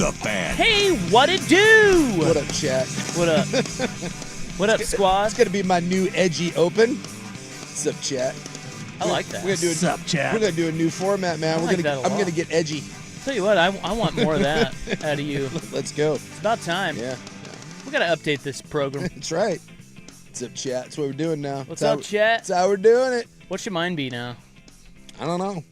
The Fan. Hey, what it do? What up, chat? What up? What up, squad? It's gonna be my new edgy open. What's up, chat? I like that. We're gonna do What's up, chat? We're gonna do a new format, man. I like that a I'm lot. gonna get edgy. Tell you what, I want more of that out of you. Let's go. It's about time. Yeah, We gotta update this program. that's right. What's up, chat? That's what we're doing now. What's up, chat? That's how we're doing it. What should mine be now? I don't know.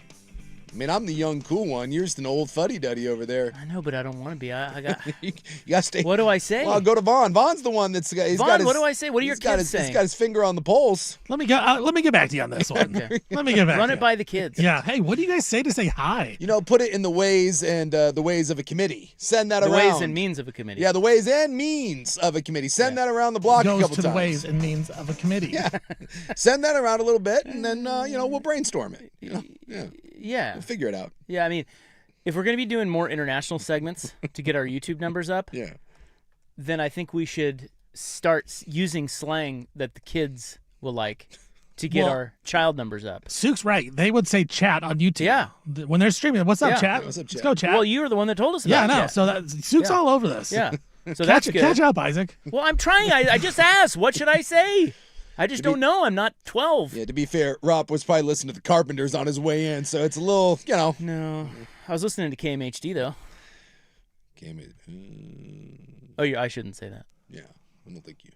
I mean, I'm the young, cool one. You're just an old fuddy-duddy over there. I know, but I don't want to be. I got. You gotta stay. What do I say? Well, go to Vaughn. Vaughn's the one that's got. He's Vaughn, got his, what do I say? What are your he's got kids his, saying? He's got his finger on the pulse. Let me get back to you on this one. Okay. Let me get back. Run to it you. by the kids. Yeah. Hey, what do you guys say to say hi? You know, put it in the ways and the ways of a committee. Send that The around. ways and means of a committee. Yeah, the ways and means of a committee. Send that around the block a Goes couple to the times. ways and means of a committee. Yeah. Send that around a little bit, and then we'll brainstorm it. You know? Yeah, Yeah. we'll figure it out. Yeah. I mean, if we're gonna be doing more international segments to get our YouTube numbers up, Yeah. then I think we should start using slang that the kids will like to get Well- our child numbers up. Sook's right. They would say chat on YouTube. Yeah. When they're streaming, what's up, Yeah. chat? What's up, Let's chat? go, chat. Well, you were the one that told us about yeah, I it. know. Yeah. So that Sook's Yeah. all over this. Yeah. So that's good. Catch up, Isaac. Well, I'm trying. I just asked. What should I say? I just don't know. I'm not 12. Yeah, to be fair, Rob was probably listening to the Carpenters on his way in, so it's a little, No. I was listening to KMHD, though. Oh, I shouldn't say that. Yeah, I don't think you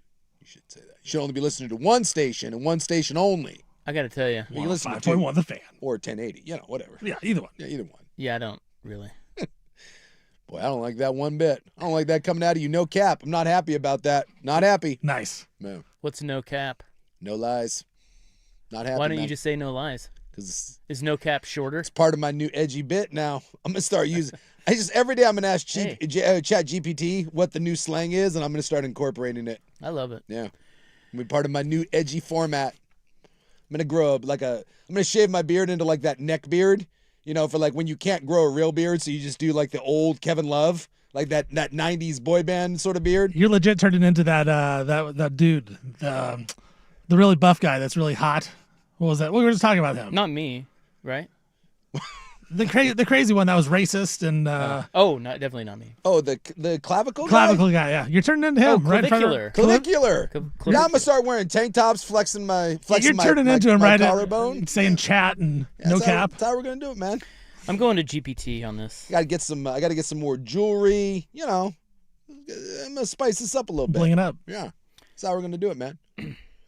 should say that. You should only be listening to one station and one station only. I got to tell you. You can listen to 5.1 The Fan. or 1080, whatever. Yeah, either one. Yeah, either one. Yeah, I don't really. Boy, I don't like that one bit. I don't like that coming out of you. No cap. I'm not happy about that. Not happy. Nice. No, What's no cap? no lies. Not happy. Why don't you just say no lies? Because Is no cap shorter? it's part of my new edgy bit now. I'm gonna start using. Every day I'm gonna ask Hey. Chat GPT what the new slang is, and I'm gonna start incorporating it. I love it. Yeah, it'll be part of my new edgy format. I'm gonna grow up I'm gonna shave my beard into like that neck beard, for like when you can't grow a real beard, so you just do like the old Kevin Love, like that 90s boy band sort of beard. You're legit turning into that dude, the really buff guy that's really hot. What was that? We were just talking about him. Not me, right? The crazy one that was racist and Oh, definitely not me. Oh, the clavicle guy? clavicle guy. Yeah, you're turning into him. right in front of- clavicular. Clavicular. Clavicular. Now I'm gonna start wearing tank tops, flexing my You're turning my, into him my right collarbone. saying chat and Yeah, no that's how- cap. That's how we're gonna do it, man. I'm going to GPT on this. I gotta get some more jewelry. I'm gonna spice this up a little bit. Bling it up. Yeah, that's how we're gonna do it, man.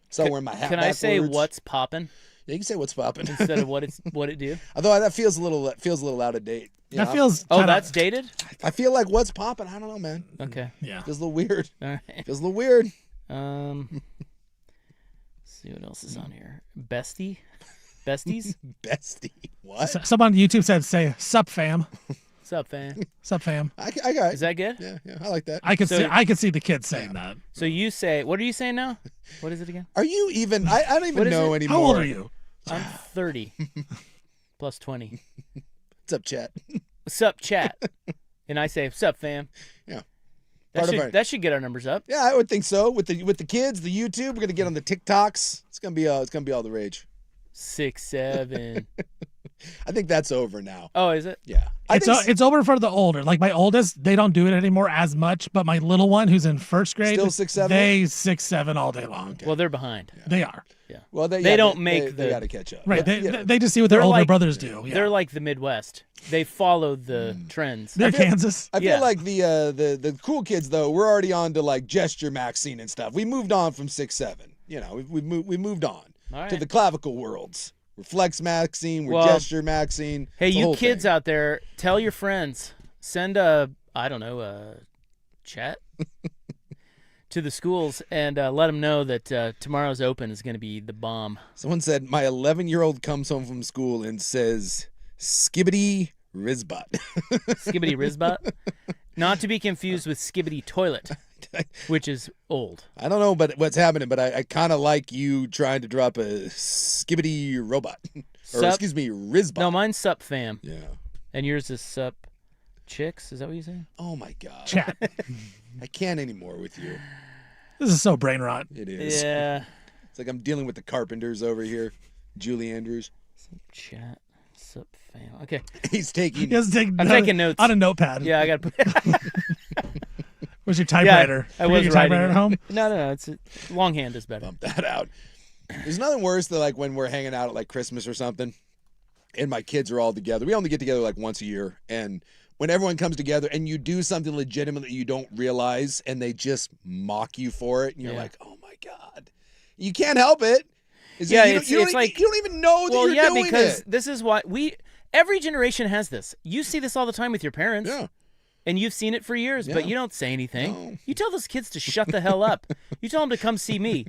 Start wearing my hat. Can I say backwards. what's popping Yeah, you can say what's popping. instead of what it do? Although that feels a little out of date. That feels. Oh, kinda- that's dated? I feel like what's popping. I don't know, man. Okay. yeah. Feels a little weird. All right. Feels a little weird. Let's see what else is on here. Besties? Bestie. What? Someone on YouTube said, "Say sup, fam, What's up, fan? sup, fam." I got it. Is that good? Yeah, I like that. I could So- see the kids saying that. So you say, what are you saying now? What is it again? Are you even? I don't even What is know it? anymore. How old are you? I'm 30 plus 20. What's up, chat? What's up, chat? And I say, what's up, fam? Yeah. That Part of our- that should get our numbers up. Yeah, I would think so. With the kids, the YouTube, we're gonna get on the TikToks. It's gonna be all the rage. 6, 7. I think that's over now. Oh, is it? Yeah, It's over for the older. Like my oldest, they don't do it anymore as much. But my little one, who's in first grade, Still 6, 7? They 6, 7 all day long. Well, they're behind. They are well, They don't make they the- got to catch up. right. Yeah. They just see what their They're older like- brothers do. Yeah. They're like the Midwest. They follow the trends. They're Kansas. I feel Yeah. like the cool kids though, we're already on to like gesture maxing and stuff. We moved on from 6, 7. We moved on All right. to the clavicle worlds. We're flex maxing. We're Well, gesture maxing. Hey, It's a you whole kids thing. out there, tell your friends. Send a chat to the schools and let them know that tomorrow's open is going to be the bomb. Someone said my 11-year-old comes home from school and says skibbity rizbot. Skibbity Rizbot. Not to be confused with Skibbity Toilet, which is old. I don't know but what's happening, but I kind of like you trying to drop a skibbity robot. Or Sup? excuse me, rizbot. No, mine's Sup Fam. Yeah. And yours is Sup Chicks. Is that what you say? Oh my God. Chat. I can't anymore with you. This is so brain rot. It is. Yeah. It's like I'm dealing with the Carpenters over here. Julie Andrews. Chat. Sup, fam. Okay. He's taking. He has to take I'm taking notes. on a notepad. Yeah, I got to put. Where's your typewriter? I You got was your writing typewriter it. at home. No. It's longhand is better. Bump that out. There's nothing worse than like when we're hanging out at like Christmas or something, and my kids are all together. We only get together like once a year, and when everyone comes together and you do something legitimate that you don't realize, and they just mock you for it, and you're like, oh my god, you can't help it. Yeah, you it's don't, like you don't even know that you're doing because it. this is why every generation has this. You see this all the time with your parents. Yeah. And you've seen it for years, but Yeah. you don't say anything. No. You tell those kids to shut the hell up. You tell them to come see me.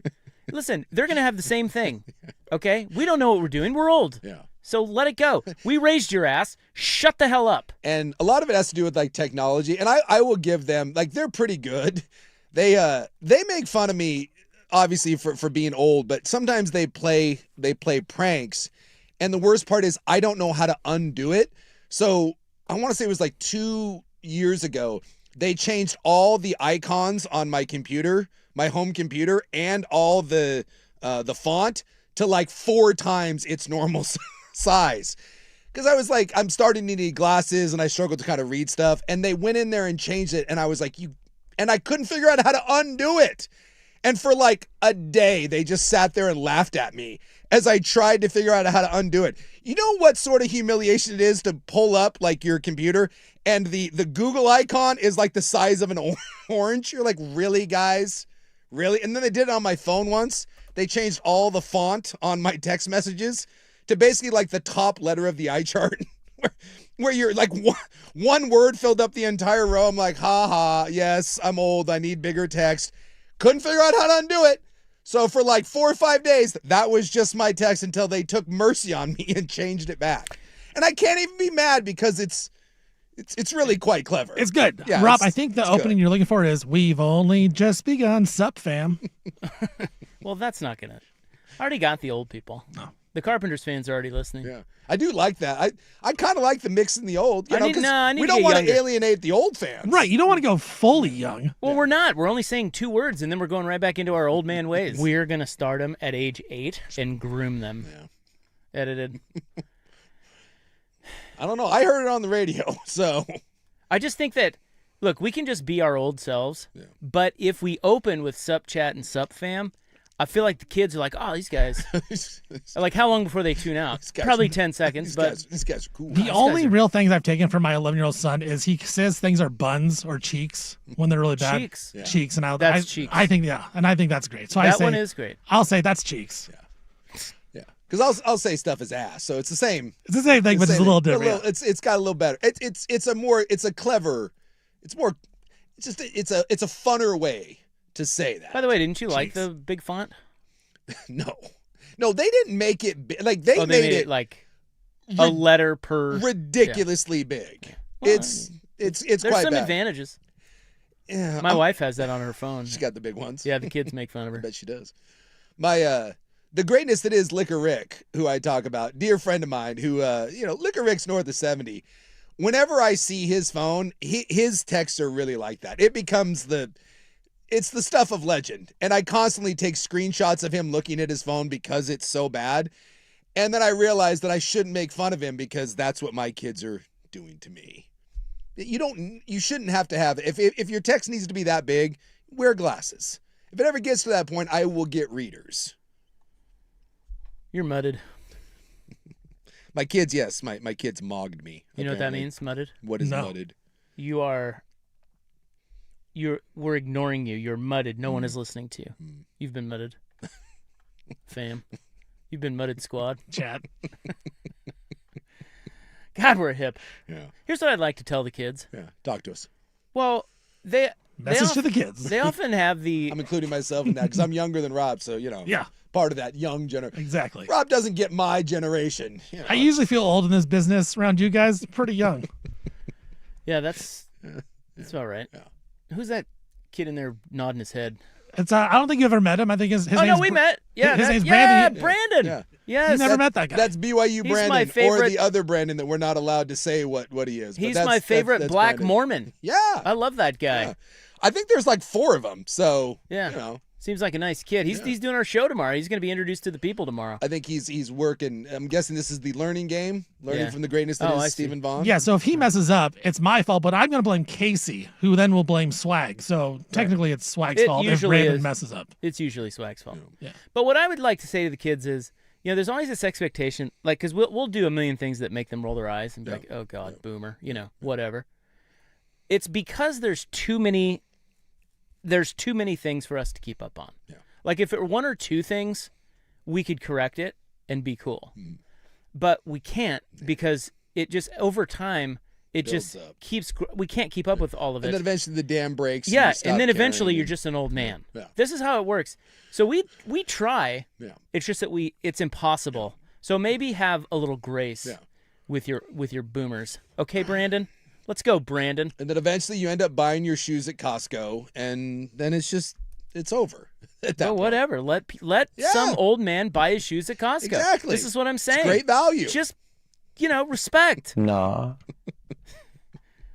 Listen, they're going to have the same thing, okay? We don't know what we're doing. We're old. Yeah. So let it go. We raised your ass. Shut the hell up. And a lot of it has to do with like technology, and I will give them like they're pretty good. They make fun of me obviously for being old, but sometimes they play pranks, and the worst part is I don't know how to undo it. So I want to say it was like 2 years ago, they changed all the icons on my computer, my home computer, and all the font to like 4 times its normal size. Because I was like, I'm starting to need glasses and I struggled to kind of read stuff. And they went in there and changed it. And I was like, and I couldn't figure out how to undo it. And for like a day, they just sat there and laughed at me as I tried to figure out how to undo it. You know what sort of humiliation it is to pull up like your computer and the Google icon is like the size of an orange? You're like, really, guys? Really? And then they did it on my phone once. They changed all the font on my text messages to basically like the top letter of the eye chart where you're like one word filled up the entire row. I'm like, ha, yes, I'm old. I need bigger text. Couldn't figure out how to undo it. So for like 4 or 5 days, that was just my text until they took mercy on me and changed it back. And I can't even be mad because it's really quite clever. It's good. Yeah, Rob, I think the opening good. you're looking for is "We've only just begun." Sup, fam. Well, that's not going to. I already got the old people. No. The Carpenters fans are already listening. Yeah, I do like that. I kind of like the mix in the old. You I know, need- 'cause no, I need we to don't get want to younger. alienate the old fans. Right. You don't want to go fully young. Well, we're not. We're only saying 2 words, and then we're going right back into our old man ways. We're going to start them at age 8 and groom them. Yeah. Edited. I don't know. I heard it on the radio, so I just think that, look, we can just be our old selves, but if we open with Sup Chat and Sup Fam, I feel like the kids are like, oh, these guys. Like, how long before they tune out? guys- Probably 10 seconds, but these guys are cool. The only real things I've taken from my 11-year-old son is he says things are buns or cheeks when they're really bad. Cheeks. Yeah. Cheeks, and That's cheeks. I think and I think that's great. So that one is great. I'll say that's cheeks. Yeah, because I'll say stuff is ass, so it's the same. It's the same thing, but it's a little different. It's got a little better. It's a clever. It's more. It's just it's a funner way to say that. By the way, didn't you like Cheeks. the big font? No, they didn't make it big. Like they They made it like a letter per. ridiculously big. Well, It's There's quite some bad. advantages. Yeah, My wife has that on her phone. She got the big ones. Yeah, the kids make fun of I her. bet she does. My the greatness that is Liquor Rick, who I talk about, dear friend of mine, who Liquor Rick's north of 70. Whenever I see his phone, his texts are really like that. It becomes it's the stuff of legend. And I constantly take screenshots of him looking at his phone because it's so bad. And then I realize that I shouldn't make fun of him because that's what my kids are doing to me. You shouldn't have to have, if your text needs to be that big, wear glasses. If it ever gets to that point, I will get readers. You're mudded. My kids, yes, my kids mogged me. You know what that apparently. means, mudded? What is No. mudded? We're ignoring you. You're mudded. No one is listening to you. You've been mudded. Fam. You've been mudded, squad. Chat. God, we're hip. Yeah. Here's what I'd like to tell the kids. Yeah. Talk to us. Well, they Message to the kids. They often have the I'm including myself in that because I'm younger than Rob, so Yeah, part of that young generation. exactly. Rob doesn't get my generation. You know. I usually feel old in this business around you guys. Pretty young. Yeah, that's all right. Yeah. Who's that kid in there nodding his head? It's I don't think you ever met him. I think his Oh name's no, we met. Yeah, his name's yeah, Brandon. Brandon. Yeah. Yes. You never met that guy. That's BYU He's Brandon my or favorite- the other Brandon that we're not allowed to say what he is. But He's that's- my favorite that's black Brandon. Mormon. Yeah. I love that guy. Yeah. I think there's like 4 of them. So, Yeah. you know. Seems like a nice kid. He's doing our show tomorrow. He's going to be introduced to the people tomorrow. I think he's working. I'm guessing this is the learning game, learning from the greatness that I is see. Stephen Vaughn. Yeah, so if he messes up, it's my fault, but I'm going to blame Casey, who then will blame Swag. So technically it's Swag's fault if usually Brandon is. messes up. It's usually Swag's fault. Yeah. But what I would like to say to the kids is, there's always this expectation, like, because we'll do a million things that make them roll their eyes and be like, oh, God, boomer, whatever. It's because there's too many things for us to keep up on. Yeah. Like, if it were one or two things, we could correct it and be cool. But we can't because it just, over time, it Builds just up. we can't keep up with all of it. And then eventually the dam breaks. Yeah, you stop and then eventually caring. you're just an old man. Yeah. This is how it works. So we try. Yeah. It's just that it's impossible. So maybe have a little grace with your boomers. Okay, Brandon? Let's go, Brandon. And then eventually you end up buying your shoes at Costco, and then it's over at that Well, point. whatever. Let some old man buy his shoes at Costco. Exactly. This is what I'm saying. It's great value. Just, respect. Nah.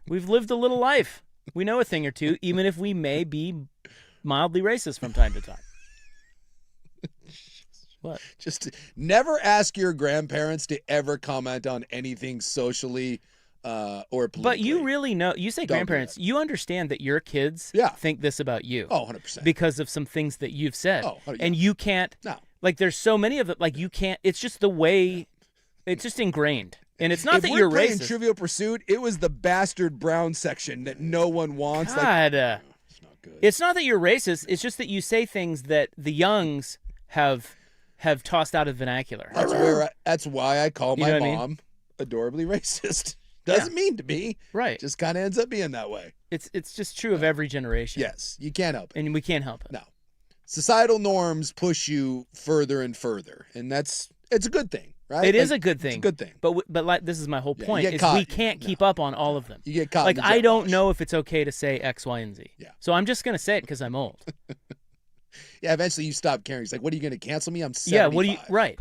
We've lived a little life. We know a thing or two, even if we may be mildly racist from time to time. What? Just never ask your grandparents to ever comment on anything socially or politically. But you really know, you say Don't do grandparents, that. you understand that your kids Yeah. think this about you. Oh, 100%. Because of some things that you've said. Oh, yeah. And you can't, No. like, there's so many of it, like, you can't, it's just the way, it's just ingrained. And it's not if that we're you're playing racist. Trivial Pursuit, it was the bastard brown section that no one wants. God, It's not good. it's not that you're racist. It's just that you say things that the youngs have tossed out of vernacular. That's why I call You my know what I mean? mom adorably racist. Doesn't mean to be. Right. Just kind of ends up being that way. It's just true of every generation. Yes, you can't help it. And we can't help it. No. Societal norms push you further and further, and it's a good thing, right? It is a good thing. It's a good thing. But like, this is my whole Yeah, you point, get is caught- we can't keep up on all of them. You get caught. Like, in the I jet don't wash. know if it's okay to say X, Y, and Z. Yeah. So I'm just going to say it because I'm old. Yeah, eventually you stop caring. It's like, what are you going to cancel me? I'm 75. Yeah,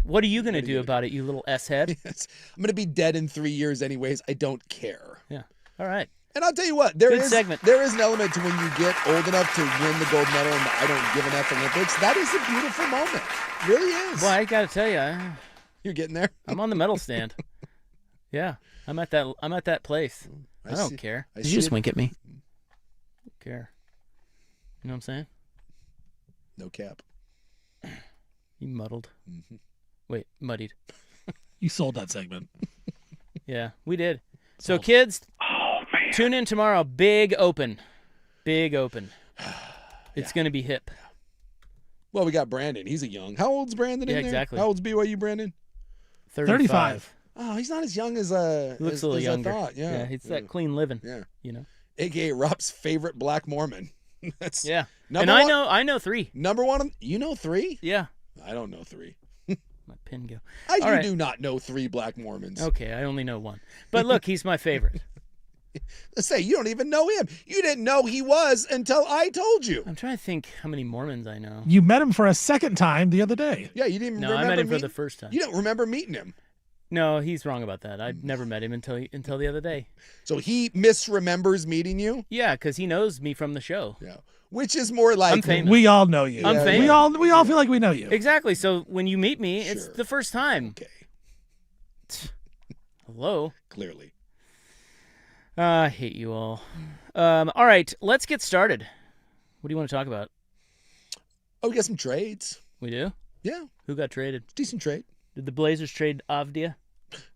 what are you going to do gonna about it, you little S-head? Yes. I'm going to be dead in 3 years anyways. I don't care. Yeah. All right. And I'll tell you what, there Good is segment. an element to when you get old enough to win the gold medal in the I don't give an F Olympics. That is a beautiful moment. It really is. Well, I got to tell you, You're getting there. I'm on the medal stand. Yeah. I'm at that place. I don't see- care. I Did you see just it. wink at me? I don't care. You know what I'm saying? No cap. You muddled. Mm-hmm. Wait, muddied. You sold that segment. Yeah, we did. So, kids, tune in tomorrow. Big open. Big open. It's going to be hip. Well, we got Brandon. He's a young. How old's Brandon in Yeah, there? exactly. How old's BYU Brandon? 35. Oh, he's not as young as He looks as, a little as younger. I thought. Yeah. it's that clean living. Yeah. You know. AKA Rob's favorite black Mormon. That's Yeah. Number And one- I know 3. number one. You know 3? Yeah. I don't know 3. My pin go. I All right. do not know 3 black Mormons. Okay, I only know 1. But look, he's my favorite. Let's say you don't even know him. You didn't know he was until I told you. I'm trying to think how many Mormons I know. You met him for a second time the other day. Yeah, you didn't No, remember I met him for meeting- the first time. You don't remember meeting him. No, he's wrong about that. I never met him until the other day. So he misremembers meeting you? Yeah, because he knows me from the show. Yeah. Which is more like I'm famous. We all know you. I'm Yeah, famous. We all feel like we know you. Exactly. So when you meet me, it's Sure. the first time. Okay, Hello. clearly. I hate you all. All right, let's get started. What do you want to talk about? Oh, we got some trades. We do? Yeah, Who got traded? decent trade. Did the Blazers trade Avdia?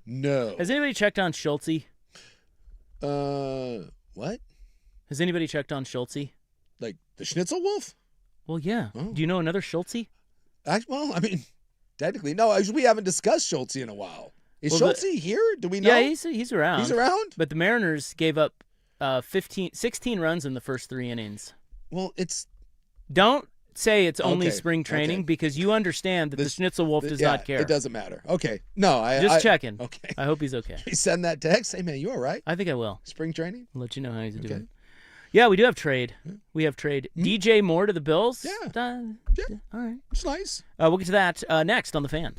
No. Has anybody checked on Schultze? What? Has anybody checked on Schultze? Like the Schnitzel Wolf? Well, yeah. Oh. Do you know another Schultze? Well, I mean, technically, no. We haven't discussed Schultze in a while. Is Well, Schultze here? Do we know? Yeah, he's around. He's around? But the Mariners gave up 16 runs in the first 3 innings. Well, it's Don't say it's only Okay, spring training okay. because you understand that the Schnitzel Wolf does yeah, not care. It doesn't matter. Okay. No, I Just I- checking. Okay. I hope he's okay. He send that text. Hey man, you all right? I think I will. Spring training? I'll let you know how he's Okay. doing. Yeah, we do have trade. We have trade. DJ Moore to the Bills. Yeah. Yeah. All right. It's nice. We'll get to that next on The Fan.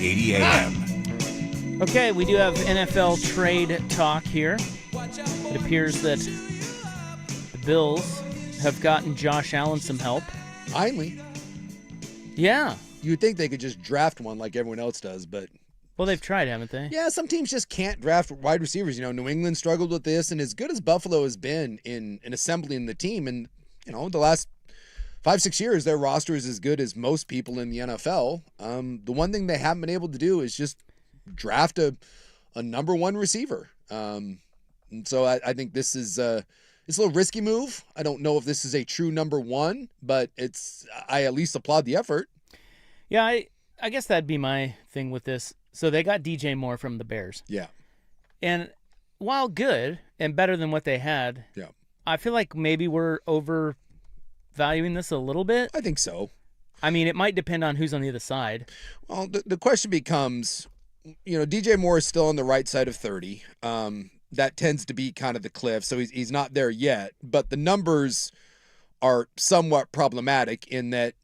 980 AM. Okay, we do have NFL trade talk here. It appears that the Bills have gotten Josh Allen some help. Finally. Yeah. You'd think they could just draft one like everyone else does, but Well, they've tried, haven't they? yeah, some teams just can't draft wide receivers. New England struggled with this, and as good as Buffalo has been in assembling the team, and the last 5-6 years, their roster is as good as most people in the NFL. The one thing they haven't been able to do is just draft a number one receiver. And so I think this is it's a little risky move. I don't know if this is a true number one, but I at least applaud the effort. Yeah, I guess that'd be my thing with this. So they got DJ Moore from the Bears. Yeah. And while good and better than what they had, Yeah. I feel like maybe we're overvaluing this a little bit. I think so. I mean, it might depend on who's on the other side. Well, the question becomes, DJ Moore is still on the right side of 30. That tends to be kind of the cliff, so he's not there yet. But the numbers are somewhat problematic in that,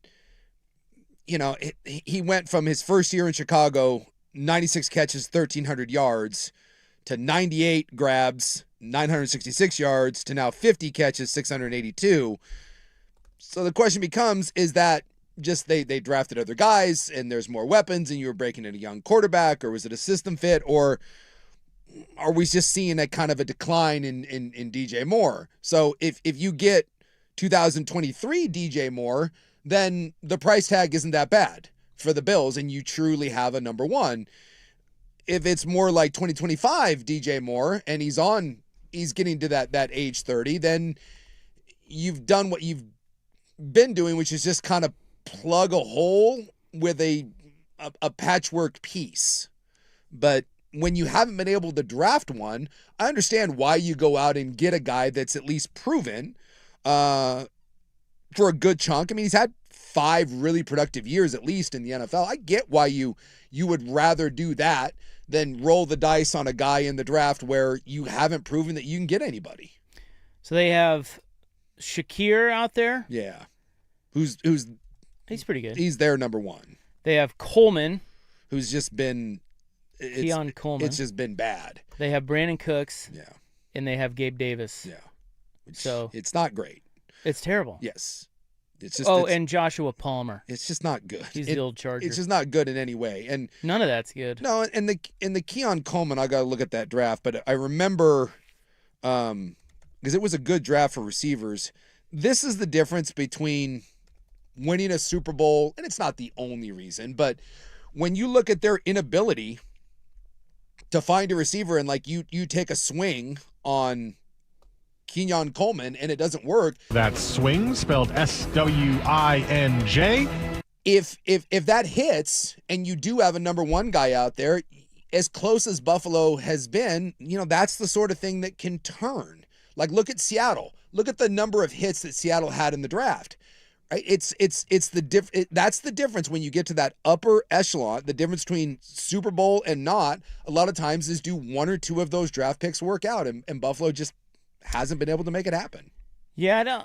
he went from his first year in Chicago, 96 catches, 1,300 yards, to 98 grabs, 966 yards, to now 50 catches, 682. So the question becomes, is that just they drafted other guys and there's more weapons and you were breaking in a young quarterback, or was it a system fit, or are we just seeing a kind of a decline in DJ Moore? So if you get 2023 DJ Moore, then the price tag isn't that bad for the Bills and you truly have a number one. If it's more like 2025 DJ Moore and he's getting to that age 30, then you've done what you've been doing, which is just kind of plug a hole with a patchwork piece. But when you haven't been able to draft one, I understand why you go out and get a guy that's at least proven for a good chunk. I mean, he's had 5 really productive years at least in the NFL. I get why you would rather do that than roll the dice on a guy in the draft where you haven't proven that you can get anybody. So they have Shakir out there. Yeah. Who's He's pretty good. He's their number one. They have Coleman. Who's just been Keon Coleman. It's just been bad. They have Brandon Cooks. Yeah. And they have Gabe Davis. Yeah. So it's not great. It's terrible. Yes. It's just and Joshua Palmer. It's just not good. He's the old Charger. It's just not good in any way. And none of that's good. No, and the Keon Coleman, I gotta look at that draft, but I remember because it was a good draft for receivers. This is the difference between winning a Super Bowl, and it's not the only reason, but when you look at their inability to find a receiver and like you take a swing on Keon Coleman and it doesn't work. That's swing, spelled SWINJ. If that hits and you do have a number one guy out there, as close as Buffalo has been, that's the sort of thing that can turn. Like look at Seattle. Look at the number of hits that Seattle had in the draft. Right? That's the difference when you get to that upper echelon. The difference between Super Bowl and not, a lot of times, is do 1 or 2 of those draft picks work out, and Buffalo just hasn't been able to make it happen. Yeah,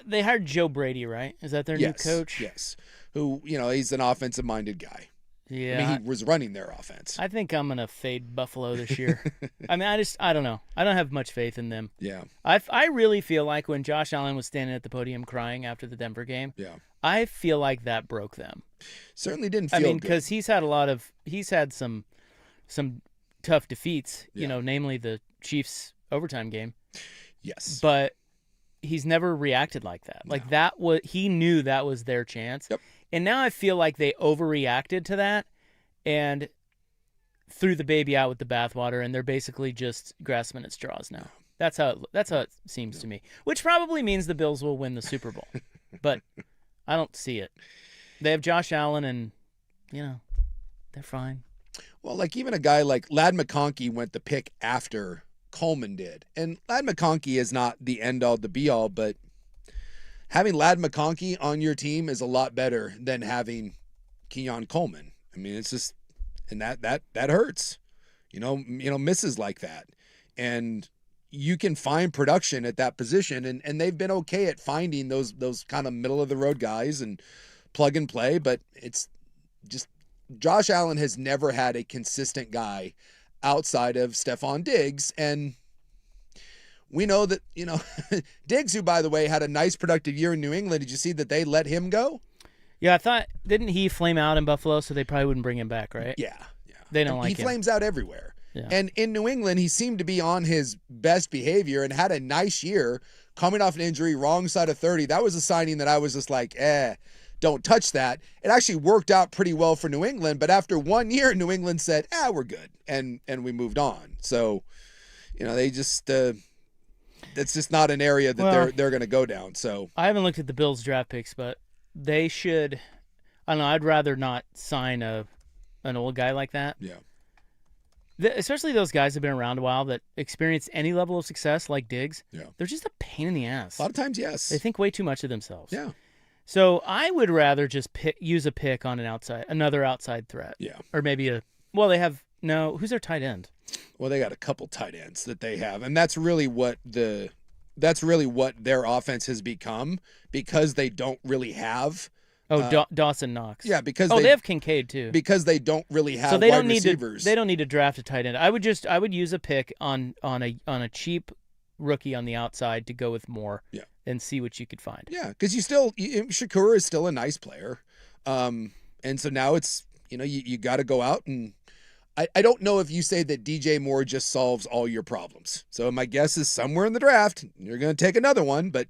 they hired Joe Brady, right? Is that their new coach? Yes. Who, he's an offensive-minded guy. Yeah. I mean, he was running their offense. I think I'm going to fade Buffalo this year. I mean, I don't know. I don't have much faith in them. Yeah. I really feel like when Josh Allen was standing at the podium crying after the Denver game, I feel like that broke them. Certainly didn't feel good. Because he's had some tough defeats, namely the Chiefs overtime game. Yes. But he's never reacted like that. Like he knew that was their chance. Yep. And now I feel like they overreacted to that and threw the baby out with the bathwater, and they're basically just grasping at straws now. That's how it seems to me. Which probably means the Bills will win the Super Bowl. But I don't see it. They have Josh Allen, and they're fine. Well, like even a guy like Ladd McConkey went the pick after Coleman did. And Ladd McConkey is not the end all the be all, but having Ladd McConkey on your team is a lot better than having Keon Coleman. I mean, it's just, and that hurts, misses like that. And you can find production at that position, and they've been okay at finding those kind of middle of the road guys and plug and play, but it's just Josh Allen has never had a consistent guy outside of Stephon Diggs. And we know that, Diggs, who, by the way, had a nice productive year in New England, did you see that they let him go? Yeah, I thought, didn't he flame out in Buffalo, so they probably wouldn't bring him back, right? Yeah. They don't like him. He him. flames out everywhere. Yeah. And in New England, he seemed to be on his best behavior and had a nice year coming off an injury, wrong side of 30. That was a signing that I was just like, don't touch that. It actually worked out pretty well for New England, but after 1 year, New England said, we're good, and we moved on. So, they just it's just not an area that they're going to go down. So I haven't looked at the Bills draft picks, but they should. I don't know. I'd rather not sign an old guy like that. Yeah. Especially those guys that have been around a while that experience any level of success, like Diggs. Yeah. They're just a pain in the ass. A lot of times, yes. They think way too much of themselves. Yeah. So I would rather just use a pick on another outside threat. Yeah. Or maybe who's their tight end? Well, they got a couple tight ends that they have, and that's really what their offense has become, because they don't really have. Dawson Knox. Yeah, because they have Kincaid too. Because they don't really have so they wide don't need receivers. They don't need to draft a tight end. I would use a pick on a cheap rookie on the outside to go with Moore. Yeah. And see what you could find. Yeah, because Shakur is still a nice player, and so now it's you got to go out and. I don't know if you say that DJ Moore just solves all your problems. So my guess is somewhere in the draft, you're going to take another one, but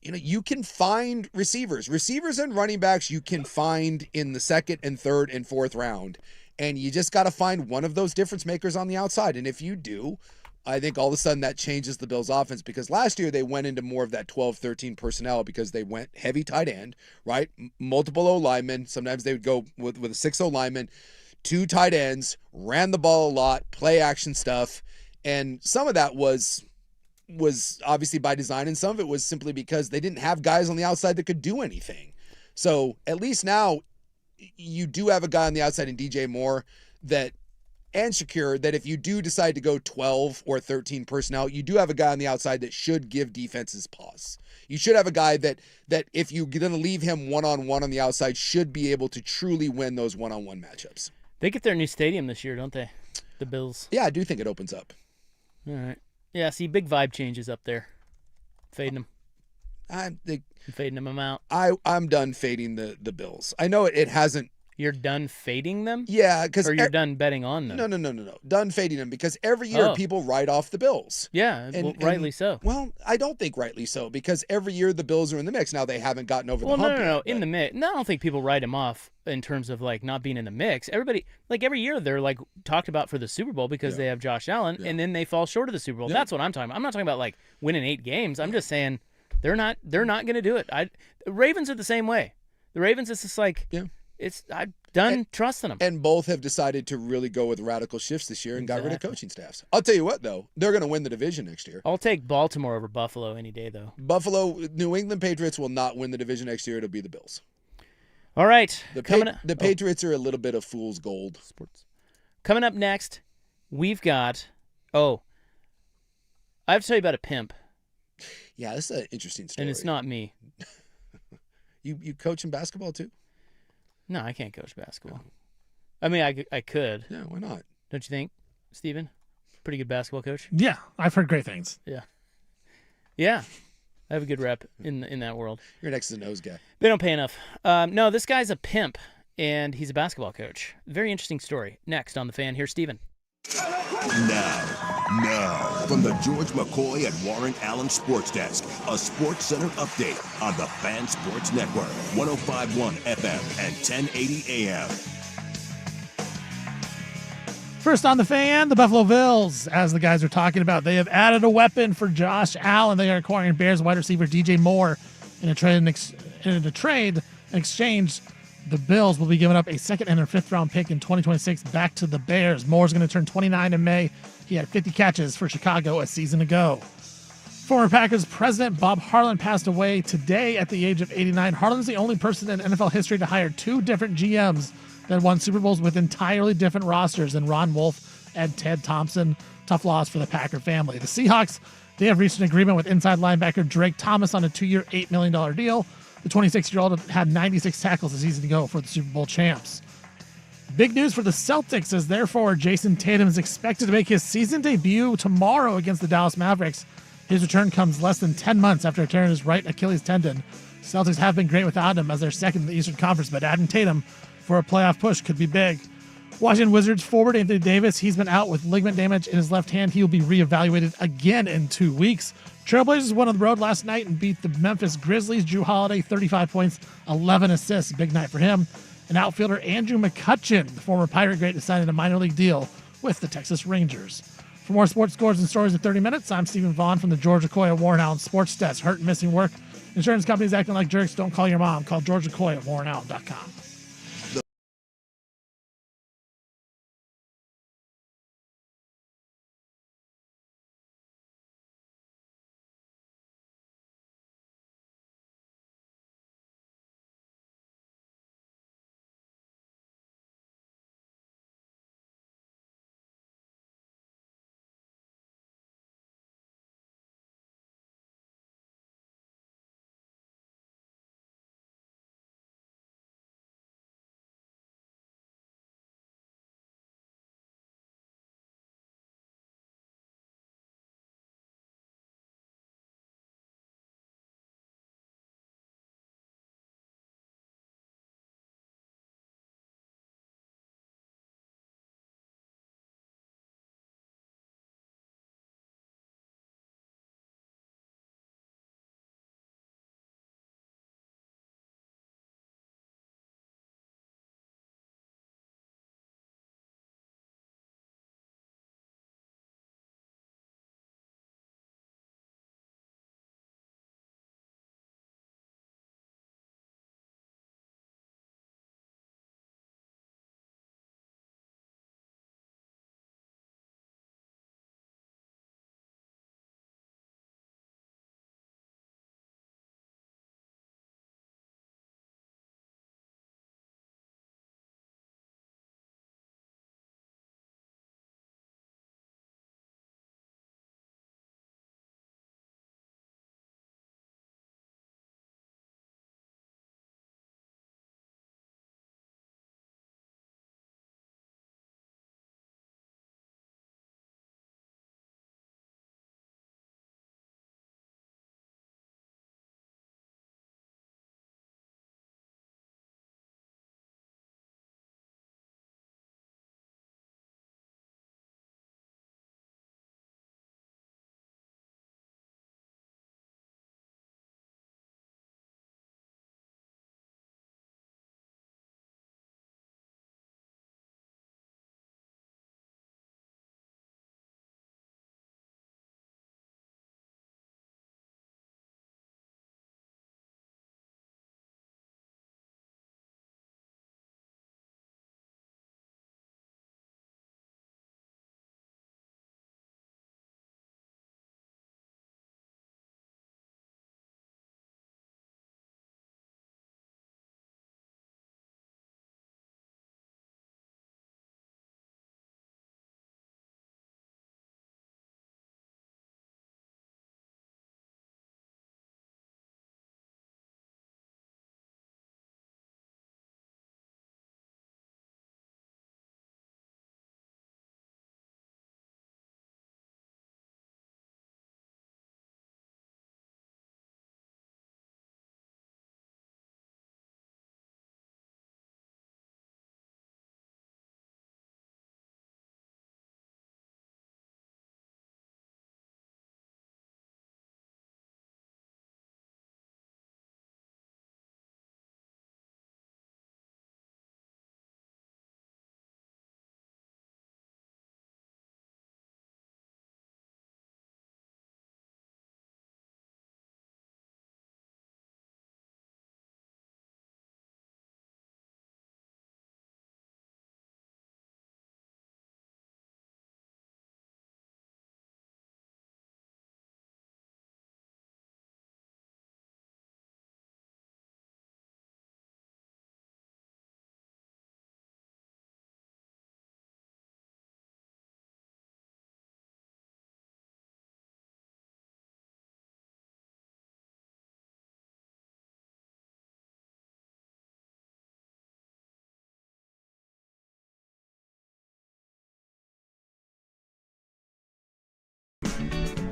you can find receivers and running backs you can find in the second and third and fourth round. And you just got to find one of those difference makers on the outside. And if you do, I think all of a sudden that changes the Bills offense, because last year they went into more of that 12-13 personnel because they went heavy tight end, right? Multiple O-linemen. Sometimes they would go with a 6 O-lineman. 2 tight ends, ran the ball a lot, play action stuff, and some of that was obviously by design, and some of it was simply because they didn't have guys on the outside that could do anything. So at least now you do have a guy on the outside in DJ Moore and Shakur that if you do decide to go 12 or 13 personnel, you do have a guy on the outside that should give defenses pause. You should have a guy that if you're going to leave him one-on-one on the outside, should be able to truly win those one-on-one matchups. They get their new stadium this year, don't they? The Bills. Yeah, I do think it opens up. All right. Yeah, see, big vibe changes up there. Fading them. I'm fading them out. I'm done fading the Bills. I know it hasn't. You're done fading them? Yeah, because or you're done betting on them. No. Done fading them because every year people write off the Bills. Yeah, rightly so. Well, I don't think rightly so, because every year the Bills are in the mix. Now they haven't gotten over the hump yet. No, in the mix. No, I don't think people write them off in terms of like not being in the mix. Everybody, like every year they're like talked about for the Super Bowl because they have Josh Allen, and then they fall short of the Super Bowl. That's what I'm talking about. I'm not talking about like winning 8 games. I'm just saying they're not going to do it. The Ravens are the same way. The Ravens, it's just like I'm done trusting them. And both have decided to really go with radical shifts this year and got rid of coaching staffs. I'll tell you what, though, they're going to win the division next year. I'll take Baltimore over Buffalo any day, though. New England Patriots will not win the division next year. It'll be the Bills. All right. The Patriots are a little bit of fool's gold. Sports. Coming up next, we've got I have to tell you about a pimp. Yeah, this is an interesting story. And it's not me. You coach in basketball too? No, I can't coach basketball. I mean, I could. Yeah, why not? Don't you think, Steven? Pretty good basketball coach? Yeah, I've heard great things. Yeah. I have a good rep in that world. You're an X's-and-O's guy. They don't pay enough. No, this guy's a pimp, and he's a basketball coach. Very interesting story. Next on The Fan, here's Steven. Now, from the George McCoy and Warren Allen Sports Desk, a Sports Center update on the Fan Sports Network, 105.1 FM and 1080 AM. First on The Fan, the Buffalo Bills, as the guys are talking about, they have added a weapon for Josh Allen. They are acquiring Bears wide receiver DJ Moore in a trade. In exchange, the Bills will be giving up a 2nd and a 5th round pick in 2026 back to the Bears. Moore's going to turn 29 in May. He had 50 catches for Chicago a season ago. Former Packers president Bob Harlan passed away today at the age of 89. Harlan's the only person in NFL history to hire 2 different GMs that won Super Bowls with entirely different rosters than Ron Wolf and Ted Thompson. Tough loss for the Packer family. The Seahawks, they have reached an agreement with inside linebacker Drake Thomas on a 2-year, $8 million deal. The 26-year-old had 96 tackles a season ago for the Super Bowl champs. Big news for the Celtics as their forward Jason Tatum is expected to make his season debut tomorrow against the Dallas Mavericks. His return comes less than 10 months after tearing his right Achilles tendon. Celtics have been great without him as they're second in the Eastern Conference, but adding Tatum for a playoff push could be big. Washington Wizards forward Anthony Davis, he's been out with ligament damage in his left hand. He will be reevaluated again in 2 weeks. Trailblazers won on the road last night and beat the Memphis Grizzlies. Drew Holiday, 35 points, 11 assists. Big night for him. And outfielder Andrew McCutchen, the former Pirate great, decided a minor league deal with the Texas Rangers. For more sports scores and stories in 30 minutes, I'm Stephen Vaughn from the George Okoye Warren Allen Sports Desk. Hurt and missing work. Insurance companies acting like jerks. Don't call your mom. Call George Okoye at WarrenAllen.com.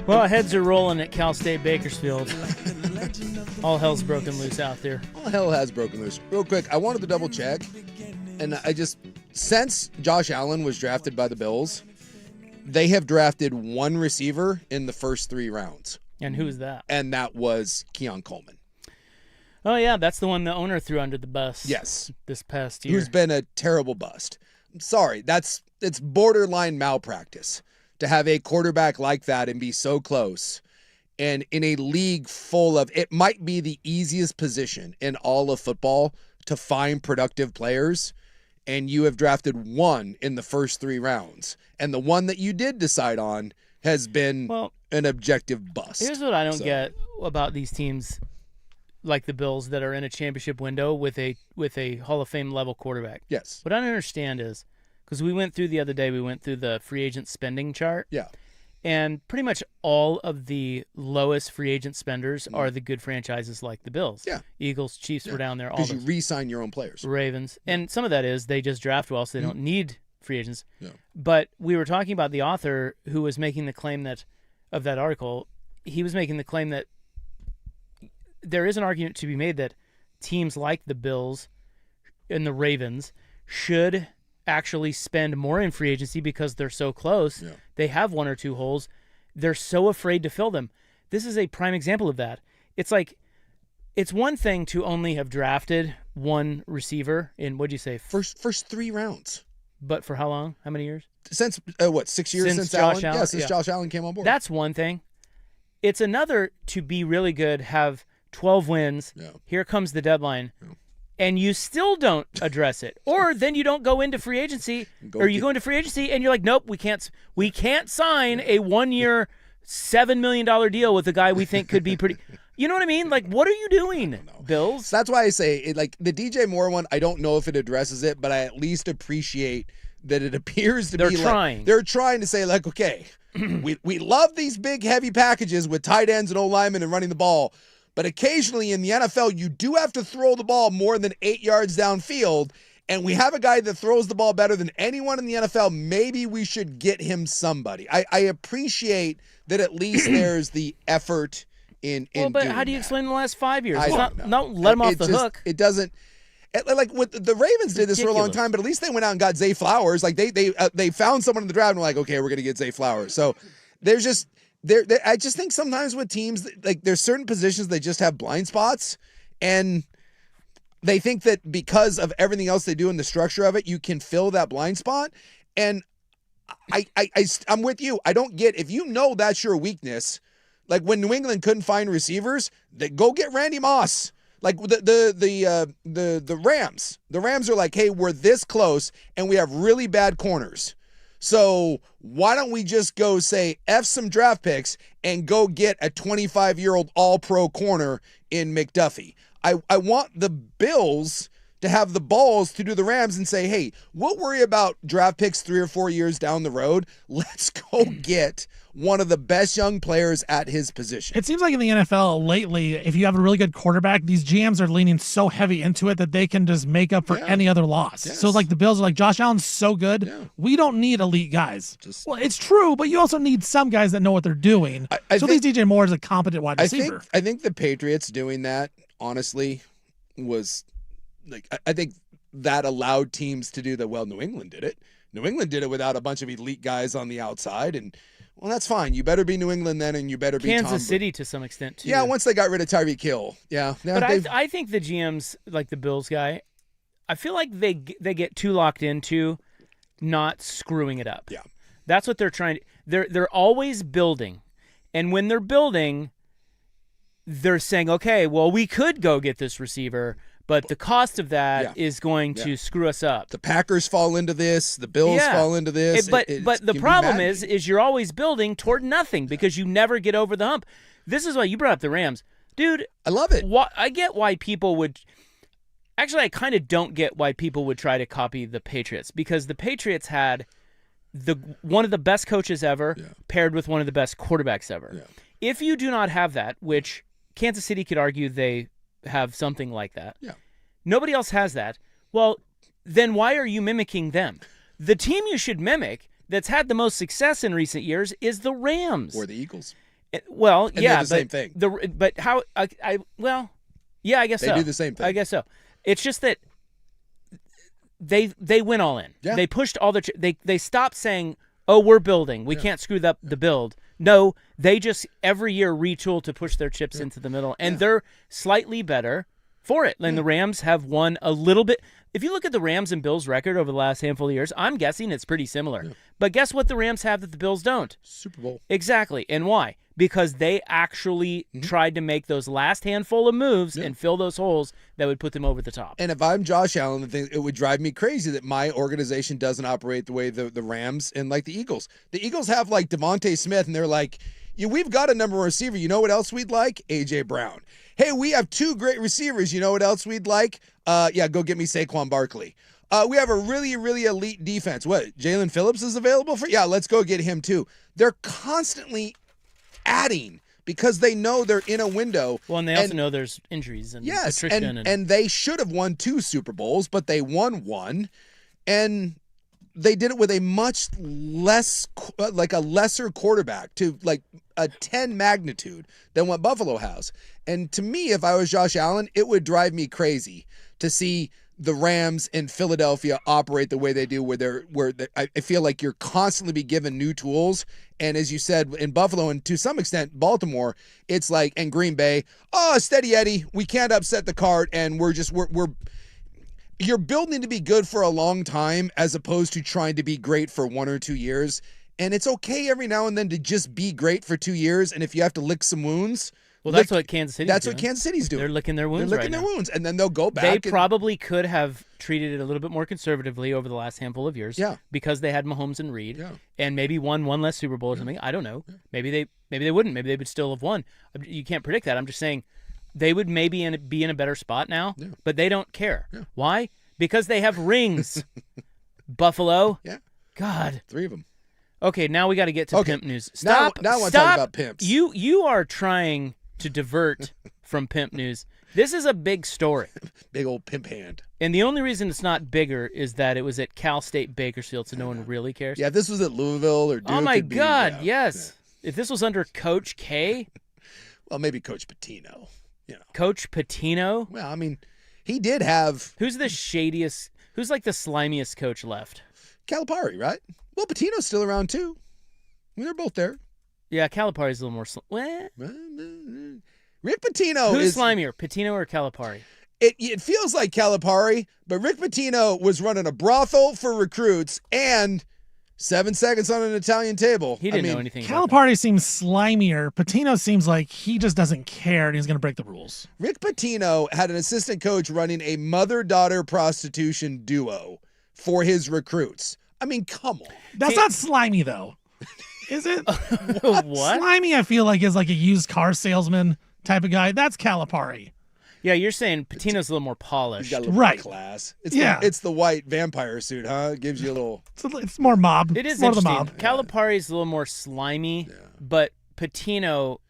Well, heads are rolling at Cal State Bakersfield. All hell's broken loose out there. All hell has broken loose. Real quick, I wanted to double check, and since Josh Allen was drafted by the Bills, they have drafted one receiver in the first 3 rounds. And who's that? And that was Keon Coleman. Oh, yeah, that's the one the owner threw under the bus. Yes. This past year. Who's been a terrible bust. I'm sorry, it's borderline malpractice to have a quarterback like that and be so close. And in a league full of, it might be the easiest position in all of football to find productive players, and you have drafted one in the first 3 rounds. And the one that you did decide on has been an objective bust. Here's what I don't get about these teams like the Bills that are in a championship window with a Hall of Fame level quarterback. Yes. What I don't understand is, because we went through the free agent spending chart. Yeah. And pretty much all of the lowest free agent spenders are the good franchises like the Bills. Yeah. Eagles, Chiefs were down there. All because you re-sign your own players. Ravens. And some of that is they just draft well, so they don't need free agents. Yeah. But we were talking about the author who was making the claim of that article. He was making the claim that there is an argument to be made that teams like the Bills and the Ravens should actually spend more in free agency because they're so close. Yeah. They have 1 or 2 holes. They're so afraid to fill them. This is a prime example of that. It's like, it's one thing to only have drafted one receiver in, what'd you say? First 3 rounds. But for how long? How many years? Since 6 years since Josh Allen? Allen? Since Josh Allen came on board. That's one thing. It's another to be really good, have 12 wins. Yeah. Here comes the deadline. Yeah. And you still don't address it. Or then you don't go into free agency, go into free agency and you're like, nope, we can't sign a 1-year, $7 million deal with a guy we think could be pretty. You know what I mean? Like, what are you doing, Bills? So that's why I say, like, the DJ Moore one, I don't know if it addresses it, but I at least appreciate that it appears to be trying. Like, they're trying to say, like, okay, we love these big, heavy packages with tight ends and O-linemen and running the ball, but occasionally in the NFL, you do have to throw the ball more than 8 yards downfield, and we have a guy that throws the ball better than anyone in the NFL. Maybe we should get him somebody. I appreciate that at least there's the effort in but doing how do you that. explain the last 5 years? Don't let him off the hook. It doesn't. Like with the Ravens did this for a long time, but at least they went out and got Zay Flowers. Like they found someone in the draft and were like, okay, we're gonna get Zay Flowers. So there's just I just think sometimes with teams, like there's certain positions they just have blind spots, and they think that because of everything else they do in the structure of it, you can fill that blind spot. And I'm with you. I don't get, if you know that's your weakness. Like when New England couldn't find receivers, they go get Randy Moss. Like the Rams. The Rams are like, hey, we're this close and we have really bad corners. So why don't we just go say F some draft picks and go get a 25-year-old all-pro corner in McDuffie? I want the Bills to have the balls to do the Rams and say, hey, we'll worry about draft picks 3 or 4 years down the road. Let's go get one of the best young players at his position. It seems like in the NFL lately, if you have a really good quarterback, these GMs are leaning so heavy into it that they can just make up for any other loss. Yes. So like the Bills are like, Josh Allen's so good, we don't need elite guys. Well, it's true, but you also need some guys that know what they're doing. I think DJ Moore is a competent wide receiver. I think the Patriots doing that, honestly, was like, I think that allowed teams to do that. Well, New England did it. New England did it without a bunch of elite guys on the outside, and well, that's fine. You better be New England then, and you better be Kansas City to some extent too. Yeah, once they got rid of Tyreek Hill. Yeah, but I think the GMs, like the Bills guy, I feel like they get too locked into not screwing it up. Yeah, that's what they're trying to. They're always building, and when they're building, they're saying, okay, well, we could go get this receiver, but the cost of that is going to screw us up. The Packers fall into this. The Bills fall into this. But the problem is you're always building toward nothing because you never get over the hump. This is why you brought up the Rams. Dude. I love it. I get why people would – actually, I kind of don't get why people would try to copy the Patriots because the Patriots had one of the best coaches ever paired with one of the best quarterbacks ever. Yeah. If you do not have that, which Kansas City could argue they – have something like that. Yeah. Nobody else has that. Well, then why are you mimicking them? The team you should mimic, that's had the most success in recent years is the Rams. Or the Eagles. Well, And yeah, they're the same thing. But how? Well, yeah, I guess They so. do the same thing. I guess so. It's just that they went all in. Yeah. They pushed all their. They stopped saying, "Oh, we're building. We can't screw up the build." No, they just every year retool to push their chips into the middle, and they're slightly better for it. And the Rams have won a little bit. If you look at the Rams and Bills record over the last handful of years, I'm guessing it's pretty similar. Yeah. But guess what the Rams have that the Bills don't? Super Bowl. Exactly. And why? Because they actually tried to make those last handful of moves and fill those holes that would put them over the top. And if I'm Josh Allen, I think it would drive me crazy that my organization doesn't operate the way the Rams and like the Eagles. The Eagles have like Devontae Smith, and they're like, yeah, we've got a number one receiver. You know what else we'd like? A.J. Brown. Hey, we have 2 great receivers. You know what else we'd like? Go get me Saquon Barkley. We have a really, really elite defense. What, Jalen Phillips is available for? Yeah, let's go get him too. They're constantly adding because they know they're in a window. Well, and they also know there's injuries and attrition. And they should have won 2 Super Bowls, but they won 1. And they did it with a much less, like a lesser quarterback to like a 10 magnitude than what Buffalo has. And to me, if I was Josh Allen, it would drive me crazy to see the Rams in Philadelphia operate the way they do, I feel like you're constantly be given new tools. And as you said, in Buffalo and to some extent Baltimore, it's like, and Green Bay, steady Eddie, we can't upset the cart, and you're building to be good for a long time as opposed to trying to be great for 1 or 2 years. And it's okay every now and then to just be great for 2 years. And if you have to lick some wounds, that's what Kansas City's doing. That's what Kansas City's doing. They're licking their wounds. And then they'll go back. They probably could have treated it a little bit more conservatively over the last handful of years. Yeah. Because they had Mahomes and Reed. Yeah. And maybe won one less Super Bowl or something. I don't know. Yeah. Maybe they wouldn't. Maybe they would still have won. You can't predict that. I'm just saying they would maybe be in a better spot now. Yeah. But they don't care. Yeah. Why? Because they have rings. Buffalo. Yeah. God. 3 of them. Okay, now we got to get to pimp news. Now I want to talk about pimps. You are trying to divert from pimp news. This is a big story. Big old pimp hand. And the only reason it's not bigger is that it was at Cal State Bakersfield, so no one really cares. Yeah, if this was at Louisville or Duke. Oh, my God, yes. Yeah. If this was under Coach K. Well, maybe Coach Pitino. You know. Coach Pitino? Well, I mean, he did have. Who's the shadiest, who's like the slimiest coach left? Calipari, right? Well, Pitino's still around, too. I mean, they're both there. Yeah, Calipari's a little more Rick Pitino Who's slimier, Pitino or Calipari? It feels like Calipari, but Rick Pitino was running a brothel for recruits and 7 seconds on an Italian table. He didn't know anything about that. Calipari seems slimier. Pitino seems like he just doesn't care and he's going to break the rules. Rick Pitino had an assistant coach running a mother-daughter prostitution duo for his recruits. I mean, come on. That's not slimy, though. Is it? What? Slimy, I feel like, is like a used car salesman type of guy. That's Calipari. Yeah, you're saying Patino's a little more polished. He's got a little more class. It's the white vampire suit, huh? It gives you a little. It's more mob. It is more interesting. The mob. Calipari's a little more slimy, but Patino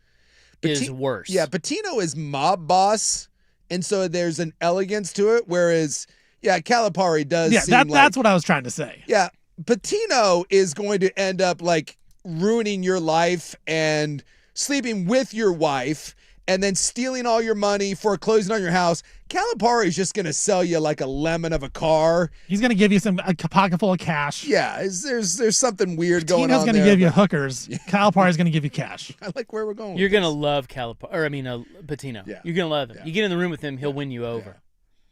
is worse. Yeah, Pitino is mob boss, and so there's an elegance to it, whereas, Calipari does seem that's what I was trying to say. Yeah, Pitino is going to end up like ruining your life and sleeping with your wife and then stealing all your money, foreclosing on your house. Calipari is just going to sell you like a lemon of a car. He's going to give you a pocket full of cash. Yeah, there's something weird going on there. Pitino's going to give you hookers. Calipari's going to give you cash. I like where we're going. You're going to love Patino. Yeah. You're going to love him. You get in the room with him, he'll win you over. Yeah.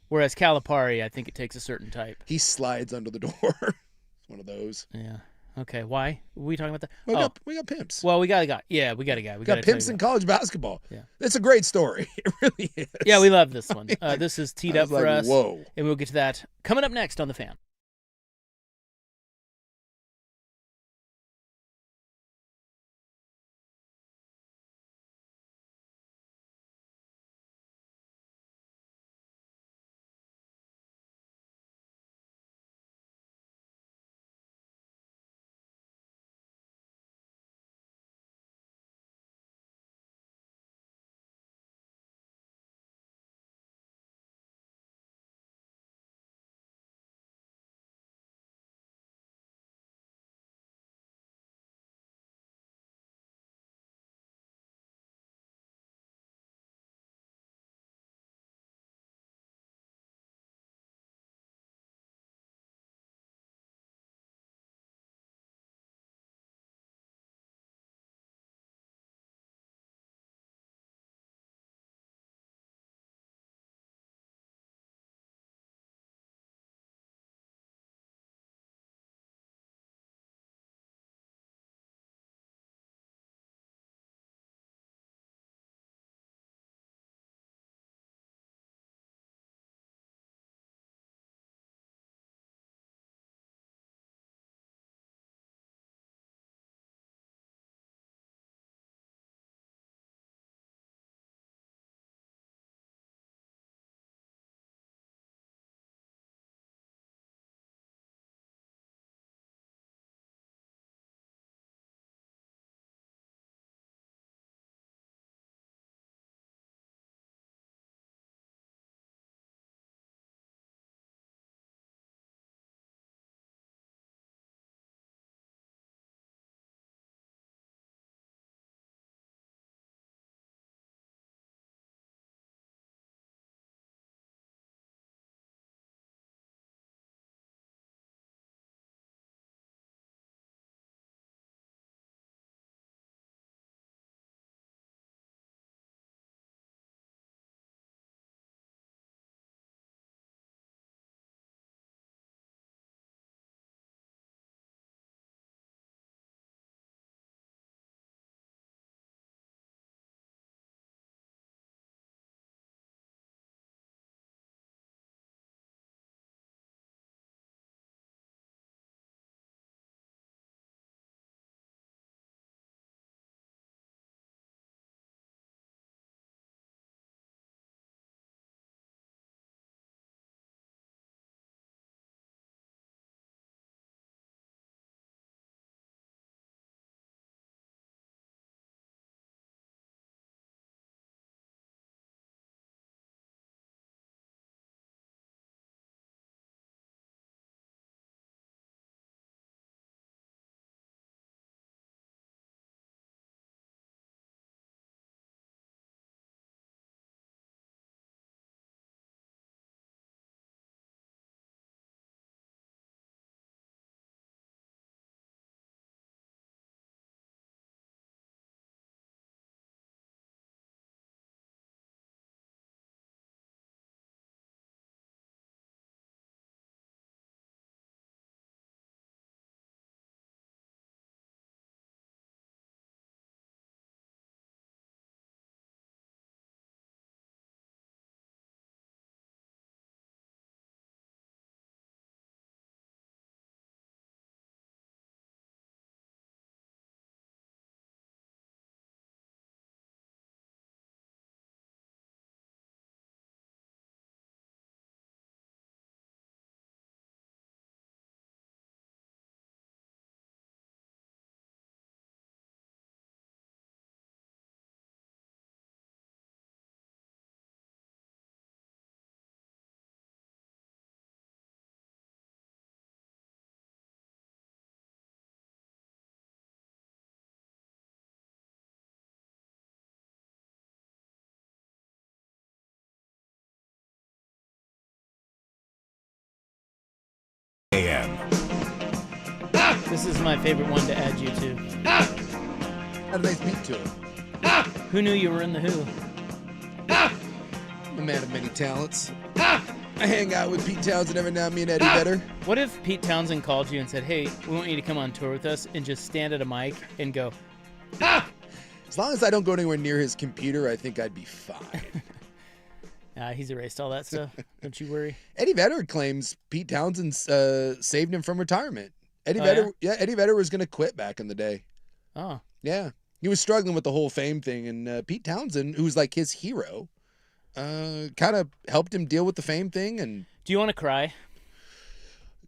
Whereas Calipari, I think it takes a certain type. He slides under the door. It's one of those. Yeah. Okay, why? Are we talking about that? We got pimps. Well, we got a guy. Yeah, we got a guy. We got pimps in college basketball. Yeah. It's a great story. It really is. Yeah, we love this one. This is teed up for us. Whoa. And we'll get to that coming up next on The Fan. This is my favorite one to add you to. Had a nice beat to it. Who knew you were in the Who? I'm a man of many talents. I hang out with Pete Townsend every now and then, Eddie Vedder. What if Pete Townsend called you and said, "Hey, we want you to come on tour with us," and just stand at a mic and go, As long as I don't go anywhere near his computer, I think I'd be fine. he's erased all that stuff. Don't you worry. Eddie Vedder claims Pete Townsend saved him from retirement. Eddie Oh, Vedder, Eddie Vedder was going to quit back in the day. Oh, Yeah, he was struggling with the whole fame thing, and Pete Townsend, who's like his hero, kind of helped him deal with the fame thing. And do you want to cry?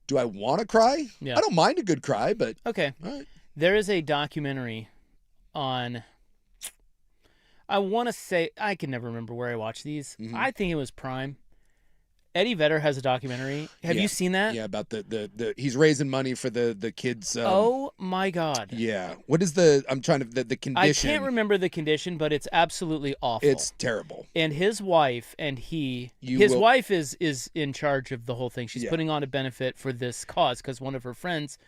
do I want to cry? Yeah. I don't mind a good cry, but Okay. all right. There is a documentary on, I want to say, I can never remember where I watched these. Mhm. I think it was Prime. Eddie Vedder has a documentary. Have Yeah. you seen that? Yeah, about the he's raising money for the kids. Oh my God. Yeah. What is the? I'm trying to the I condition. can't remember the condition, but it's absolutely awful. It's terrible. And his wife and You his will- wife is in charge of the whole thing. She's Yeah. putting on a benefit for this cause because one of her friends'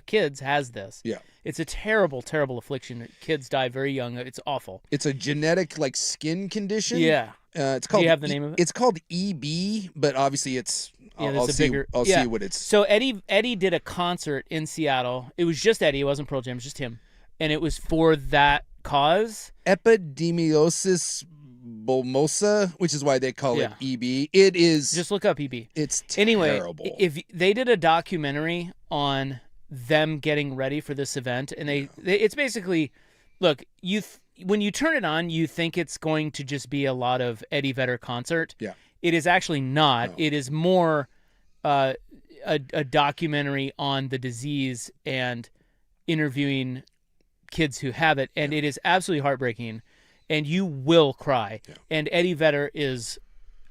kids has this. Yeah. It's a terrible, terrible affliction. Kids die very young. It's awful. It's a genetic like skin condition. Yeah. It's called. you have the name of it? It's called EB, but obviously it's. Yeah, I'll there's a see. bigger. I'll yeah. see what it's. So Eddie did a concert in Seattle. It was just Eddie. It wasn't Pearl Jam. It was just him, and it was for that cause. Epidemiosis bulmosa, which is why they call Yeah. it EB. It is. Just look up EB. It's Anyway, terrible. if they did a documentary on them getting ready for this event, and they it's basically, look, when you turn it on, you think it's going to just be a lot of Eddie Vedder concert. Yeah. It is actually not. No. It is more a documentary on the disease and interviewing kids who have it, and it is absolutely heartbreaking, and you will cry. Yeah. And Eddie Vedder is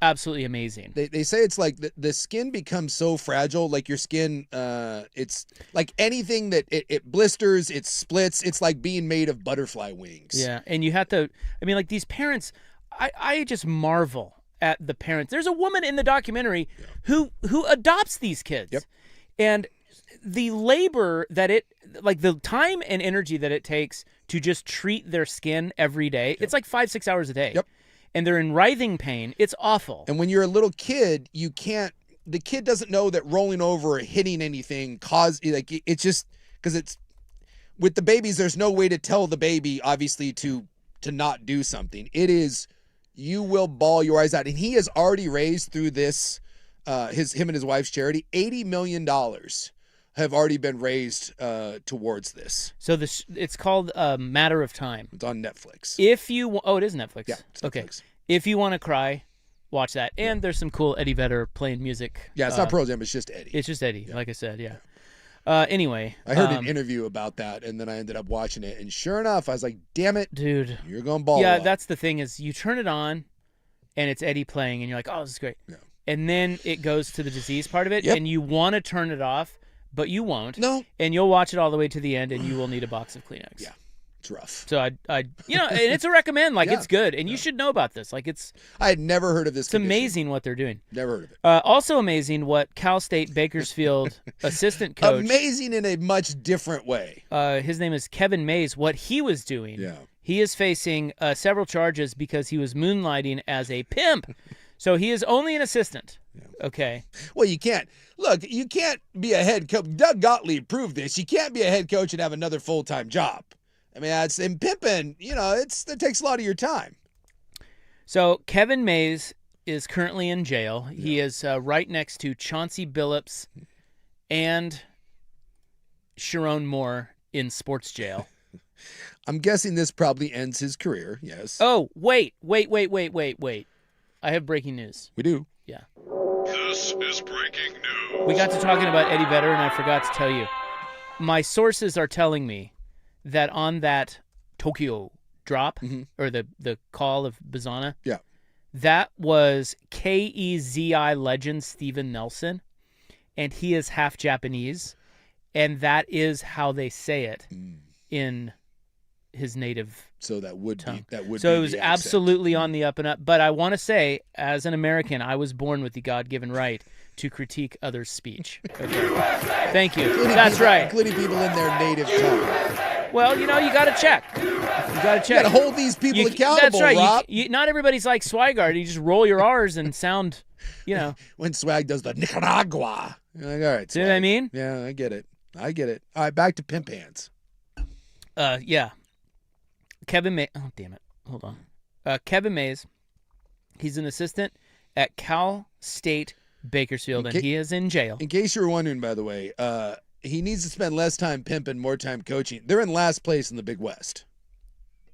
absolutely amazing. They say it's like the skin becomes so fragile, like your skin, it's like anything that it blisters, it splits. It's like being made of butterfly wings. Yeah, and you have to, I mean, like these parents, I just marvel at the parents. There's a woman in the documentary who adopts these kids. Yep. And the labor that like the time and energy that it takes to just treat their skin every day, it's like 5-6 hours a day. Yep. And they're in writhing pain. It's awful. And when you're a little kid, you can't. The kid doesn't know that rolling over or hitting anything it's just because it's with the babies. There's no way to tell the baby obviously to not do something. It is. You will bawl your eyes out. And he has already raised through this, him and his wife's charity, $80 million have already been raised towards this. So it's called Matter of Time. It's on Netflix. If you it is Netflix. Yeah, it's Okay. Netflix. If you want to cry, watch that. And there's some cool Eddie Vedder playing music. Yeah, it's not Pearl Jam. It's just Eddie. It's just Eddie, like I said. Yeah. Anyway, I heard an interview about that, and then I ended up watching it. And sure enough, I was like, damn it, dude. you're going to ball Yeah, up. that's the thing is you turn it on, and it's Eddie playing, and you're like, oh, this is great. Yeah. And then it goes to the disease part of it, Yep. and you want to turn it off, but you won't. No. And you'll watch it all the way to the end, and you will need a box of Kleenex. Yeah. It's rough. So and it's a recommend. Like Yeah. it's good, and you should know about this. Like it's I had never heard of this. condition. amazing what they're doing. Never heard of it. Also amazing what Cal State Bakersfield assistant coach. Amazing in a much different way. His name is Kevin Mays. What he was doing. Yeah. He is facing several charges because he was moonlighting as a pimp. So he is only an assistant. Yeah. Okay. Well, you can't. Look, you can't be a head coach. Doug Gottlieb proved this. You can't be a head coach and have another full-time job. I mean, it's in pimping, it takes a lot of your time. So Kevin Mays is currently in jail. Yeah. He is right next to Chauncey Billups and Sharon Moore in sports jail. I'm guessing this probably ends his career, yes. Oh, wait. I have breaking news. We do. Yeah. This is breaking news. We got to talking about Eddie Vedder, and I forgot to tell you. My sources are telling me that on that Tokyo drop, or the call of Bizana, yeah, that was KEZI legend Steven Nelson, and he is half Japanese, and that is how they say it in his native So that would tongue. be So it was the accent. absolutely on the up and up. But I want to say, as an American, I was born with the God-given right to critique others' speech. Okay. Thank you. That's right. Including people in their native tongue. Well, you got to check. You got to check. You got to hold these people accountable, That's right. Rob. Not everybody's like Swigard. You just roll your R's and sound, When Swag does the Nicaragua. You're like, all right, See what I mean? Yeah, I get it. All right, back to pimp hands. Yeah. Kevin May. Oh, damn it. Hold on. Kevin Mays. He's an assistant at Cal State Bakersfield, and he is in jail. In case you were wondering, by the way, he needs to spend less time pimping, more time coaching. They're in last place in the Big West.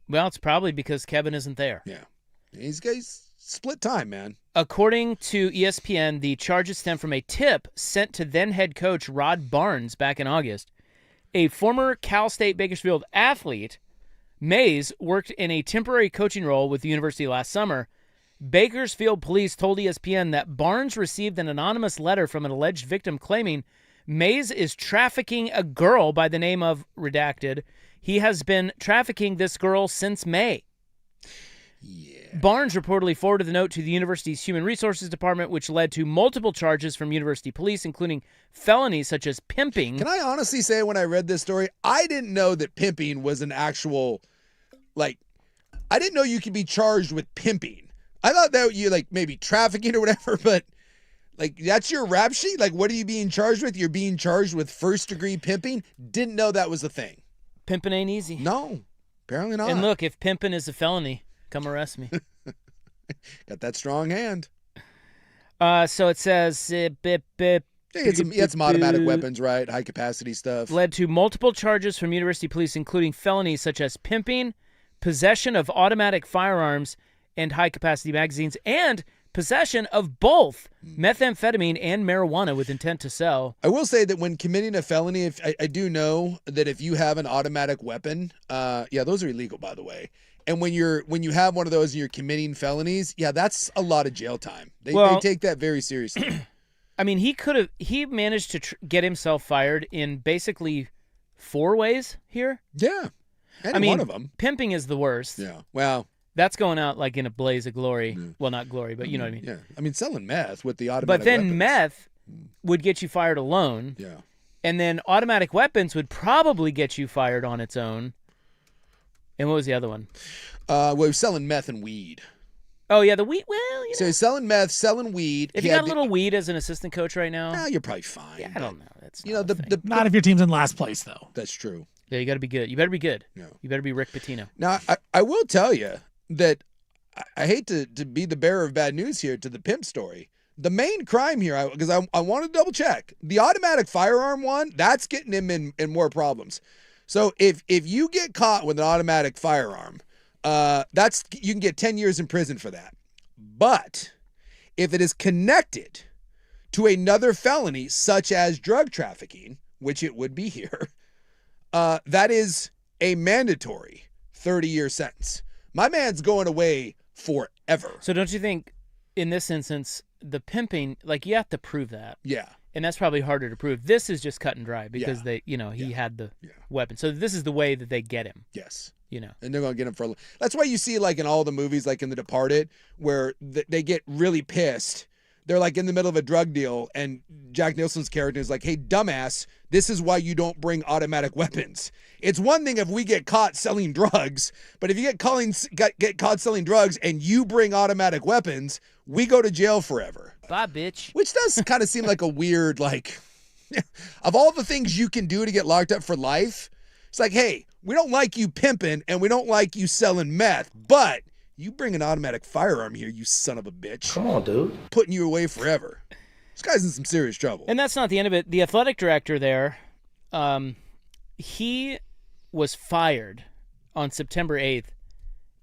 Well, it's probably because Kevin isn't there. Yeah. He's split time, man. According to ESPN, the charges stem from a tip sent to then head coach Rod Barnes back in August. A former Cal State Bakersfield athlete, Mays worked in a temporary coaching role with the university last summer. Bakersfield police told ESPN that Barnes received an anonymous letter from an alleged victim claiming Mays is trafficking a girl by the name of Redacted. He has been trafficking this girl since May. Yeah. Barnes reportedly forwarded the note to the university's Human Resources Department, which led to multiple charges from university police, including felonies such as pimping. Can I honestly say, when I read this story, I didn't know that pimping was an actual, I didn't know you could be charged with pimping. I thought that you maybe trafficking or whatever, but that's your rap sheet? What are you being charged with? You're being charged with first-degree pimping? Didn't know that was a thing. Pimping ain't easy. No, apparently not. And look, if pimping is a felony, come arrest me. Got that strong hand. So it says, He had some automatic weapons, right? High-capacity stuff. Led to multiple charges from university police, including felonies such as pimping, possession of automatic firearms and high-capacity magazines, and possession of both methamphetamine and marijuana with intent to sell. I will say that when committing a felony, I do know that if you have an automatic weapon, those are illegal, by the way. And when you have one of those and you're committing felonies, that's a lot of jail time. They take that very seriously. I mean, he managed to get himself fired in basically 4 ways here. Yeah. One of them. Pimping is the worst. Yeah. Well, that's going out in a blaze of glory. Yeah. Well, not glory, but you know what I mean. Yeah. I mean, selling meth with the automatic But then weapons. meth would get you fired alone. Yeah. And then automatic weapons would probably get you fired on its own. And what was the other one? We're selling meth and weed. Oh, yeah, the weed. Well, So he's selling meth, selling weed. If you got a little weed as an assistant coach right now. No, you're probably fine. Yeah, I don't know. That's not if your team's in last place, though. That's true. Yeah, you got to be good. You better be good. Yeah. You better be Rick Pitino. Now, I will tell you that I hate to be the bearer of bad news here to the pimp story. The main crime here, because I want to double check, the automatic firearm one, that's getting him in more problems. So if you get caught with an automatic firearm, you can get 10 years in prison for that. But if it is connected to another felony, such as drug trafficking, which it would be here, that is a mandatory 30-year sentence. My man's going away forever. So don't you think, in this instance, the pimping, you have to prove that? Yeah. And that's probably harder to prove. This is just cut and dry because he had the weapon. So this is the way that they get him. Yes. And they're going to get him for. That's why you see in all the movies, in The Departed, where they get really pissed. They're in the middle of a drug deal, and Jack Nicholson's character is like, "Hey, dumbass, this is why you don't bring automatic weapons. It's one thing if we get caught selling drugs, but if you get caught selling drugs and you bring automatic weapons, we go to jail forever." Bye, bitch. Which does kind of seem like a weird, of all the things you can do to get locked up for life, it's hey, we don't like you pimping and we don't like you selling meth, but you bring an automatic firearm here, you son of a bitch. Come on, dude. Putting you away forever. This guy's in some serious trouble. And that's not the end of it. The athletic director there, he was fired on September 8th,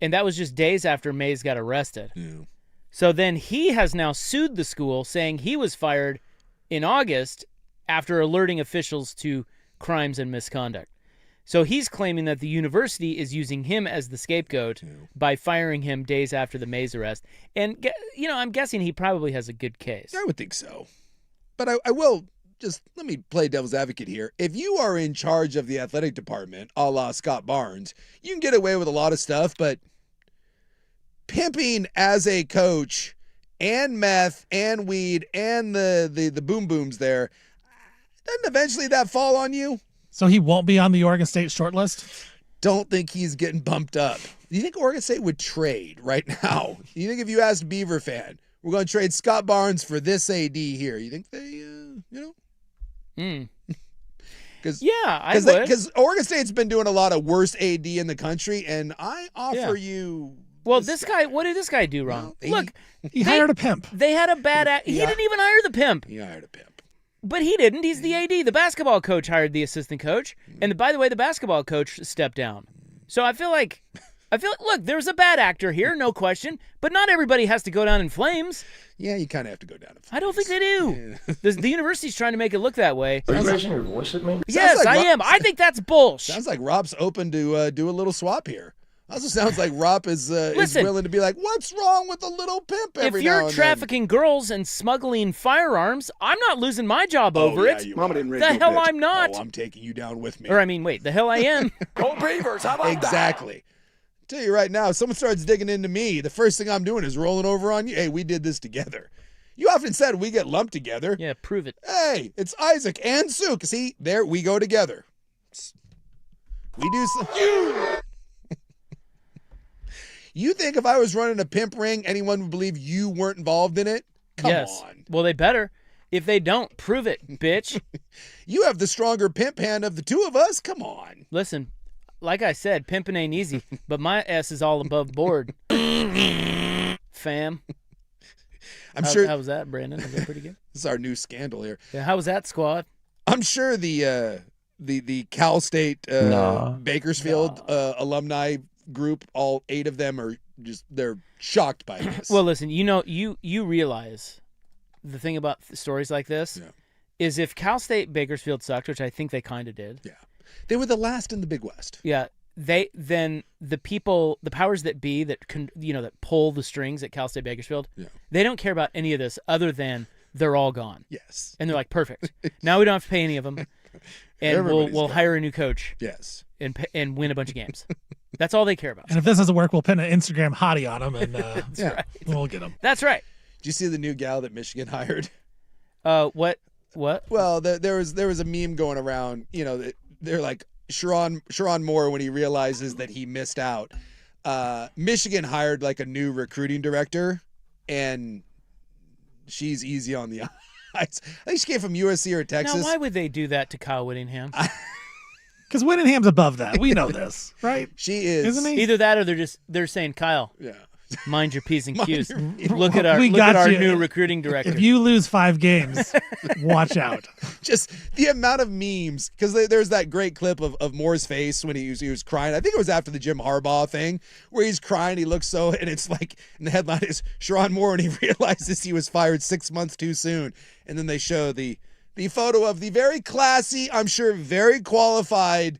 and that was just days after Mays got arrested. Yeah. So then he has now sued the school, saying he was fired in August after alerting officials to crimes and misconduct. So he's claiming that the university is using him as the scapegoat by firing him days after the Mays arrest. And, I'm guessing he probably has a good case. I would think so. But I will just, let me play devil's advocate here. If you are in charge of the athletic department, a la Scott Barnes, you can get away with a lot of stuff, but pimping as a coach and meth and weed and the boom booms there, doesn't eventually that fall on you? So he won't be on the Oregon State shortlist? Don't think he's getting bumped up. Do you think Oregon State would trade right now? You think if you asked Beaver fan, we're going to trade Scott Barnes for this AD here, you think they, I would. Because Oregon State's been doing a lot of worst AD in the country, and I offer you. Well, this guy, what did this guy do wrong? Well, Look, He hired a pimp. they had a bad act. He didn't even hire the pimp. He hired a pimp. But he didn't. He's the AD. The basketball coach hired the assistant coach. And by the way, the basketball coach stepped down. So I feel like, look, there's a bad actor here, no question. But not everybody has to go down in flames. Yeah, you kind of have to go down. I don't think they do. The university's trying to make it look that way. Are you raising your voice at me? Yes, like I am. I think that's bullshit. Sounds like Rob's open to do a little swap here. Also sounds like Rob is Listen, willing to be like, what's wrong with a little pimp every If now you're and then? trafficking girls and smuggling firearms, I'm not losing my job over it. Mama didn't raise The no hell bitch. I'm not. Oh, I'm taking you down with me. Or I mean, wait, the hell I am. Gold Beavers, how about Exactly. Tell you right now, if someone starts digging into me, the first thing I'm doing is rolling over on you. Hey, we did this together. You often said we get lumped together. Yeah, prove it. Hey, it's Isaac and Suk. See, there we go together. We do some. You think if I was running a pimp ring, anyone would believe you weren't involved in it? Come Yes. on. Well, they better. If they don't, prove it, bitch. You have the stronger pimp hand of the two of us. Come on. Listen, like I said, pimping ain't easy, but my ass is all above board. Fam. I'm sure How was that, Brandon? Was that pretty good? this is our new scandal here. Yeah, how was that, squad? I'm sure the Cal State Bakersfield alumni group, all 8 of them are they're shocked by this. Well, listen, you realize the thing about stories like this is if Cal State Bakersfield sucked, which I think they kind of did. Yeah. They were the last in the Big West. Yeah, then the people, the powers that be that that pull the strings at Cal State Bakersfield, they don't care about any of this other than they're all gone. Yes. And they're like, perfect. Now we don't have to pay any of them, and Everybody's we'll gone. hire a new coach Yes. and win a bunch of games. That's all they care about. And if this doesn't work, we'll pin an Instagram hottie on him, and we'll get him. That's right. Did you see the new gal that Michigan hired? What? Well, there was a meme going around. They're like Sharon Moore when he realizes that he missed out. Michigan hired like a new recruiting director, and she's easy on the eyes. I think she came from USC or Texas. Now, why would they do that to Kyle Whittingham? Because Whittingham's above that. We know this, right? She is. Isn't he? Either that or they're saying, Kyle, Yeah. mind your P's and Mind Q's. your- Look at our We got our you. new recruiting director. If you lose 5 games, watch out. Just the amount of memes, because there's that great clip of Moore's face when he was crying. I think it was after the Jim Harbaugh thing where he's crying. He looks so, and it's like, and the headline is Sharon Moore, and he realizes he was fired 6 months too soon. And then they show the photo of the very classy, I'm sure very qualified,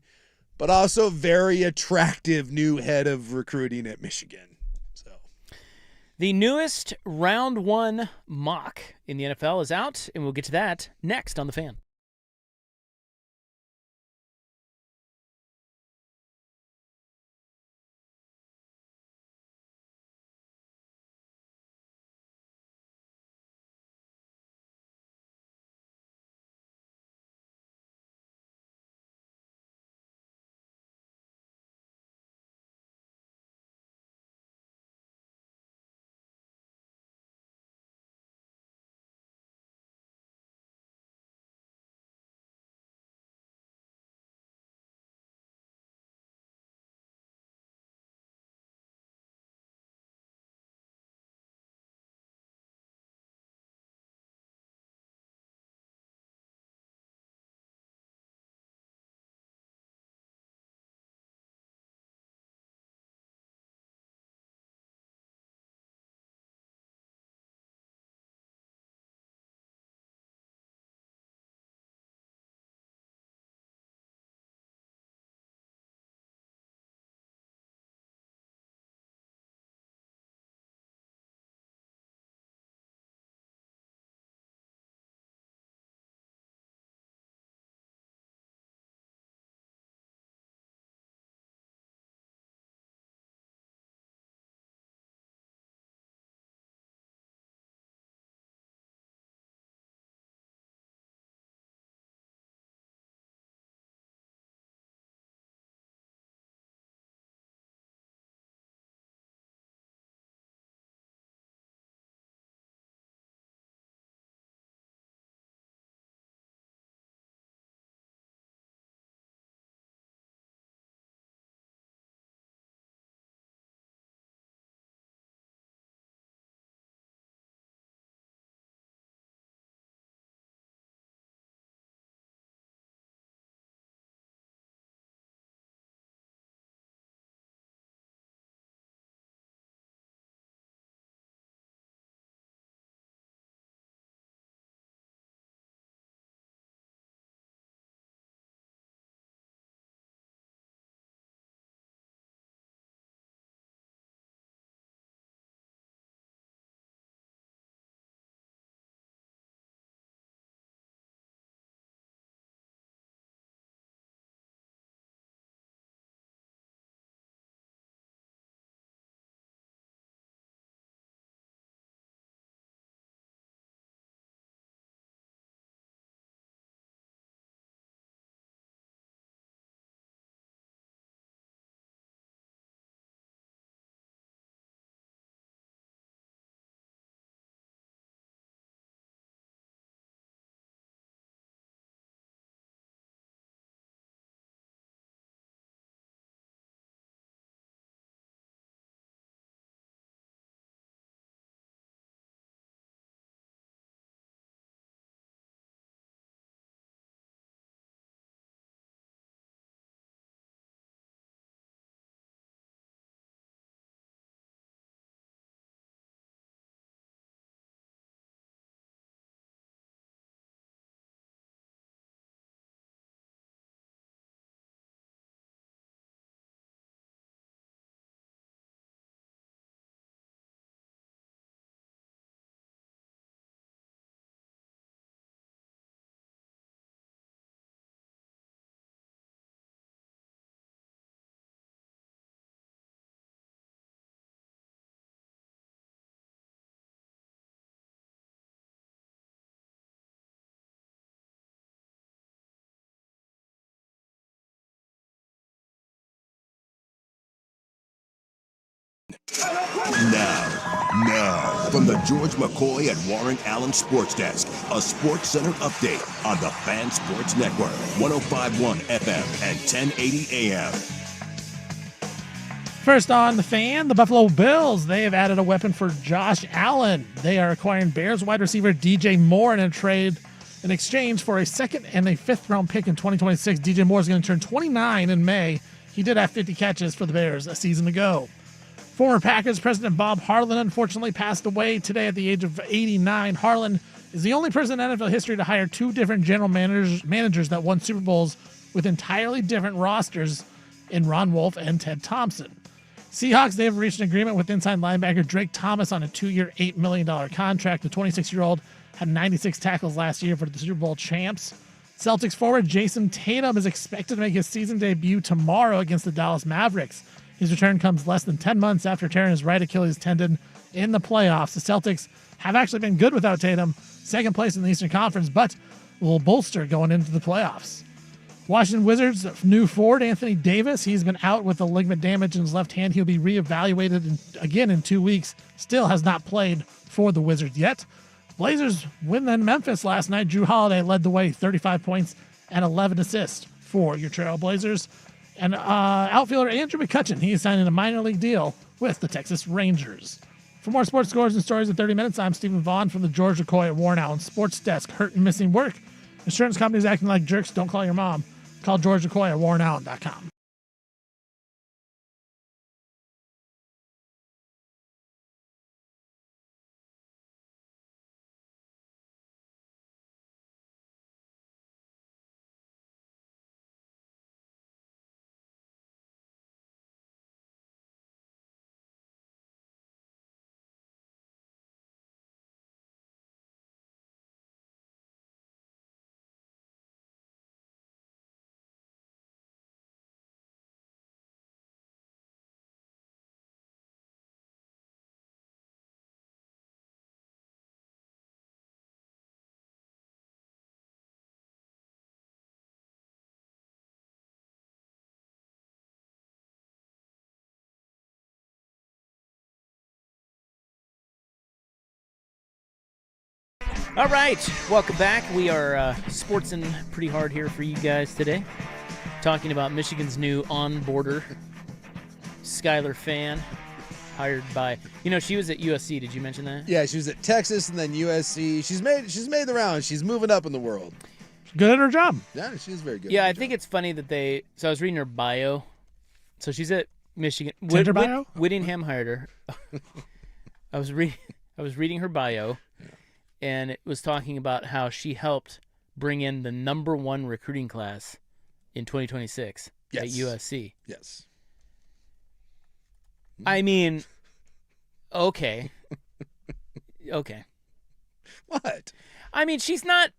but also very attractive new head of recruiting at Michigan. So The newest round 1 mock in the NFL is out, and we'll get to that next on The Fan. Now, from the George McCoy and Warren Allen Sports Desk, a Sports Center update on the Fan Sports Network, 105.1 FM and 1080 AM. First on the Fan, the Buffalo Bills. They have added a weapon for Josh Allen. They are acquiring Bears wide receiver DJ Moore in a trade in exchange for a second and a fifth-round pick in 2026. DJ Moore is going to turn 29 in May. He did have 50 catches for the Bears a season ago. Former Packers president Bob Harlan unfortunately passed away today at the age of 89. Harlan is the only person in NFL history to hire two different general managers that won Super Bowls with entirely different rosters in Ron Wolf and Ted Thompson. Seahawks, they have reached an agreement with inside linebacker Drake Thomas on a 2-year, $8 million contract. The 26-year-old had 96 tackles last year for the Super Bowl champs. Celtics forward Jason Tatum is expected to make his season debut tomorrow against the Dallas Mavericks. His return comes less than 10 months after tearing his right Achilles tendon in the playoffs. The Celtics have actually been good without Tatum, second place in the Eastern Conference, but will bolster going into the playoffs. Washington Wizards' new forward, Anthony Davis, he's been out with a ligament damage in his left hand. He'll be reevaluated again in 2 weeks. Still has not played for the Wizards yet. Blazers win in Memphis last night. Drew Holiday led the way, 35 points and 11 assists for your Trail Blazers. And outfielder Andrew McCutchen, he is signing a minor league deal with the Texas Rangers. For more sports scores and stories in 30 minutes, I'm Stephen Vaughn from the George McCoy at Warren Allen Sports Desk. Hurt and missing work? Insurance companies acting like jerks? Don't call your mom. Call George McCoy at warrenallen.com. All right, welcome back. We are sportsing pretty hard here for you guys today. Talking about Michigan's new on-boarder, Skylar Fan, hired by, she was at USC. Did you mention that? Yeah, she was at Texas and then USC. She's made the rounds. She's moving up in the world. Good at her job. Yeah, she's very good. Yeah, I think it's funny that so I was reading her bio. So she's at Michigan. Tinder bio? Whittingham hired her. I was reading her bio. And it was talking about how she helped bring in the #1 recruiting class in 2026 at USC. Yes. I mean, okay. Okay. What? I mean, she's not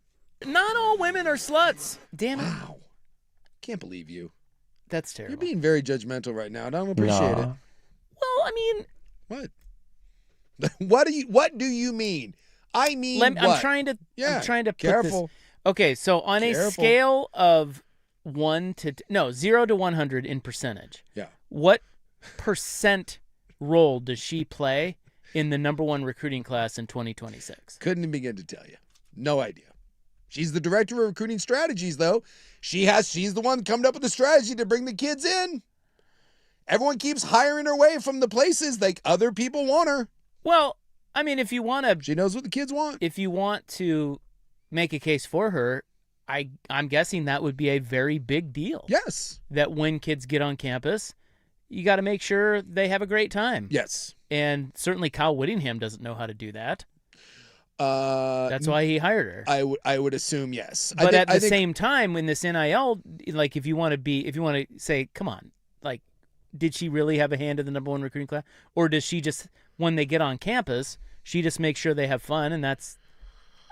all women are sluts. Damn it. Wow. Can't believe you. That's terrible. You're being very judgmental right now. I don't appreciate it. Well, I mean. What? What do you mean? I mean, what? I'm trying to put careful. this. Okay, so on a scale of 0 to 100 in percentage. Yeah. What percent role does she play in the #1 recruiting class in 2026? Couldn't even begin to tell you. No idea. She's the director of recruiting strategies, though. She's the one coming up with the strategy to bring the kids in. Everyone keeps hiring her away from the places like other people want her. Well, I mean, if you want to, she knows what the kids want. If you want to make a case for her, I'm guessing that would be a very big deal. Yes. That when kids get on campus, you got to make sure they have a great time. Yes. And certainly Kyle Whittingham doesn't know how to do that. That's why he hired her. I would assume yes. But at the same time, when this NIL, like if you want to say, come on, like, did she really have a hand in the #1 recruiting class, or does she just, when they get on campus, she just makes sure they have fun, and that's,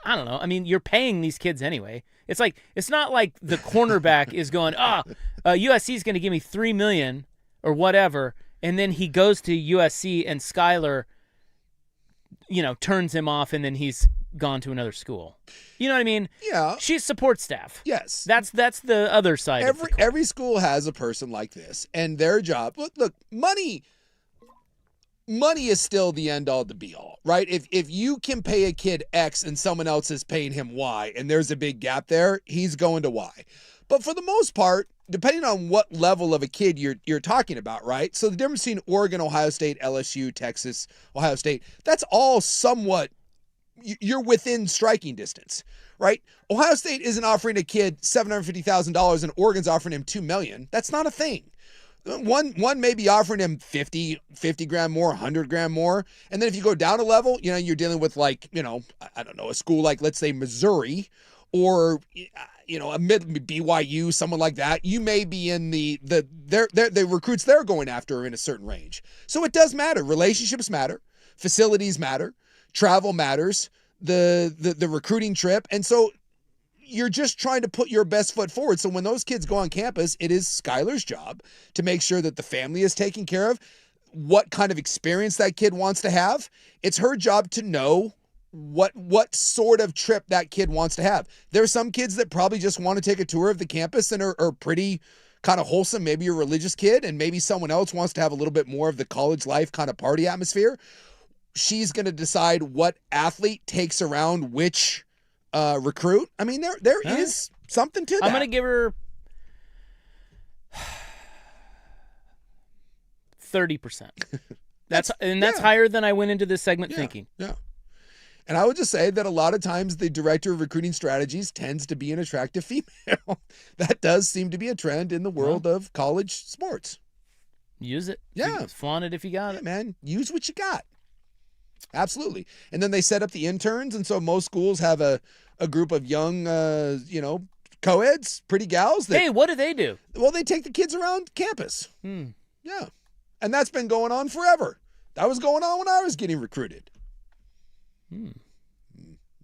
I don't know. I mean, you're paying these kids anyway. It's not like the cornerback is going, USC is going to give me $3 million or whatever, and then he goes to USC and Skylar, turns him off, and then he's gone to another school. You know what I mean? Yeah. She's support staff. Yes. That's the other side of the coin. Every school has a person like this, and their job. Look, money. money is still the end all to be all, right? If you can pay a kid X and someone else is paying him Y and there's a big gap there, he's going to Y. But for the most part, depending on what level of a kid you're talking about, right? So the difference between Oregon, Ohio State, LSU, Texas, Ohio State, that's all somewhat, you're within striking distance, right? Ohio State isn't offering a kid $750,000 and Oregon's offering him $2 million. That's not a thing. One may be offering him 50 grand more, 100 grand more. And then if you go down a level, you're dealing with like, I don't know, a school like, let's say Missouri or, a mid BYU, someone like that. You may be in the recruits they're going after are in a certain range. So it does matter. Relationships matter. Facilities matter. Travel matters. The recruiting trip. And so you're just trying to put your best foot forward. So when those kids go on campus, it is Skylar's job to make sure that the family is taken care of, what kind of experience that kid wants to have. It's her job to know what sort of trip that kid wants to have. There's some kids that probably just want to take a tour of the campus and are pretty kind of wholesome. Maybe a religious kid, and maybe someone else wants to have a little bit more of the college life kind of party atmosphere. She's going to decide what athlete takes around which recruit. I mean, there is something to that. I'm going to give her 30%. That's higher than I went into this segment thinking. Yeah. And I would just say that a lot of times the director of recruiting strategies tends to be an attractive female. That does seem to be a trend in the world of college sports. Use it. Yeah. Flaunt it if you got it. Man, use what you got. Absolutely. And then they set up the interns, and so most schools have a group of young, co-eds, pretty gals. Hey, what do they do? Well, they take the kids around campus. Hmm. Yeah. And that's been going on forever. That was going on when I was getting recruited.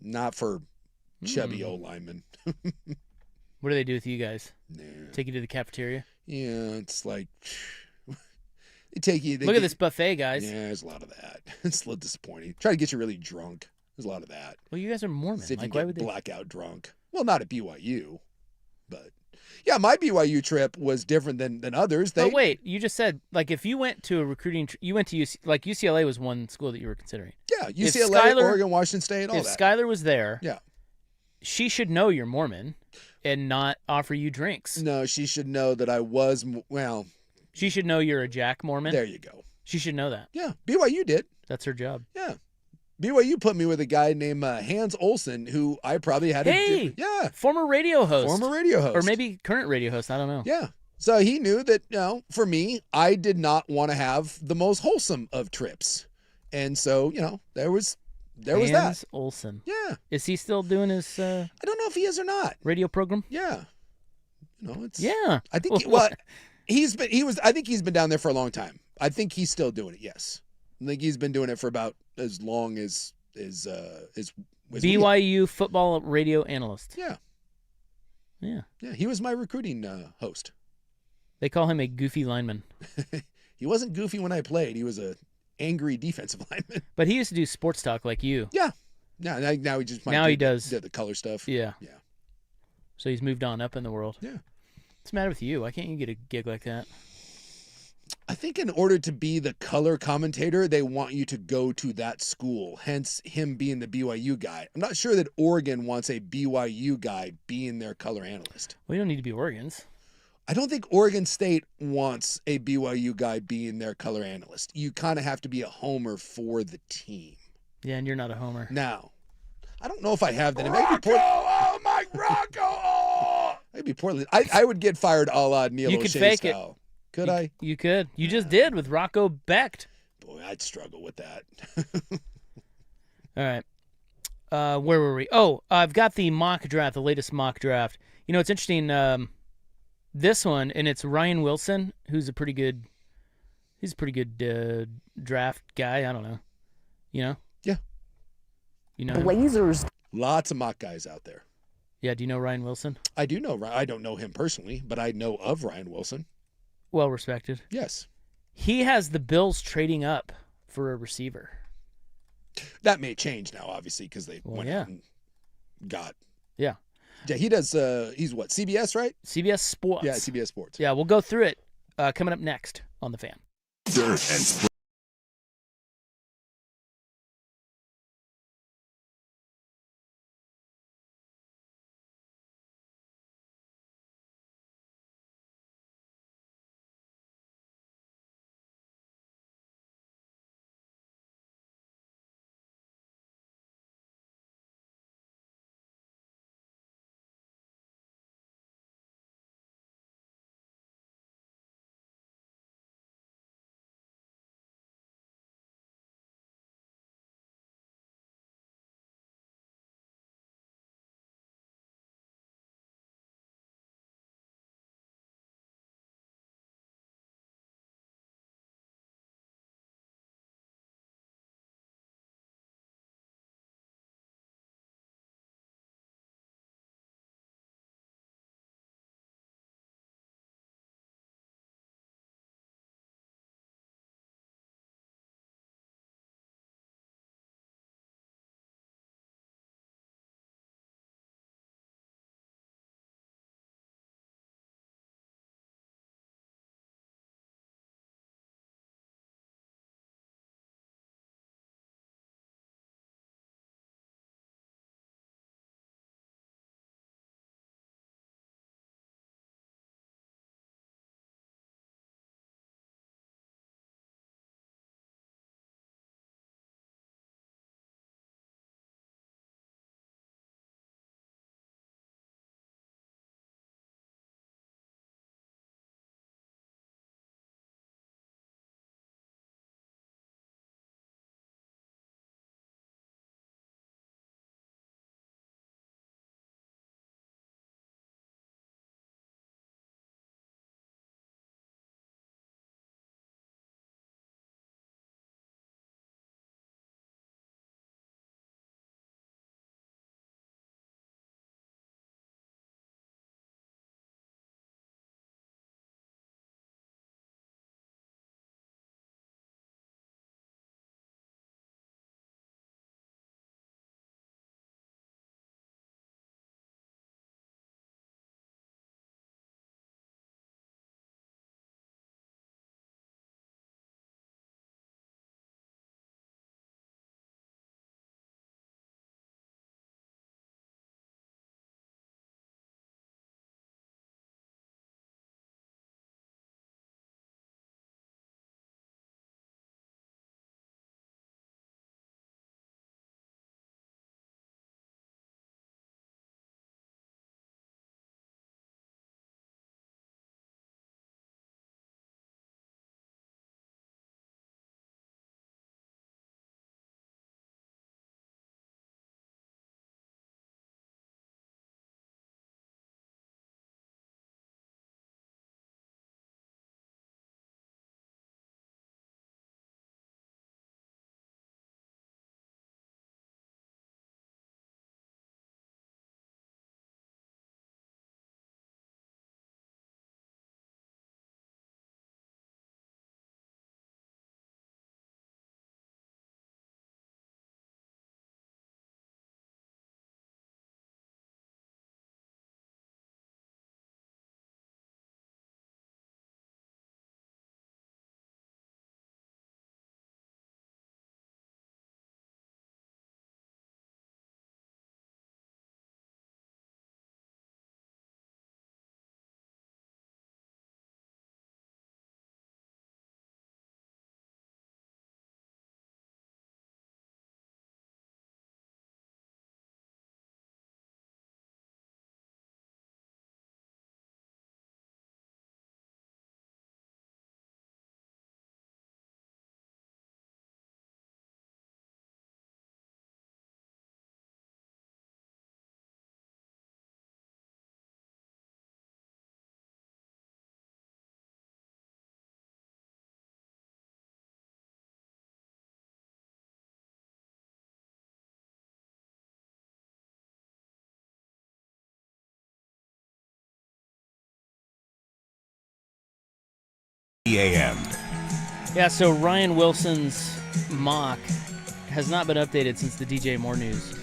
Not for chubby old linemen. What do they do with you guys? Nah. Take you to the cafeteria? Yeah, it's like they take you. Look at this buffet, guys. Yeah, there's a lot of that. It's a little disappointing. Try to get you really drunk. There's a lot of that. Well, you guys are Mormon. See if Like, you why get would they? blackout drunk. Well, not at BYU, but yeah, my BYU trip was different than others. But wait, you just said like if you went to a recruiting, you went to UCLA was one school that you were considering. Yeah, UCLA, Oregon, Washington State, all if that. If Skylar was there, yeah, she should know you're Mormon and not offer you drinks. No, she should know that I was. Well, she should know you're a Jack Mormon. There you go. She should know that. Yeah, BYU did. That's her job. Yeah. BYU put me with a guy named Hans Olsen, who I probably had former radio host. Or maybe current radio host. I don't know. Yeah. So he knew that, for me, I did not want to have the most wholesome of trips. And so, there was that. Hans Olsen. Yeah. Is he still doing his I don't know if he is or not. Radio program? Yeah. It's Yeah. I think I think he's been down there for a long time. I think he's still doing it, yes. I think he's been doing it for about as long as BYU football radio analyst. Yeah. Yeah. Yeah, he was my recruiting host. They call him a goofy lineman. He wasn't goofy when I played. He was a angry defensive lineman. But he used to do sports talk like you. Yeah. Now he just he does the color stuff. Yeah. Yeah. So he's moved on up in the world. Yeah. What's the matter with you? Why can't you get a gig like that? I think in order to be the color commentator, they want you to go to that school, hence him being the BYU guy. I'm not sure that Oregon wants a BYU guy being their color analyst. Well, you don't need to be Oregon's. I don't think Oregon State wants a BYU guy being their color analyst. You kind of have to be a homer for the team. Yeah, and you're not a homer. Now, I don't know if I have that. Rocco! Oh, my Rocco! Oh! Maybe Portland. I would get fired a la Neil You O'Shea could fake style. Could you, I? You could. You just did with Rocco Becht. Boy, I'd struggle with that. All right. Where were we? Oh, I've got the mock draft, the latest mock draft. It's interesting. This one, and it's Ryan Wilson, who's a pretty good draft guy. I don't know. Yeah. Blazers. Lots of mock guys out there. Yeah, do you know Ryan Wilson? I do know. I don't know him personally, but I know of Ryan Wilson. Well respected. Yes. He has the Bills trading up for a receiver. That may change now, obviously, because they went out and got. Yeah. Yeah, he does. He's what? CBS, right? CBS Sports. Yeah, CBS Sports. Yeah, we'll go through it coming up next on The Fan. Dirt and a.m. Yeah, so Ryan Wilson's mock has not been updated since the DJ Moore news.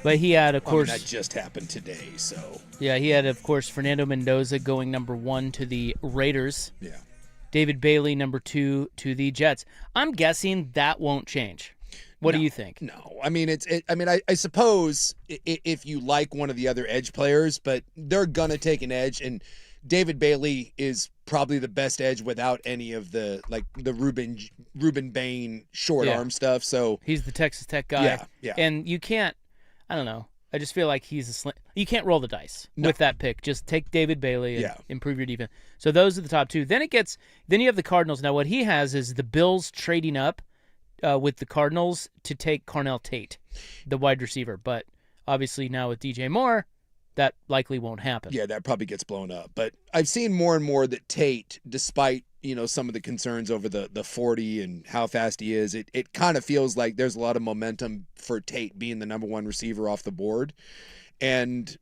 But he had, of course... that just happened today, so... Yeah, he had, of course, Fernando Mendoza going number 1 to the Raiders. Yeah. David Bailey, number 2 to the Jets. I'm guessing that won't change. What do you think? No, I mean I suppose if you like one of the other edge players, but they're gonna take an edge, and David Bailey is probably the best edge without any of the Ruben Bain short arm stuff. So he's the Texas Tech guy. Yeah. And you can't. I don't know. I just feel like he's you can't roll the dice with that pick. Just take David Bailey and improve your defense. So those are the top 2. Then you have the Cardinals. Now what he has is the Bills trading up with the Cardinals to take Carnell Tate, the wide receiver. But obviously now with DJ Moore, that likely won't happen. Yeah, that probably gets blown up. But I've seen more and more that Tate, despite some of the concerns over the 40 and how fast he is, it kind of feels like there's a lot of momentum for Tate being the number 1 receiver off the board. And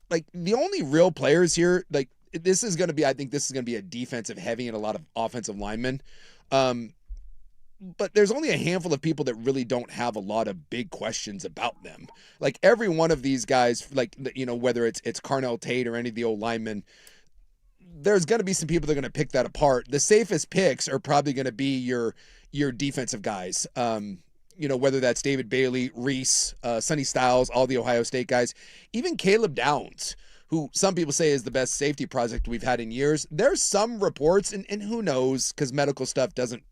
like the only real players here, like this is going to be a defensive heavy and a lot of offensive linemen. But there's only a handful of people that really don't have a lot of big questions about them. Like every one of these guys, like, whether it's Carnell Tate or any of the old linemen, there's going to be some people that are going to pick that apart. The safest picks are probably going to be your defensive guys. Whether that's David Bailey, Reese, Sonny Styles, all the Ohio State guys, even Caleb Downs, who some people say is the best safety project we've had in years. There's some reports, and who knows, because medical stuff doesn't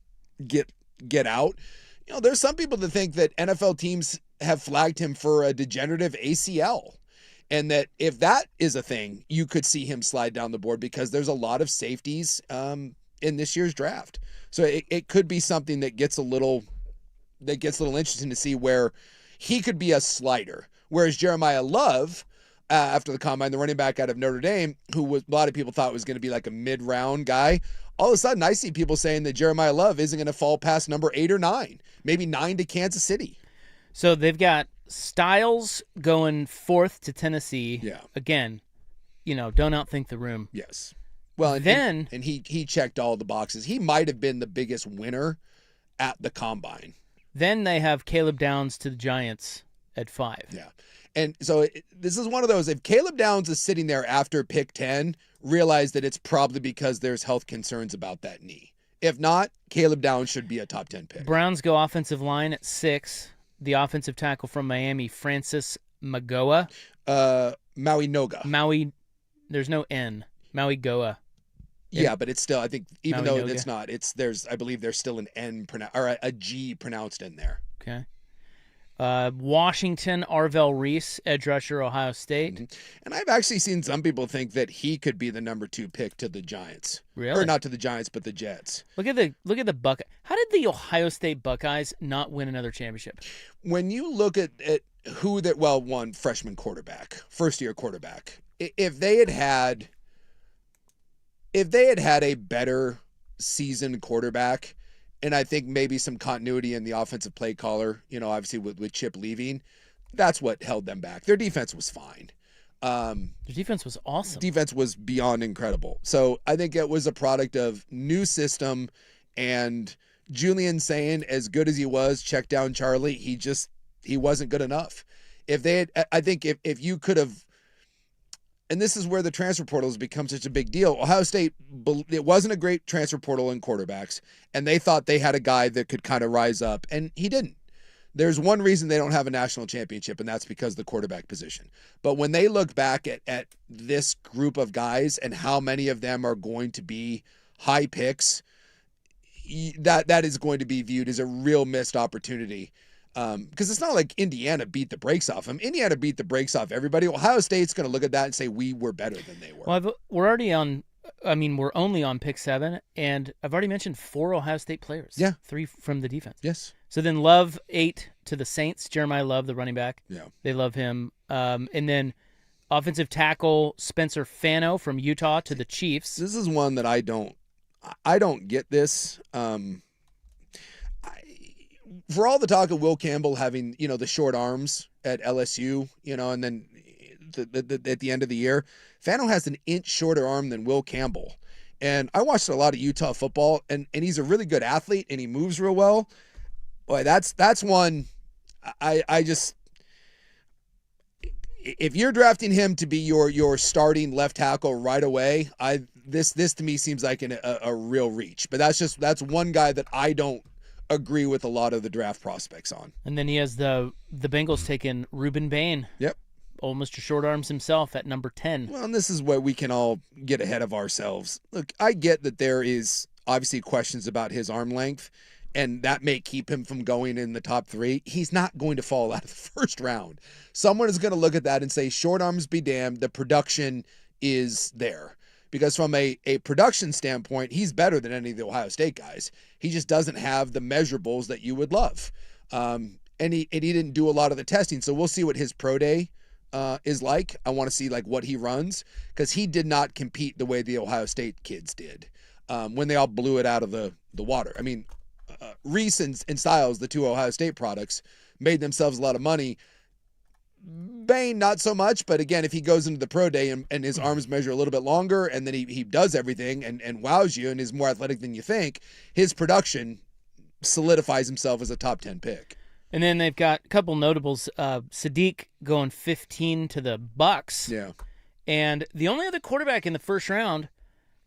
get out. There's some people that think that NFL teams have flagged him for a degenerative ACL, and that if that is a thing, you could see him slide down the board because there's a lot of safeties in this year's draft. So it could be something that gets a little interesting to see where he could be a slider. Whereas Jeremiah Love, after the combine, the running back out of Notre Dame, a lot of people thought was going to be like a mid-round guy. All of a sudden, I see people saying that Jeremiah Love isn't going to fall past number 8 or 9, maybe 9 to Kansas City. So they've got Styles going 4th to Tennessee. Yeah. Again, don't outthink the room. Yes. Well, and then he checked all the boxes. He might have been the biggest winner at the combine. Then they have Caleb Downs to the Giants at 5. Yeah. And so this is one of those, if Caleb Downs is sitting there after pick 10, realize that it's probably because there's health concerns about that knee. If not, Caleb Downs should be a top 10 pick. Browns go offensive line at 6. The offensive tackle from Miami, Francis Magoa. Maui Noga. Maui, there's no N. Maui Goa. Yeah, but it's still, I think, even Maui though Noga. it's not, I believe there's still an N or a G pronounced in there. Okay. Washington, Arvell Reese, edge rusher, Ohio State. Mm-hmm. And I've actually seen some people think that he could be the number 2 pick to the Giants. Really? Or not to the Giants, but the Jets. Look at the Buckeyes. How did the Ohio State Buckeyes not win another championship? When you look at who that, well, one freshman quarterback, first-year quarterback, if they had had a better seasoned quarterback, and I think maybe some continuity in the offensive play caller, obviously with Chip leaving, that's what held them back. Their defense was fine. Their defense was awesome. Defense was beyond incredible. So I think it was a product of new system, and Julian saying, as good as he was, check down Charlie, he wasn't good enough. I think if you could have, and this is where the transfer portal has become such a big deal. Ohio State, it wasn't a great transfer portal in quarterbacks, and they thought they had a guy that could kind of rise up, and he didn't. There's one reason they don't have a national championship, and that's because of the quarterback position. But when they look back at this group of guys and how many of them are going to be high picks, that is going to be viewed as a real missed opportunity. Because it's not like Indiana beat the brakes off them. Indiana beat the brakes off everybody. Ohio State's going to look at that and say we were better than they were. Well, we're only on pick 7, and I've already mentioned 4 Ohio State players. Yeah. 3 from the defense. Yes. So then Love 8 to the Saints. Jeremiah Love, the running back. Yeah. They love him. And then offensive tackle Spencer Fano from Utah to the Chiefs. This is one that I don't get this. For all the talk of Will Campbell having, the short arms at LSU, and then at the end of the year, Fano has an inch shorter arm than Will Campbell. And I watched a lot of Utah football, and he's a really good athlete, and he moves real well. Boy, that's one I just, if you're drafting him to be your starting left tackle right away, this to me seems like a real reach. But that's one guy that I don't agree with a lot of the draft prospects on. And then he has the Bengals taking Reuben Bain. Yep. Old Mr. Short Arms himself at number 10. Well, and this is where we can all get ahead of ourselves. Look, I get that there is obviously questions about his arm length, and that may keep him from going in the top 3. He's not going to fall out of the first round. Someone is going to look at that and say, short arms be damned, the production is there. Because from a production standpoint, he's better than any of the Ohio State guys. He just doesn't have the measurables that you would love. And he didn't do a lot of the testing, so we'll see what his pro day is like. I want to see like what he runs, because he did not compete the way the Ohio State kids did when they all blew it out of the water. I mean, Reese and Styles, the 2 Ohio State products, made themselves a lot of money. Bain, not so much, but again, if he goes into the pro day and his arms measure a little bit longer, and then he does everything and wows you and is more athletic than you think, his production solidifies himself as a top 10 pick. And then they've got a couple notables. Sadiq going 15 to the Bucks. Yeah. And the only other quarterback in the first round,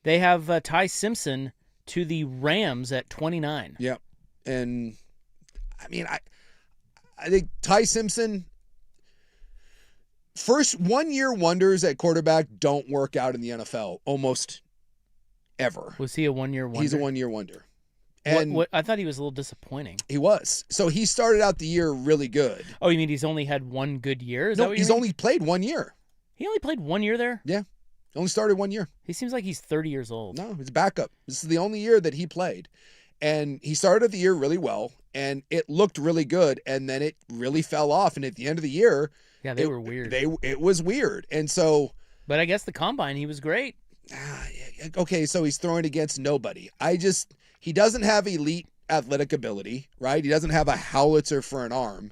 they have Ty Simpson to the Rams at 29. Yeah. And I mean, I think Ty Simpson, first 1-year wonders at quarterback don't work out in the NFL almost ever. Was he a 1-year wonder? He's a 1-year wonder. And what I thought he was a little disappointing. He was. So he started out the year really good. Oh, you mean he's only had one good year? Is No, that what he's you mean? only played 1 year. He only played 1 year there? Yeah. Only started 1 year. He seems like he's 30 years old. No, it's backup. This is the only year that he played. And he started the year really well, and it looked really good, and then it really fell off. And at the end of the year, Yeah, they were weird. It was weird. And so, but I guess the combine, he was great. okay, so he's throwing against nobody. He doesn't have elite athletic ability, right? He doesn't have a howitzer for an arm.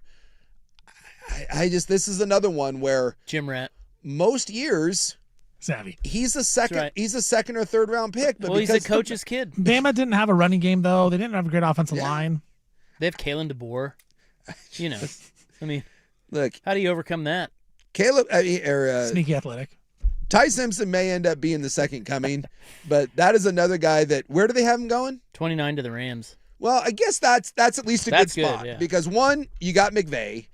This is another one where Jim Rat. most years Savvy. he's a second right. he's a second or third round pick, but Well, he's a because coach's kid. Bama didn't have a running game, though. They didn't have a great offensive line. They have Kalen DeBoer. You know, I mean, look, how do you overcome that? Caleb Sneaky athletic. Ty Simpson may end up being the second coming, but that is another guy that, where do they have him going? 29 to the Rams. Well, I guess that's at least a That's good spot good, yeah. because one, you got McVay,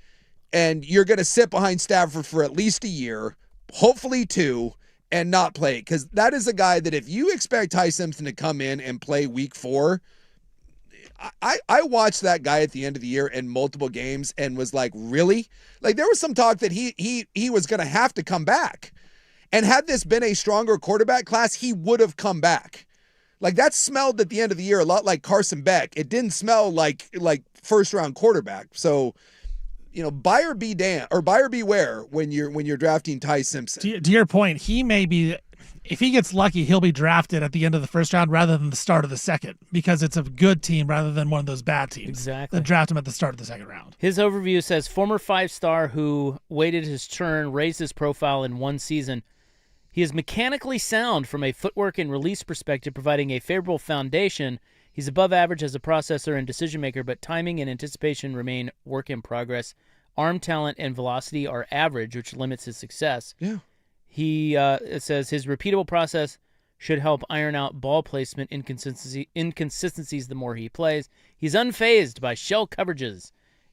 and you're going to sit behind Stafford for at least a year, hopefully 2, and not play. Because that is a guy that if you expect Ty Simpson to come in and play week 4, I watched that guy at the end of the year in multiple games and was like, really? Like there was some talk that he was going to have to come back. And had this been a stronger quarterback class, he would have come back. Like that smelled at the end of the year a lot like Carson Beck. It didn't smell like first round quarterback. So, buyer beware when you're drafting Ty Simpson. To your point, he may be, if he gets lucky, he'll be drafted at the end of the first round rather than the start of the second, because it's a good team rather than one of those bad teams. Exactly. That draft him at the start of the second round. His overview says former 5-star who waited his turn, raised his profile in one season. He is mechanically sound from a footwork and release perspective, providing a favorable foundation. He's above average as a processor and decision maker, but timing and anticipation remain work in progress. Arm talent and velocity are average, which limits his success. Yeah. It says his repeatable process should help iron out ball placement inconsistencies the more he plays. He's unfazed by shell coverages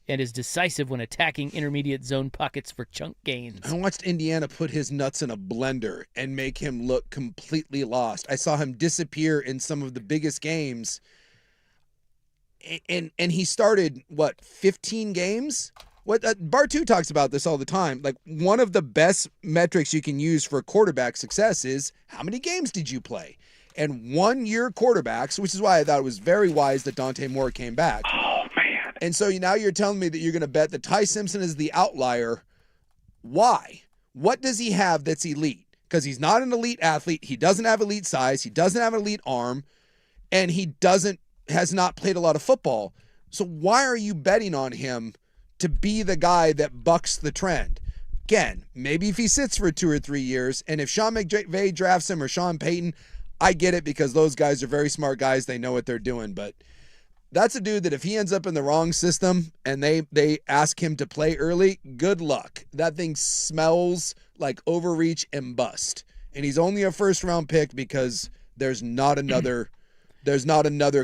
and is decisive when attacking intermediate zone pockets for chunk gains. I watched Indiana put his nuts in a blender and make him look completely lost. I saw him disappear in some of the biggest games. And he started, 15 games? Bartu talks about this all the time. Like, one of the best metrics you can use for quarterback success is how many games did you play? And 1-year quarterbacks, which is why I thought it was very wise that Dante Moore came back. Oh, man. And so now you're telling me that you're going to bet that Ty Simpson is the outlier. Why? What does he have that's elite? Because he's not an elite athlete. He doesn't have elite size. He doesn't have an elite arm. And he has not played a lot of football. So why are you betting on him to be the guy that bucks the trend? Again, maybe if he sits for 2 or 3 years, and if Sean McVay drafts him or Sean Payton, I get it because those guys are very smart guys. They know what they're doing, but that's a dude that if he ends up in the wrong system and they ask him to play early, good luck. That thing smells like overreach and bust. And he's only a first-round pick because there's not another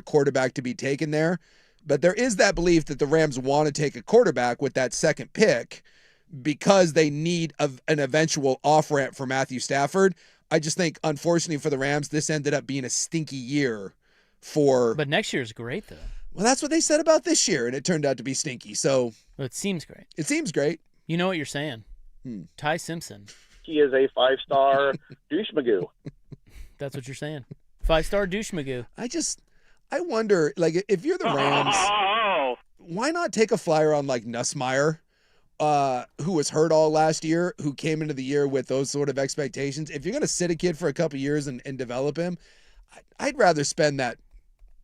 quarterback to be taken there. But there is that belief that the Rams want to take a quarterback with that second pick because they need an eventual off-ramp for Matthew Stafford. I just think, unfortunately for the Rams, this ended up being a stinky year for... But next year is great, though. Well, that's what they said about this year, and it turned out to be stinky. So Well, it seems great. it seems great. You know what you're saying. Ty Simpson. He is a 5-star douche magoo. That's what you're saying. 5-star douche magoo. I wonder, like, if you're the Rams, why not take a flyer on, like, Nussmeier, who was hurt all last year, who came into the year with those sort of expectations? If you're going to sit a kid for a couple years and develop him, I'd rather spend that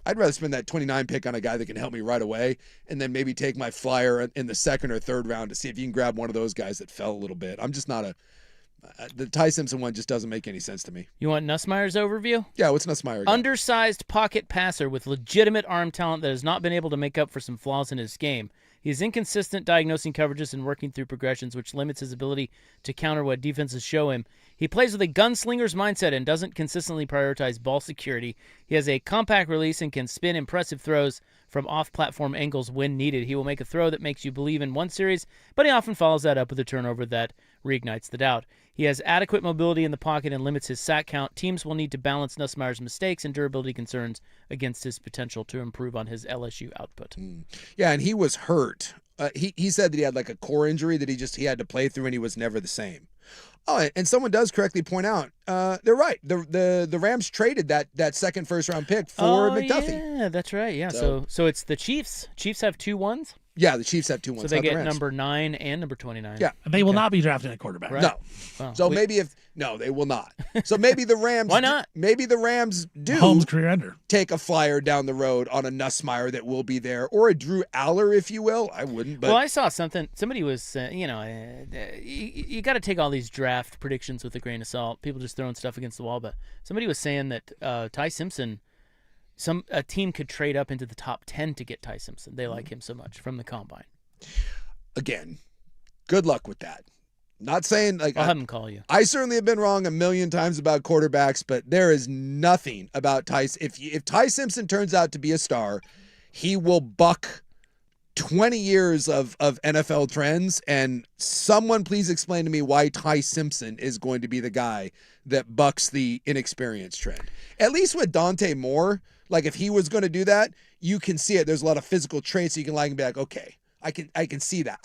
29 pick on a guy that can help me right away and then maybe take my flyer in the second or third round to see if you can grab one of those guys that fell a little bit. I'm just not the Ty Simpson one just doesn't make any sense to me. You want Nussmeier's overview? Yeah, what's Nussmeier again? Undersized pocket passer with legitimate arm talent that has not been able to make up for some flaws in his game. He is inconsistent diagnosing coverages and working through progressions, which limits his ability to counter what defenses show him. He plays with a gunslinger's mindset and doesn't consistently prioritize ball security. He has a compact release and can spin impressive throws from off-platform angles when needed. He will make a throw that makes you believe in one series, but he often follows that up with a turnover that reignites the doubt. He has adequate mobility in the pocket and limits his sack count. Teams will need to balance Nussmeier's mistakes and durability concerns against his potential to improve on his LSU output. Yeah, and he was hurt. He said that he had like a core injury that he had to play through, and he was never the same. Oh, and someone does correctly point out, they're right. The Rams traded that second first-round pick for McDuffie. Yeah, that's right. Yeah, so it's the Chiefs. Chiefs have 2 1s. Yeah, the Chiefs have 2 1s. So they not the get Rams. number 9 and number 29. Yeah. And they will not be drafting a quarterback. Right. No. Wow. So maybe they will not. So maybe the Rams. Why not? Maybe the Rams do Holmes' career ender. take a flyer down the road on a Nussmeier that will be there, or a Drew Aller, if you will. I wouldn't. But Well, I saw something. Somebody was, you got to take all these draft predictions with a grain of salt. People just throwing stuff against the wall. But somebody was saying that Ty Simpson, a team could trade up into the top 10 to get Ty Simpson. They like him so much from the combine. again, good luck with that. Not saying like I'll have him call you. I certainly have been wrong a million times about quarterbacks, but there is nothing about Ty. If Ty Simpson turns out to be a star, he will buck 20 years of NFL trends. And someone please explain to me why Ty Simpson is going to be the guy that bucks the inexperience trend. At least with Dante Moore, like if he was going to do that, you can see it. There's a lot of physical traits, so you can like and be like, okay, I can see that.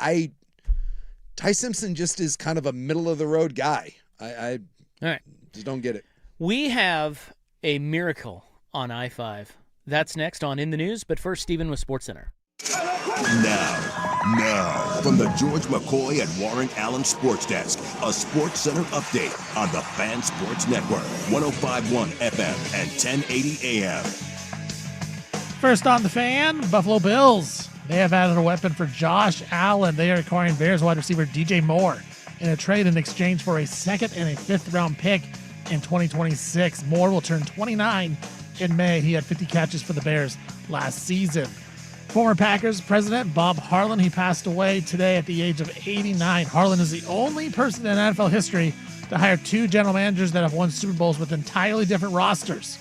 Ty Simpson just is kind of a middle of the road guy. I All right. just don't get it. We have a miracle on I-5. That's next on In the News, but first, Stephen with SportsCenter. Now, from the George McCoy and Warren Allen Sports Desk, a Sports Center update on the Fan Sports Network, 105.1 FM and 1080 AM. First on the Fan, Buffalo Bills. They have added a weapon for Josh Allen. They are acquiring Bears wide receiver DJ Moore in a trade in exchange for a second and a fifth-round pick in 2026. Moore will turn 29 in May. He had 50 catches for the Bears last season. Former Packers president Bob Harlan, he passed away today at the age of 89. Harlan is the only person in NFL history to hire two general managers that have won Super Bowls with entirely different rosters.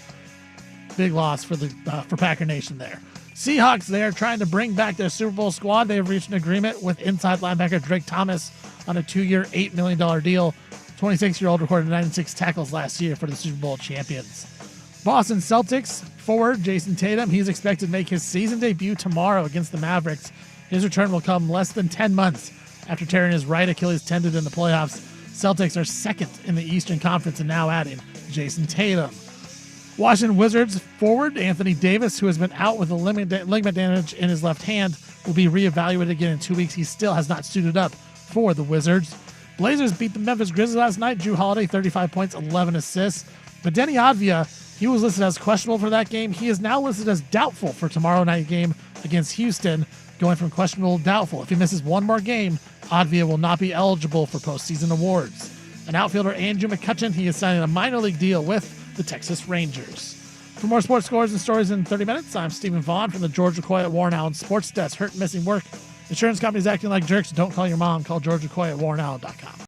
Big loss for Packer Nation there. Seahawks, they are trying to bring back their Super Bowl squad. They have reached an agreement with inside linebacker Drake Thomas on a 2-year, $8 million deal. 26-year-old recorded 96 tackles last year for the Super Bowl champions. Boston Celtics forward Jason Tatum, he's expected to make his season debut tomorrow against the Mavericks. His return will come less than 10 months after tearing his right Achilles tendon in the playoffs. Celtics are second in the Eastern Conference and now adding Jason Tatum. Washington Wizards forward Anthony Davis, who has been out with a ligament damage in his left hand, will be reevaluated again in 2 weeks. He still has not suited up for the Wizards. Blazers beat the Memphis Grizzlies last night. Drew Holiday, 35 points, 11 assists. But Denny Advia, he was listed as questionable for that game. He is now listed as doubtful for tomorrow night game against Houston, going from questionable to doubtful. If he misses one more game, Advia will not be eligible for postseason awards. An outfielder, Andrew McCutchen, he is signing a minor league deal with the Texas Rangers. For more sports scores and stories in 30 minutes, I'm Stephen Vaughn from the George McCoy at Warren Allen Sports Desk. Hurt, missing work. Insurance companies acting like jerks. Don't call your mom. Call George McCoy at warrenallen.com.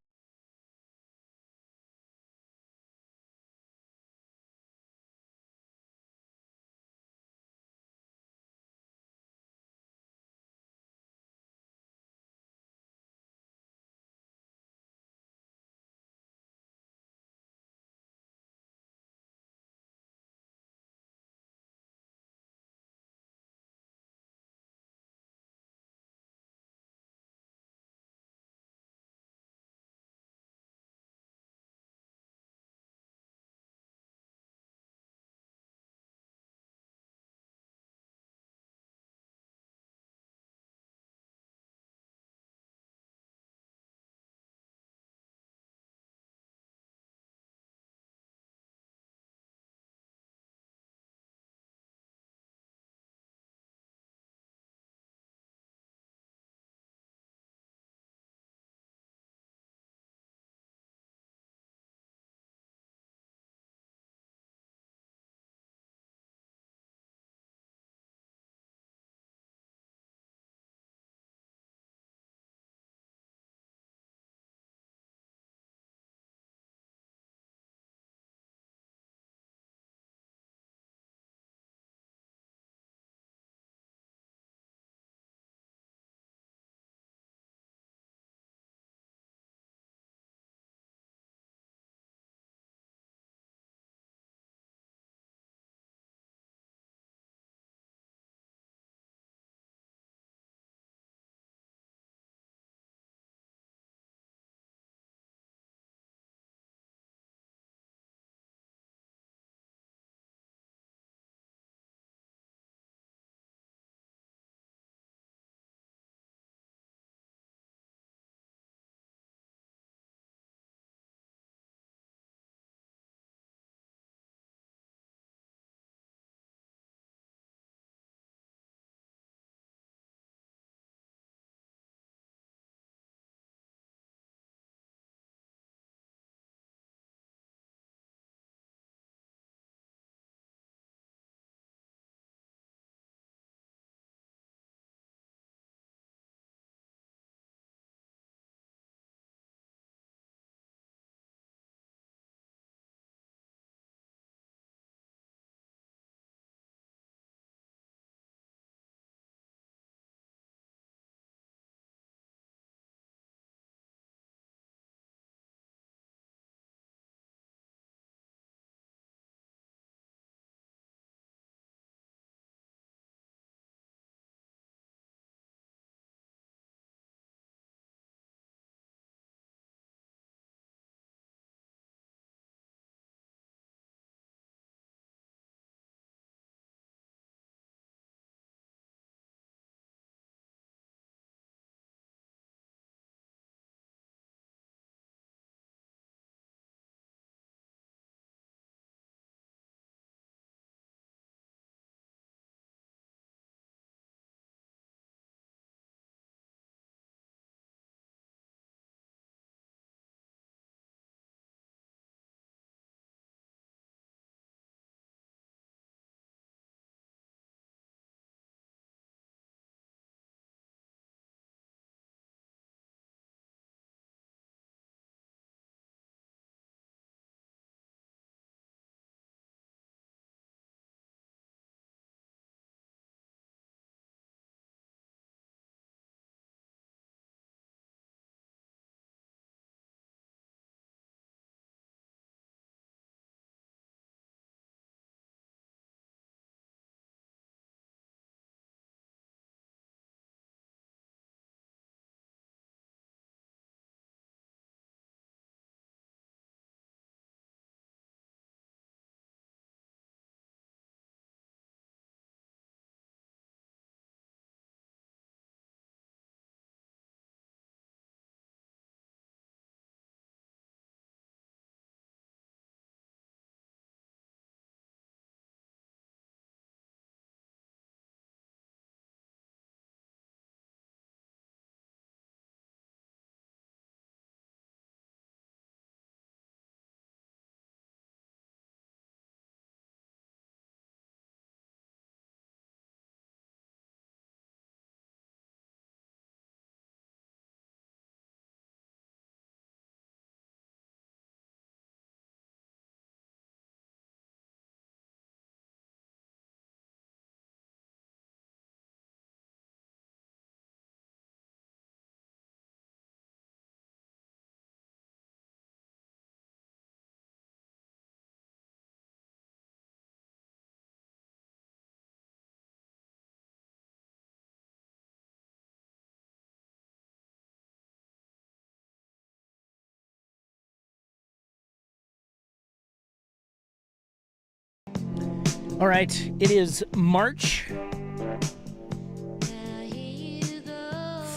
All right, it is March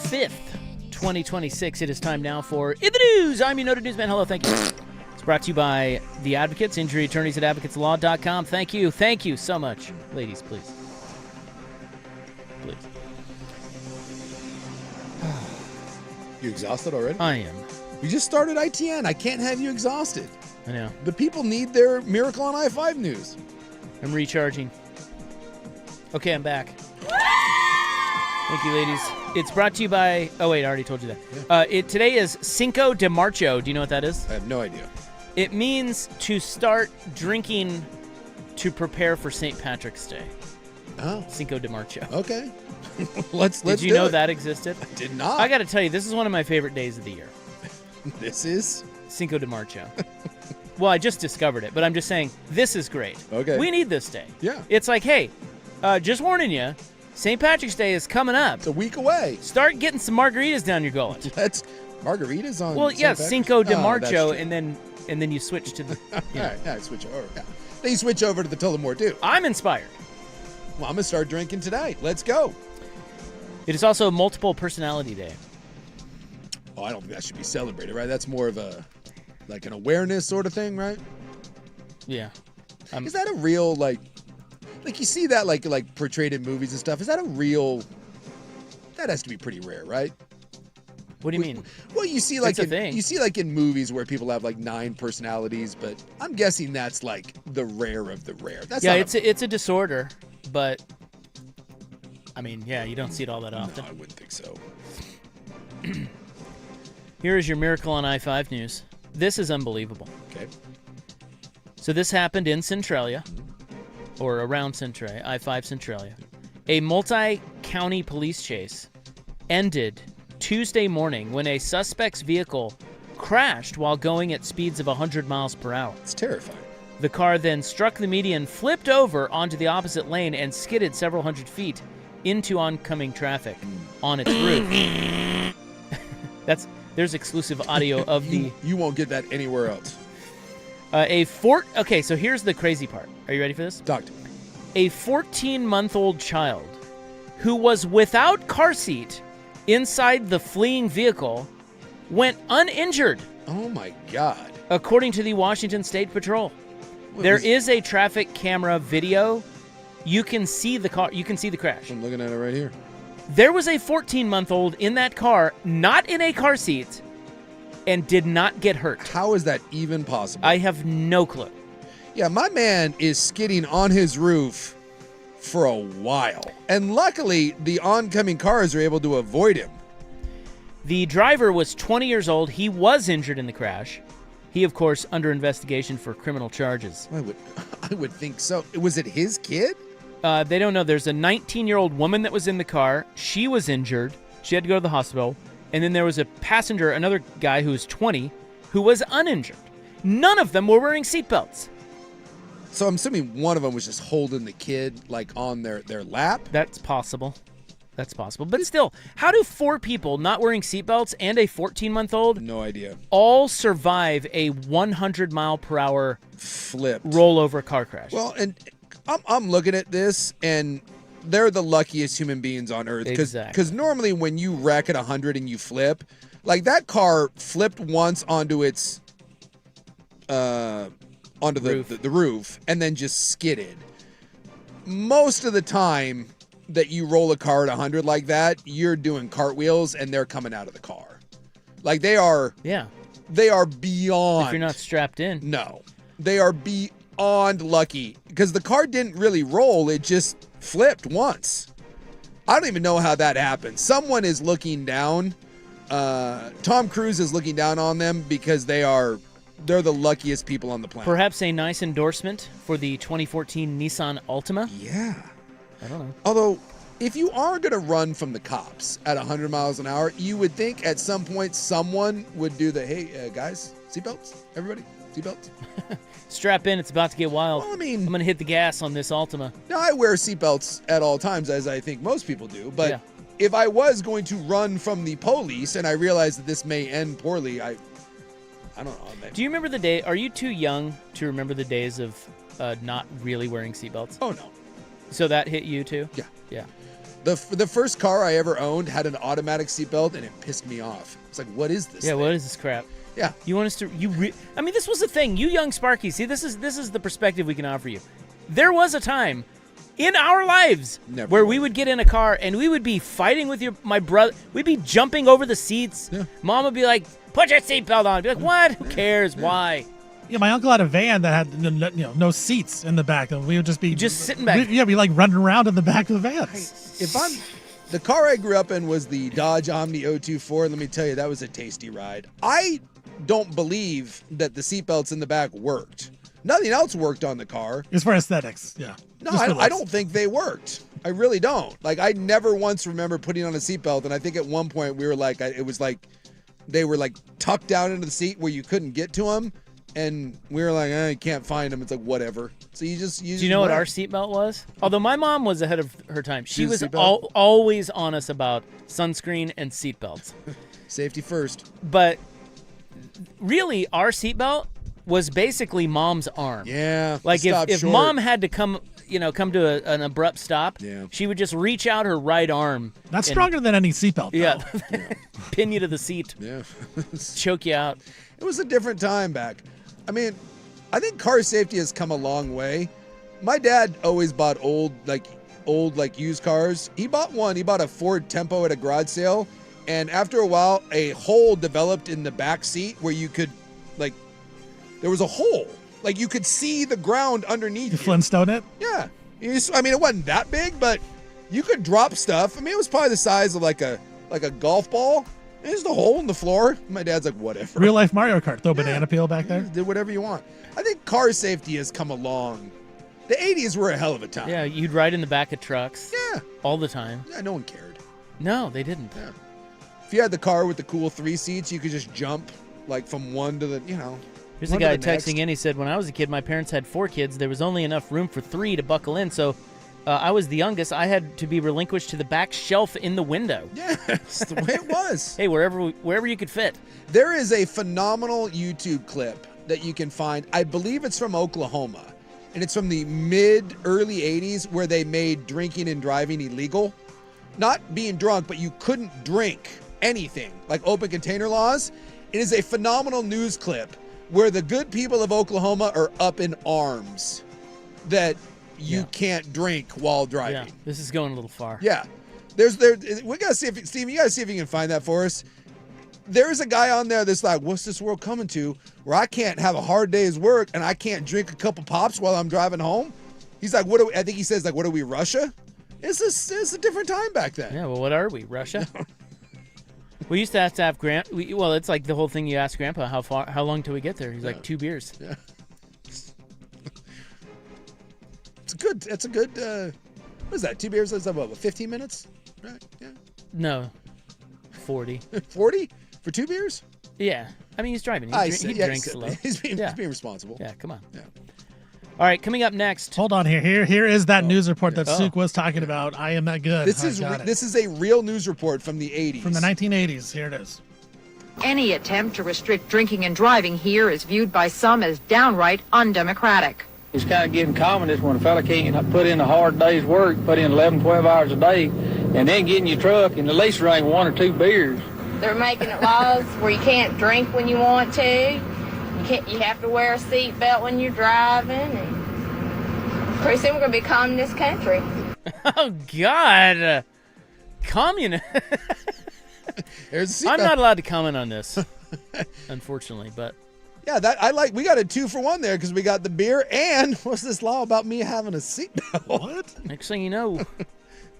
5th, 2026. It is time now for In the News. I'm your noted newsman. Hello, thank you. It's brought to you by The Advocates, injury attorneys at advocateslaw.com. Thank you so much. Ladies, please. Please. You exhausted already? I am. We just started ITN. I can't have you exhausted. I know. The people need their Miracle on I-5 news. I'm recharging. Okay, I'm back. Thank you, ladies. It's brought to you by... Oh, wait, I already told you that. Today is Cinco de Marzo. Do you know what that is? I have no idea. It means to start drinking to prepare for St. Patrick's Day. Oh. Cinco de Marzo. Okay. Let's Did you know that existed? I did not. I got to tell you, this is one of my favorite days of the year. This is? Cinco de Marzo. Well, I just discovered it, but I'm just saying, this is great. Okay. We need this day. Yeah. It's like, hey, just warning you, St. Patrick's Day is coming up. It's a week away. Start getting some margaritas down your gullet. Margaritas on. Well, St. yeah, Patrick's? Cinco de Oh, that's Marzo, true. and then you switch to the. All right, yeah, switch over. Yeah. Then you switch over to the Tullamore too. I'm inspired. Well, I'm gonna start drinking tonight. Let's go. It is also Multiple Personality Day. Oh, I don't think that should be celebrated, right? That's more of a like an awareness sort of thing, right? Yeah. Is that a real like you see that like portrayed in movies and stuff? Is that a real? That has to be pretty rare, right? What do you mean? Well, you see like It's a thing. you see like in movies where people have like 9 personalities, but I'm guessing that's like the rare of the rare. That's Yeah, not it's a disorder, but I mean, yeah, you don't see it all that often. No, I wouldn't think so. Here is your Miracle on I-5 news. This is unbelievable. Okay. So this happened in Centralia, or around Centralia, I-5 Centralia. A multi-county police chase ended Tuesday morning when a suspect's vehicle crashed while going at speeds of 100 miles per hour. It's terrifying. The car then struck the median, flipped over onto the opposite lane, and skidded several hundred feet into oncoming traffic on its roof. There's exclusive audio of the... You won't get that anywhere else. Okay, so here's the crazy part. Are you ready for this? Doctor. A 14-month-old child who was without car seat inside the fleeing vehicle went uninjured, Oh my God. according to the Washington State Patrol. There is a traffic camera video. You can see the car. You can see the crash. I'm looking at it right here. There was a 14-month-old in that car, not in a car seat, and did not get hurt. How is that even possible? I have no clue. Yeah, my man is skidding on his roof for a while. And luckily, the oncoming cars are able to avoid him. The driver was 20 years old. He was injured in the crash. He, of course, under investigation for criminal charges. I would think so. Was it his kid? They don't know. There's a 19-year-old woman that was in the car. She was injured. She had to go to the hospital. And then there was a passenger, another guy who was 20, who was uninjured. None of them were wearing seatbelts. So I'm assuming one of them was just holding the kid like on their lap. That's possible. That's possible. But still, how do 4 people not wearing seatbelts and a 14-month-old No idea. all survive a 100-mile-per-hour Flipped. rollover car crash? Well, and I'm looking at this, and they're the luckiest human beings on earth. Exactly. Because normally when you wreck at 100 and you flip, like that car flipped once onto its onto the roof and then just skidded. Most of the time that you roll a car at 100 like that, you're doing cartwheels and they're coming out of the car. Like they are beyond. If you're not strapped in. No. They are beyond lucky because the car didn't really roll, it just flipped once. I don't even know how that happened. Someone is looking down. Tom Cruise is looking down on them because they're the luckiest people on the planet. Perhaps a nice endorsement for the 2014 Nissan Altima? Yeah. I don't know. Although, if you are going to run from the cops at 100 miles an hour, you would think at some point someone would do the, hey, guys, seatbelts? Everybody, seatbelts? Strap in, it's about to get wild. Well, I mean, I'm going to hit the gas on this Altima. now I wear seatbelts at all times, as I think most people do, but Yeah. if I was going to run from the police and I realized that this may end poorly, I don't know. Maybe. Do you remember the day? Are you too young to remember the days of not really wearing seatbelts? Oh no. So that hit you too? Yeah. Yeah. The first car I ever owned had an automatic seatbelt, and it pissed me off. It's like, what is this? Yeah. thing? What is this crap? Yeah. You want us to? I mean, this was the thing. You young Sparky. See, this is the perspective we can offer you. There was a time in our lives where we would get in a car and we would be fighting with my brother. We'd be jumping over the seats. Yeah. Mom would be like, "Put your seatbelt on." I'd be like, "What? Who cares? Why?" Yeah, my uncle had a van that had no seats in the back, and we would just be sitting back. Be like running around in the back of the vans. The car I grew up in was the Dodge Omni 024. Let me tell you, that was a tasty ride. I don't believe that the seatbelts in the back worked. Nothing else worked on the car. It's for aesthetics, yeah. No, I don't think they worked. I really don't. Like, I never once remember putting on a seatbelt, and I think at one point we were like, it was like they were like tucked down into the seat where you couldn't get to them, and we were like, you can't find them. It's like, whatever. So you just Do you know what our seatbelt was? Although my mom was ahead of her time. She was always on us about sunscreen and seatbelts. Safety first. But really, our seatbelt was basically mom's arm. Yeah. Like if mom had to come to an abrupt stop, she would just reach out her right arm. That's stronger than any seatbelt. Yeah. Pin you to the seat. Yeah. Choke you out. It was a different time back. I mean, I think car safety has come a long way. My dad always bought old used cars. He bought a Ford Tempo at a garage sale, and after a while, a hole developed in the back seat where you could, there was a hole. Like, you could see the ground underneath you. Flintstone it? Yeah. It wasn't that big, but you could drop stuff. I mean, it was probably the size of like a golf ball. There's the hole in the floor. My dad's like, whatever. Real life Mario Kart. Throw banana peel back there. Do whatever you want. I think car safety has come along. The 80s were a hell of a time. Yeah, you'd ride in the back of trucks. Yeah. All the time. Yeah, no one cared. No, they didn't. Yeah. If you had the car with the cool 3 seats, you could just jump from one to the, Here's a guy texting in. He said, when I was a kid, my parents had 4 kids. There was only enough room for 3 to buckle in. So I was the youngest. I had to be relinquished to the back shelf in the window. Yeah, that's the way it was. Hey, wherever you could fit. There is a phenomenal YouTube clip that you can find. I believe it's from Oklahoma. And it's from the early 80s where they made drinking and driving illegal. Not being drunk, but you couldn't drink anything, like open container laws. It is a phenomenal news clip where the good people of Oklahoma are up in arms that you can't drink while driving. Yeah, this is going a little far. Yeah. We gotta see if Steve, you gotta see if you can find that for us. There's a guy on there that's like, what's this world coming to where I can't have a hard day's work and I can't drink a couple pops while I'm driving home? He's like, I think he says, what are we, Russia? It's a different time back then. Yeah, well, what are we, Russia? We used to have well, it's like the whole thing you ask Grandpa, how long till we get there? He's like, 2 beers. Yeah. That's a good, what is that, 2 beers? That's about 15 minutes? Right, yeah. No, 40. 40? For 2 beers? Yeah. I mean, he's driving. He drinks slow. He's being responsible. Yeah, come on. Yeah. All right, coming up next. Hold on here. Here is that news report that Suk was talking about. I am that good. This is a real news report from the 80s. From the 1980s. Here it is. Any attempt to restrict drinking and driving here is viewed by some as downright undemocratic. It's kind of getting common this when a fella can't put in a hard day's work, put in 11, 12 hours a day, and then get in your truck and at least drink 1 or 2 beers. They're making it laws where you can't drink when you want to. You have to wear a seatbelt when you're driving. And pretty soon we're going to be a communist country. Oh, God. Communist. I'm not allowed to comment on this, unfortunately, but... Yeah, we got a 2-for-1 there because we got the beer and what's this law about me having a seatbelt? What? Next thing you know.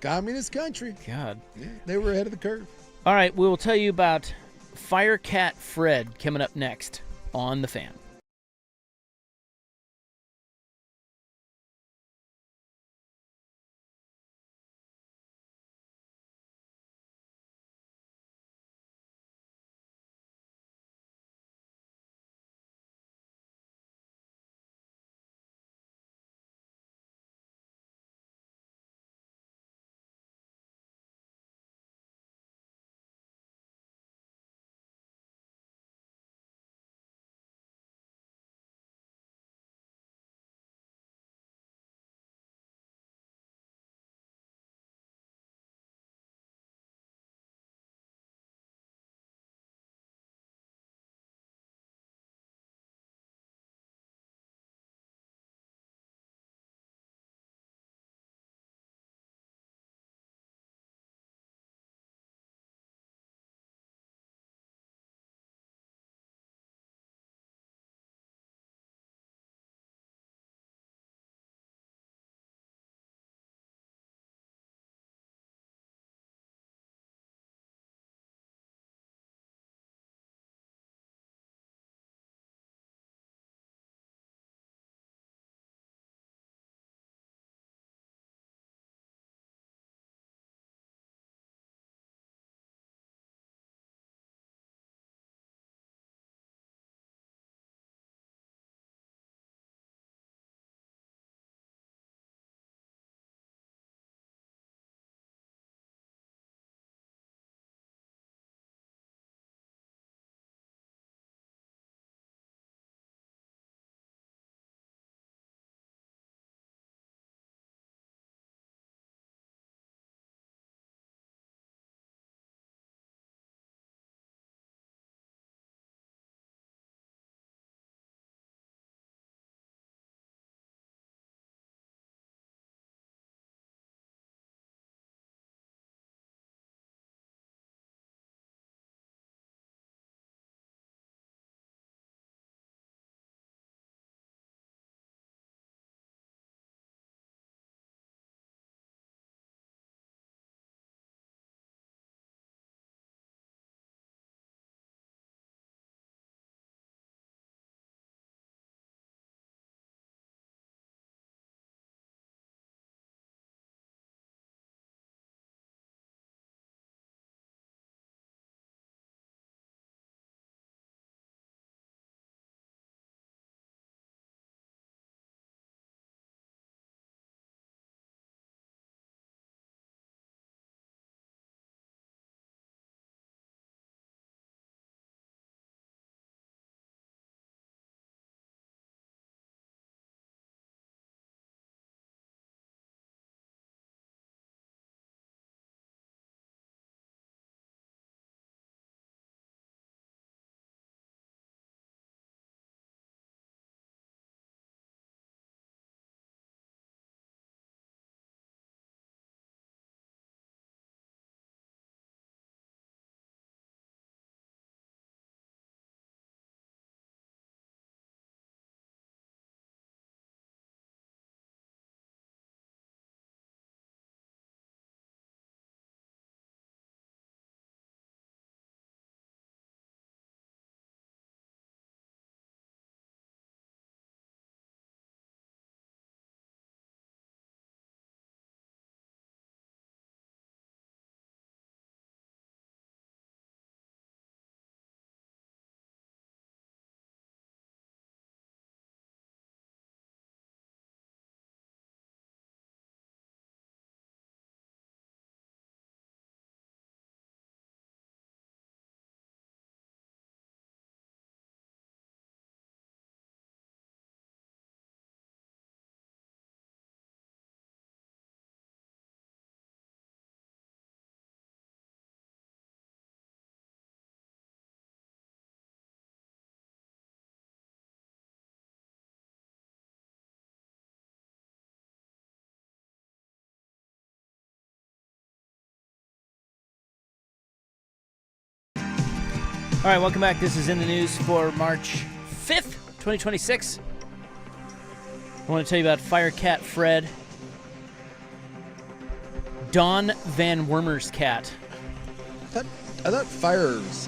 Communist country. God. Yeah, they were ahead of the curve. All right, we will tell you about Firecat Fred coming up next on The Fan. All right, welcome back. This is In the News for March 5th, 2026. I want to tell you about Firecat Fred. Don Van Wormer's cat. I thought firehouses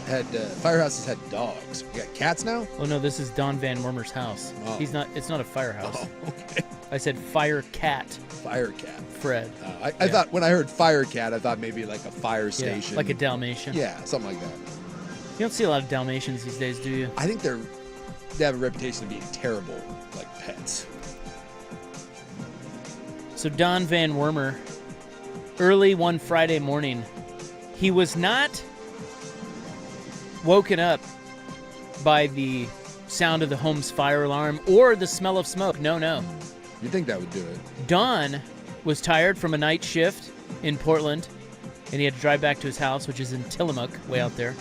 had dogs. You got cats now? Oh, no, this is Don Van Wormer's house. Oh. It's not a firehouse. Oh, okay. I said Firecat. Firecat. Fred. I thought when I heard Firecat, I thought maybe like a fire station. Yeah, like a Dalmatian. Yeah, something like that. You don't see a lot of Dalmatians these days, do you? I think they have a reputation of being terrible, like pets. So Don Van Wormer, early one Friday morning, he was not woken up by the sound of the home's fire alarm or the smell of smoke. No. You'd think that would do it. Don was tired from a night shift in Portland, and he had to drive back to his house, which is in Tillamook, way out there.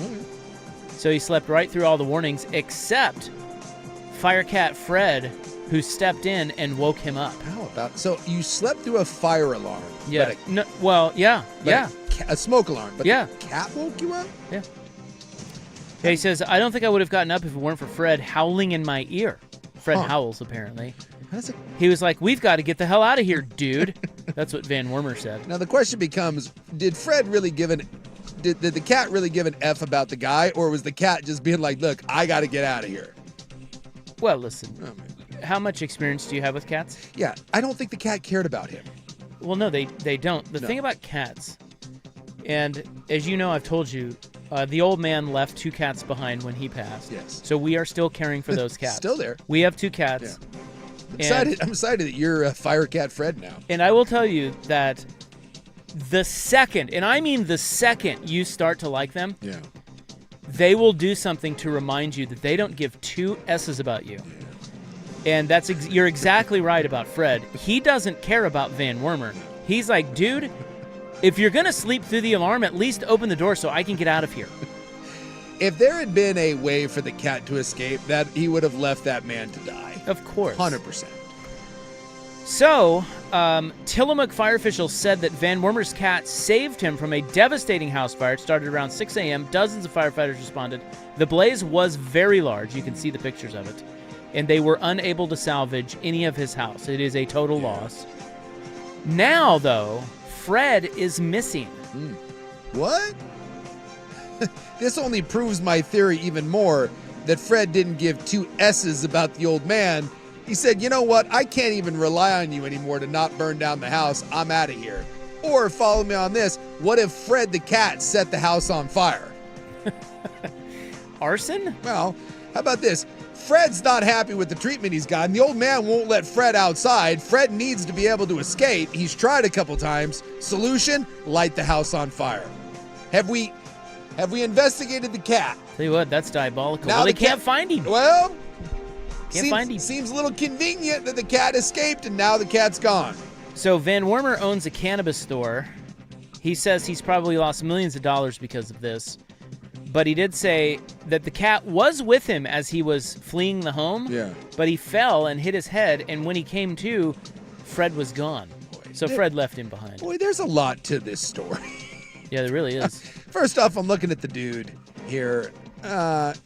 So he slept right through all the warnings, except Firecat Fred, who stepped in and woke him up. How about so you slept through a fire alarm? Yeah. A smoke alarm. But Yeah. the cat woke you up? Yeah. Yeah, he says, I don't think I would have gotten up if it weren't for Fred howling in my ear. Fred howls, apparently. How does it? He was like, we've got to get the hell out of here, dude. That's what Van Wormer said. Now the question becomes: did Fred really did the cat really give an F about the guy, or was the cat just being like, "Look, I got to get out of here"? Well, listen. How much experience do you have with cats? Yeah, I don't think the cat cared about him. Well, no, they don't. The thing about cats, and as you know, I've told you, the old man left 2 cats behind when he passed. Yes. So we are still caring for those cats. Still there. We have 2 cats. Yeah. I'm excited that you're Firecat Fred now. And I will tell you that the second, and I mean the second you start to like them, they will do something to remind you that they don't give 2 S's about you. And you're exactly right about Fred. He doesn't care about Van Wormer. He's like, dude, if you're going to sleep through the alarm, at least open the door so I can get out of here. If there had been a way for the cat to escape, that he would have left that man to die. Of course. 100%. So, Tillamook fire officials said that Van Wormer's cat saved him from a devastating house fire. It started around 6 a.m. Dozens of firefighters responded. The blaze was very large. You can see the pictures of it. And they were unable to salvage any of his house. It is a total loss. Now, though, Fred is missing. What? This only proves my theory even more that Fred didn't give 2 S's about the old man. He said, you know what? I can't even rely on you anymore to not burn down the house. I'm out of here. Or follow me on this. What if Fred the cat set the house on fire? Arson? Well, how about this? Fred's not happy with the treatment he's gotten. The old man won't let Fred outside. Fred needs to be able to escape. He's tried a couple times. Solution? Light the house on fire. Have we investigated the cat? Tell you what, that's diabolical. Now Well, they can't find him. Well, Can't find him. Seems a little convenient that the cat escaped and now the cat's gone. So Van Wormer owns a cannabis store. He says he's probably lost millions of dollars because of this. But he did say that the cat was with him as he was fleeing the home. Yeah. But he fell and hit his head, and when he came to, Fred was gone. So Fred left him behind. Boy, there's a lot to this story. Yeah, there really is. First off, I'm looking at the dude here.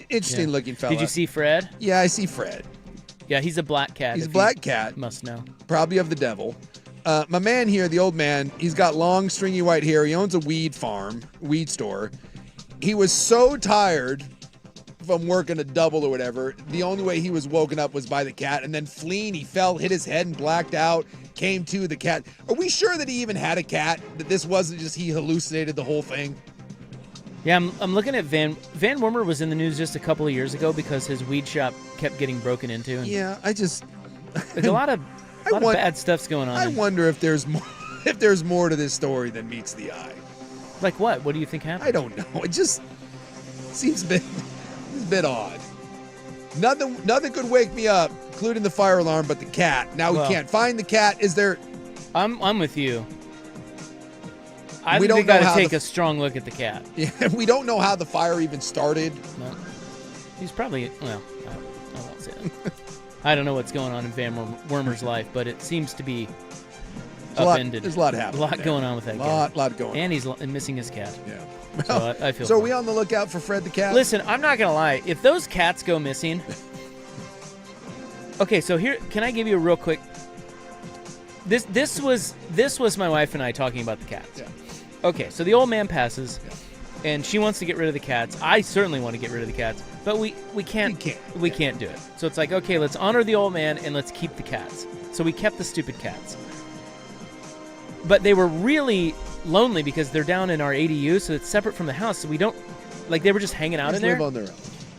Interesting looking fella. Did you see Fred? Yeah, I see Fred. Yeah, he's a black cat. He's a black cat. Must know. Probably of the devil. My man here, the old man, he's got long, stringy white hair. He owns a weed store. He was so tired from working a double or whatever, the only way he was woken up was by the cat, and then fleeing, he fell, hit his head, and blacked out, came to the cat. Are we sure that he even had a cat? That this wasn't just he hallucinated the whole thing? Yeah, I'm looking at Van Wormer was in the news just a couple of years ago because his weed shop kept getting broken into. And yeah, I just... like a lot of bad stuff's going on. I wonder if there's more to this story than meets the eye. Like what? What do you think happened? I don't know. It just seems a bit odd. Nothing could wake me up, including the fire alarm, but the cat. Now we can't find the cat. Is there... I'm with you. I think we got to take a strong look at the cat. Yeah, we don't know how the fire even started. No. He's probably... Well, I won't say that. I don't know what's going on in Van Wormer's life, but it seems to be upended. There's a lot happening. A lot going on with that guy. Lot going on. And he's missing his cat. Yeah. So I feel So are fine. we on the lookout for Fred the cat? Listen, I'm not going to lie. If those cats go missing... Okay, so here, can I give you a real quick... This was my wife and I talking about the cats. Yeah. Okay, so the old man passes, and she wants to get rid of the cats. I certainly want to get rid of the cats, but we can't do it. So it's like, okay, let's honor the old man and let's keep the cats. So we kept the stupid cats. But they were really lonely because they're down in our ADU, so it's separate from the house. So we don't, like, they were just hanging out in there. Live on their own.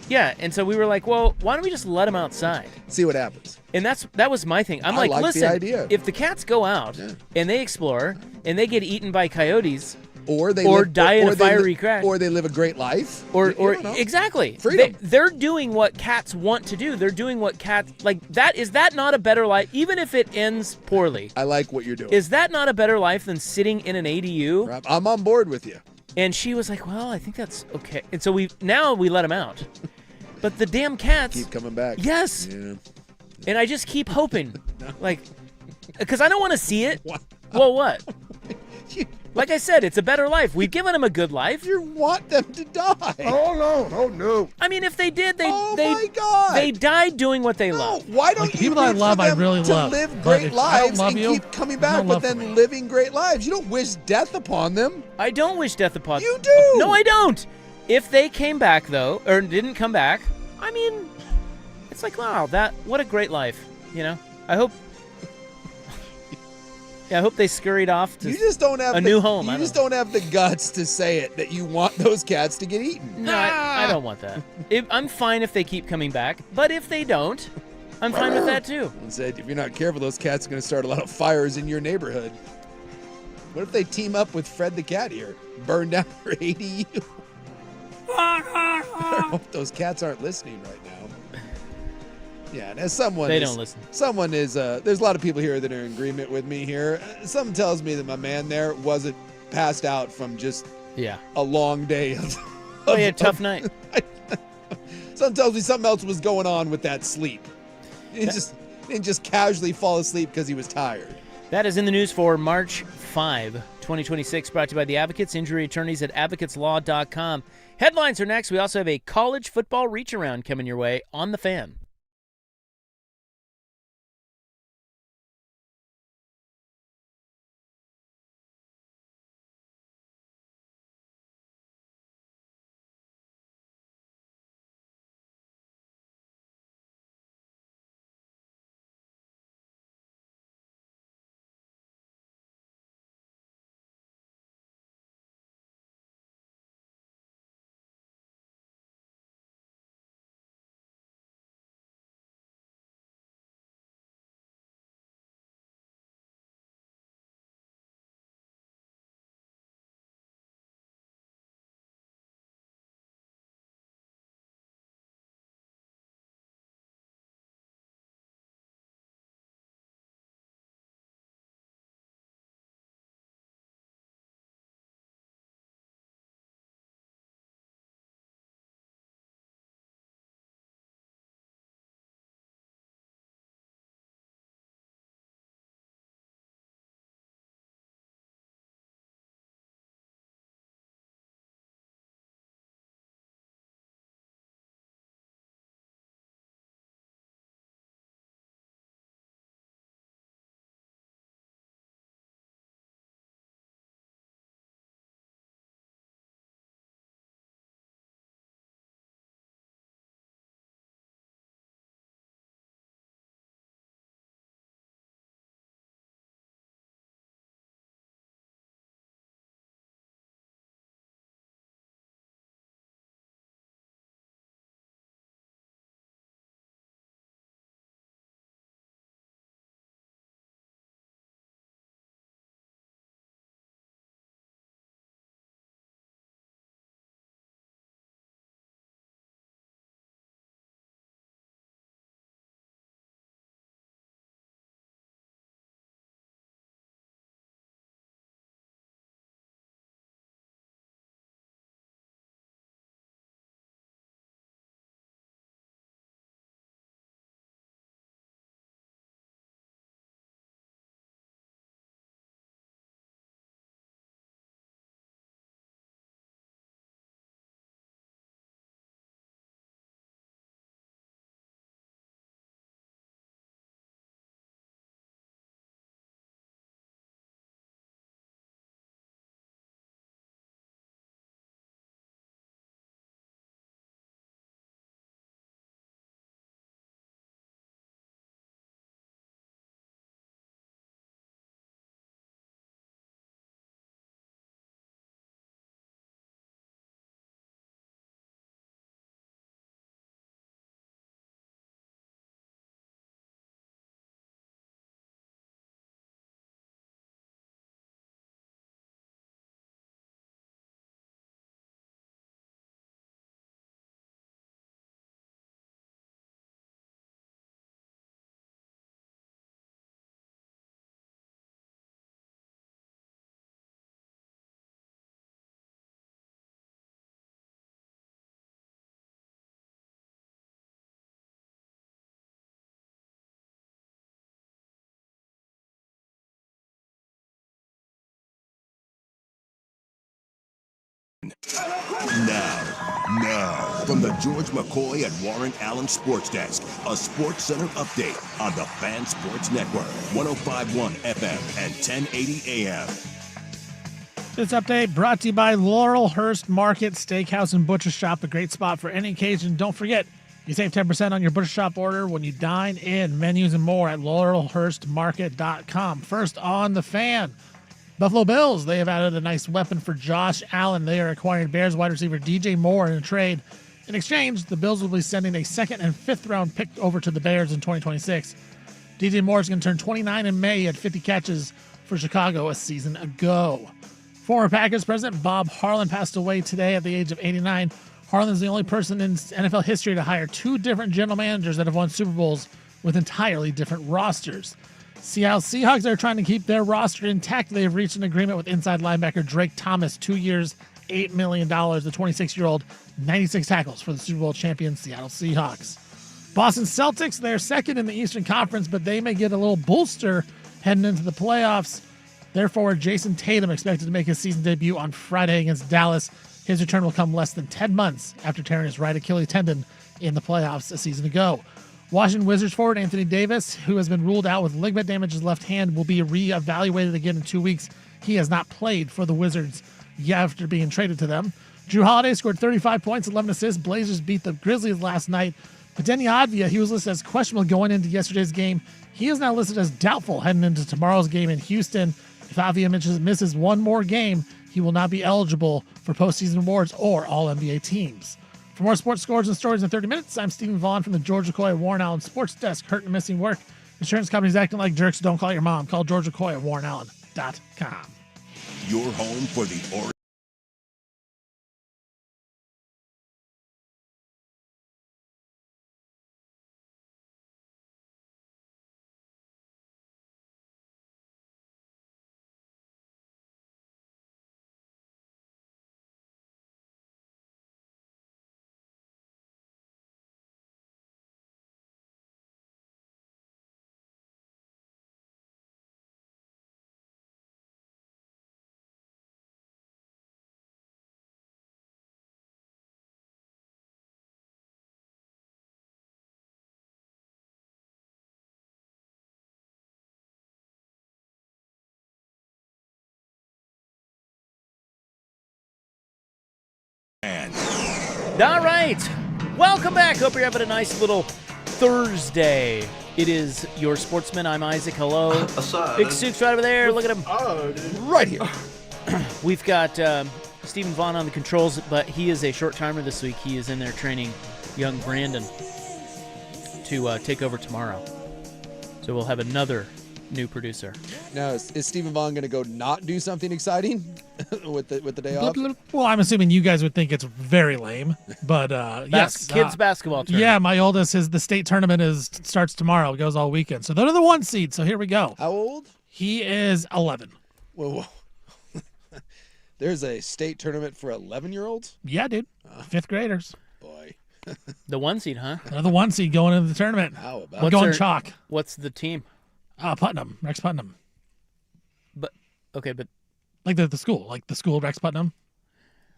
Yeah, and so we were like, well, why don't we just let them outside? See what happens. And that was my thing. I'm I like, like the listen, idea. if the cats go out and they explore and they get eaten by coyotes or die in a fiery crash, or they live a great life, or you don't know. exactly, Freedom. they're doing what cats want to do. They're doing what cats like. That is that not a better life, even if it ends poorly? I like what you're doing. Is that not a better life than sitting in an ADU? I'm on board with you. And she was like, well, I think that's okay. And so we let them out. But the damn cats keep coming back. Yes. Yeah. And I just keep hoping, like, because I don't want to see it. What? Well, what? Like I said, it's a better life. We've given them a good life. You want them to die. Oh, no. Oh, no. I mean, if they did, my God. they died doing what they love. Why don't Like, you people I root love, for I them really to love. live But great if I don't lives love and you, keep coming no back, but love for then me. living great lives? You don't wish death upon them. I don't wish death upon You do. No, I don't. If they came back, though, or didn't come back, I mean, it's like, wow, what a great life, you know? I hope they scurried off to You just don't have a new home. You I just don't don't have the guts to say it that you want those cats to get eaten. No, I don't want that. I'm fine if they keep coming back, but if they don't, I'm fine with that too. And said, if you're not careful, those cats are going to start a lot of fires in your neighborhood. What if they team up with Fred the cat here, burn down their ADU? I hope those cats aren't listening right now. Yeah, and as someone They don't listen. Someone is. There's a lot of people here that are in agreement with me here. Something tells me that my man there wasn't passed out from just a long day of. He had a tough night. Something tells me something else was going on with that sleep. He didn't just casually fall asleep because he was tired. That is in the news for March 5, 2026, brought to you by the Advocates, injury attorneys at advocateslaw.com. Headlines are next. We also have a college football reach around coming your way on The Fan. Now, from the George McCoy and Warren Allen Sports Desk, a Sports Center update on the Fan Sports Network, 105.1 FM and 1080 AM. This update brought to you by Laurelhurst Market Steakhouse and Butcher Shop, a great spot for any occasion. Don't forget, you save 10% on your Butcher Shop order when you dine in. Menus and more at laurelhurstmarket.com. First on the Fan. Buffalo Bills, they have added a nice weapon for Josh Allen. They are acquiring Bears wide receiver DJ Moore in a trade. In exchange, the Bills will be sending a second and fifth round pick over to the Bears in 2026. DJ Moore is going to turn 29 in May. He had 50 catches for Chicago a season ago. Former Packers president Bob Harlan passed away today at the age of 89. Harlan is the only person in NFL history to hire two different general managers that have won Super Bowls with entirely different rosters. Seattle Seahawks are trying to keep their roster intact. They have reached an agreement with inside linebacker Drake Thomas, 2 years, $8 million, the 26-year-old, 96 tackles for the Super Bowl champion Seattle Seahawks. Boston Celtics, they're second in the Eastern Conference, but they may get a little booster heading into the playoffs. Therefore, Jason Tatum expected to make his season debut on Friday against Dallas. His return will come less than 10 months after tearing his right Achilles tendon in the playoffs a season ago. Washington Wizards forward Anthony Davis, who has been ruled out with ligament damage in his left hand, will be reevaluated again in 2 weeks. He has not played for the Wizards yet after being traded to them. Drew Holiday scored 35 points, 11 assists. Blazers beat the Grizzlies last night. But Denny Advia, he was listed as questionable going into yesterday's game. He is now listed as doubtful heading into tomorrow's game in Houston. If Advia misses one more game, he will not be eligible for postseason awards or All-NBA teams. For more sports scores and stories in 30 minutes, I'm Stephen Vaughn from the George McCoy Warren Allen Sports Desk. Hurt and missing work. Insurance companies acting like jerks. Don't call your mom. Call George McCoy at WarrenAllen.com. Your home for the Oregon. All right. Welcome back. Hope you're having a nice little Thursday. It is your sportsman. I'm Isaac. Hello. Big Sook's right over there. Look at him. Right here. We've got Stephen Vaughn on the controls, but he is a short-timer this week. He is in there training young Brandon to take over tomorrow. So we'll have another new producer. Now, is Stephen Vaughn going to go not do something exciting with the day off? Well, I'm assuming you guys would think it's very lame, but yes. Kids basketball tournament. Yeah, my oldest, the state tournament starts tomorrow. It goes all weekend. So they're the 1 seed. So here we go. How old? He is 11. Whoa. There's a state tournament for 11-year-olds? Yeah, dude. Fifth graders. Boy. The 1 seed, huh? They're the 1 seed going into the tournament. How about We're going chalk. What's the team? Putnam. Rex Putnam. But like the school. Like the school Rex Putnam.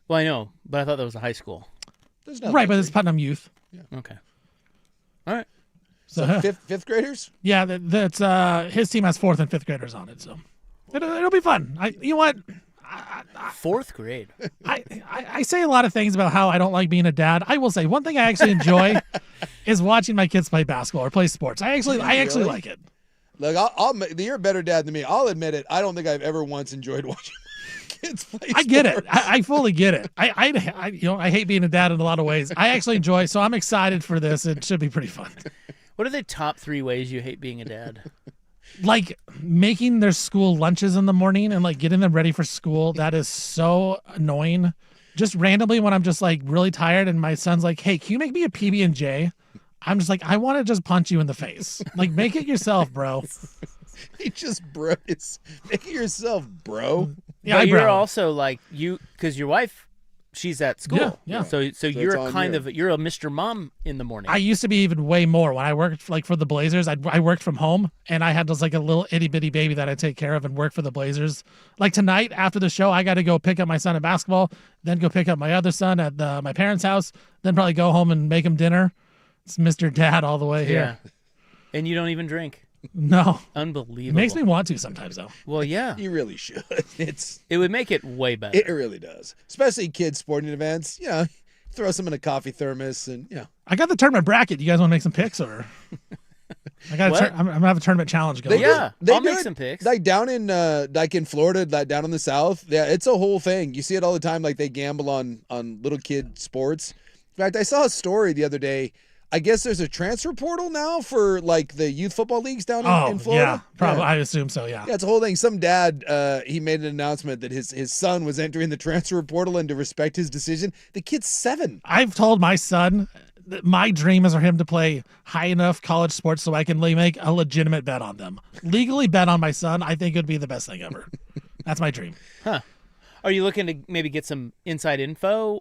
Well, I know, but I thought that was a high school. Right, but it's Putnam Youth. Yeah. Okay. All right. So fifth graders? Yeah, that's his team has 4th and 5th graders on it, so it'll be fun. You know what? 4th grade. I say a lot of things about how I don't like being a dad. I will say one thing I actually enjoy is watching my kids play basketball or play sports. I actually like it. Look, you're a better dad than me. I'll admit it. I don't think I've ever once enjoyed watching my kids play sports. I get it. I fully get it. I hate being a dad in a lot of ways. I actually enjoy, so I'm excited for this. It should be pretty fun. What are the top 3 ways you hate being a dad? Like making their school lunches in the morning and like getting them ready for school. That is so annoying. Just randomly when I'm just like really tired and my son's like, "Hey, can you make me a PB&J?" I'm just like, I want to just punch you in the face. Like, make it yourself, bro. Make it yourself, bro. Yeah, but you're also like because your wife she's at school. Yeah. So So you're it's on kind you. of you're a Mr. Mom in the morning. I used to be even way more when I worked for the Blazers. I worked from home, and I had just like a little itty bitty baby that I take care of and work for the Blazers. Like tonight after the show, I got to go pick up my son at basketball, then go pick up my other son at my parents' house, then probably go home and make him dinner. It's Mr. Dad all the way here. Yeah. And you don't even drink. No, Unbelievable. makes me want to sometimes though. Well, yeah. You really should. It would make it way better. It really does. Especially kids' sporting events. You know, throw some in a coffee thermos and, you know. I got the tournament bracket. You guys want to make some picks or? I got. What? I'm gonna have a tournament challenge going. Yeah, I'll do make it, some picks. Like down in Florida, like down in the South. Yeah, it's a whole thing. You see it all the time. Like they gamble on little kid sports. In fact, I saw a story the other day. I guess there's a transfer portal now for like the youth football leagues down in Florida. Yeah, probably. I assume so. Yeah. Yeah, it's a whole thing. Some dad, he made an announcement that his son was entering the transfer portal and to respect his decision. The kid's 7. I've told my son that my dream is for him to play high enough college sports so I can make a legitimate bet on them. Legally bet on my son, I think it would be the best thing ever. That's my dream. Huh. Are you looking to maybe get some inside info?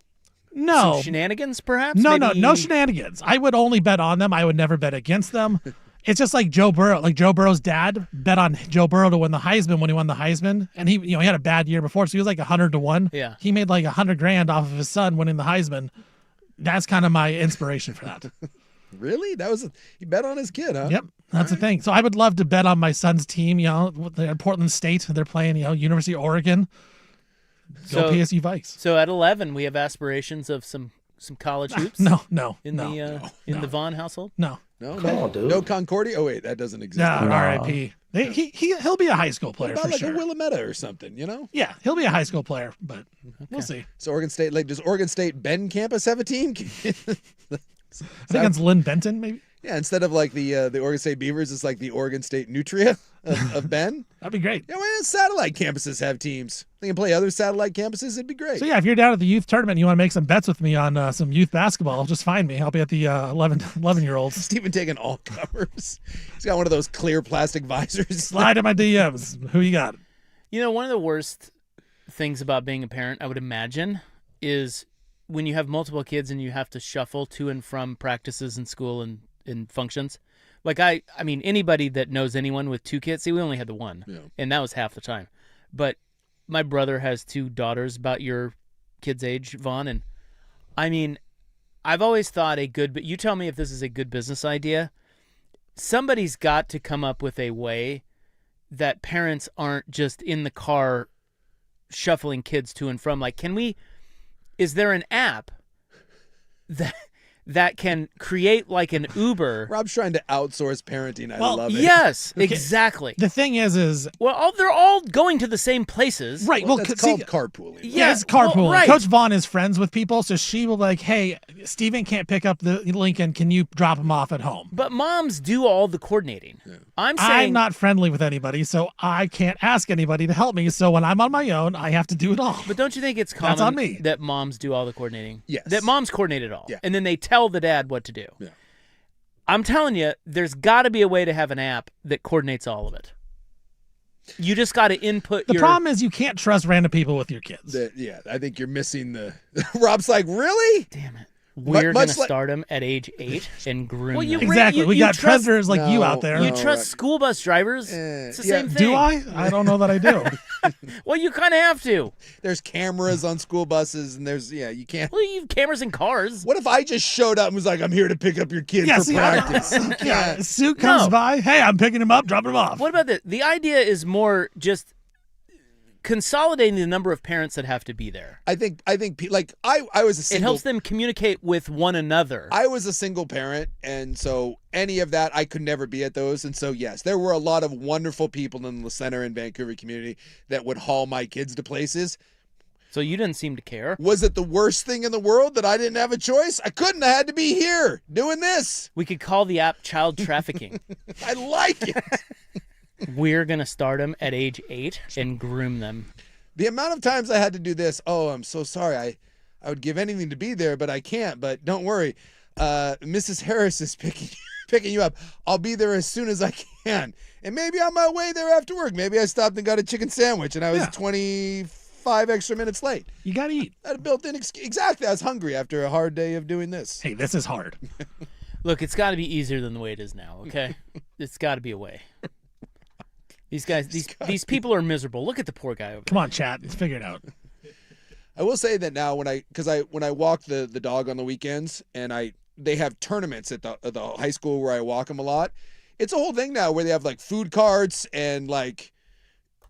No. Some shenanigans, perhaps? No, Maybe... no shenanigans. I would only bet on them. I would never bet against them. It's just like Joe Burrow. Like Joe Burrow's dad bet on Joe Burrow to win the Heisman when he won the Heisman, and he had a bad year before, so he was like 100-1. Yeah. He made like $100,000 off of his son winning the Heisman. That's kind of my inspiration for that. Really? He bet on his kid, huh? Yep, that's the thing. So I would love to bet on my son's team. They're at Portland State. They're playing, University of Oregon. Go PSU Vikes. So at 11, we have aspirations of some college hoops. No. In the Vaughn household. No. No Concordia. Oh wait, that doesn't exist. No, R.I.P. He'll be a high school player What for about sure. a Willamette or something, you know? Yeah, he'll be a high school player, but we'll see. So Oregon State, does Oregon State Bend campus have a team? I think it's Lynn Benton, maybe. Yeah, instead of like the Oregon State Beavers, it's like the Oregon State Nutria of Ben. That'd be great. Yeah, why don't satellite campuses have teams? They can play other satellite campuses. It'd be great. So yeah, if you're down at the youth tournament and you want to make some bets with me on some youth basketball, just find me. I'll be at the 11-year-olds. Stephen taking all covers. He's got one of those clear plastic visors. Slide in my DMs. Who you got? One of the worst things about being a parent, I would imagine, is when you have multiple kids and you have to shuffle to and from practices and school and functions. Like I mean, anybody that knows anyone with 2 kids, see, we only had the one, and that was half the time. But my brother has 2 daughters about your kid's age, Vaughn, and I mean, I've always thought but you tell me if this is a good business idea. Somebody's got to come up with a way that parents aren't just in the car shuffling kids to and from. Like, is there an app that can create like an Uber? Rob's trying to outsource parenting. I love it. Yes, exactly. The thing is they're all going to the same places. Right. Well, that's called carpooling. Yeah, it's carpooling. Well, right. Coach Vaughn is friends with people, so she will be like, hey, Steven can't pick up the Lincoln. Can you drop him off at home? But moms do all the coordinating. Yeah. I'm not friendly with anybody, so I can't ask anybody to help me. So when I'm on my own, I have to do it all. But don't you think it's common That's on me. that moms do all the coordinating? Yes. That moms coordinate it all. Yeah. And then they tell the dad what to do. Yeah. I'm telling you, there's got to be a way to have an app that coordinates all of it. You just got to input The problem is you can't trust random people with your kids. I think you're missing the... Rob's like, really? Damn it. We're going to start them at age 8 and groom them. Exactly. We got predators like you out there. You trust school bus drivers. It's the same thing. Do I? I don't know that I do. Well, you kind of have to. There's cameras on school buses, and you can't... Well, you have cameras in cars. What if I just showed up and was like, I'm here to pick up your kid for practice? Sue comes by. Hey, I'm picking him up, dropping him off. What about this? The idea is more just consolidating the number of parents that have to be there. I think like I was a single... It helps them communicate with one another. I was a single parent, and so any of that, I could never be at those. And so, yes, there were a lot of wonderful people in the center and Vancouver community that would haul my kids to places. So you didn't seem to care. Was it the worst thing in the world that I didn't have a choice? I couldn't have had to be here doing this. We could call the app child trafficking. I like it. We're going to start them at age 8 and groom them. The amount of times I had to do this, I'm so sorry. I would give anything to be there, but I can't. But don't worry. Mrs. Harris is picking you up. I'll be there as soon as I can. And maybe on my way there after work. Maybe I stopped and got a chicken sandwich, and I was 25 5 extra minutes late. You got to eat. I had a built-in exactly. I was hungry after a hard day of doing this. Hey, this is hard. Look, it's got to be easier than the way it is now, okay? It's got to be a way. These guys, these people are miserable. Look at the poor guy over there. Come on, chat. Let's figure it out. I will say that now when I walk the dog on the weekends and they have tournaments at the high school where I walk him a lot. It's a whole thing now where they have like food carts and like,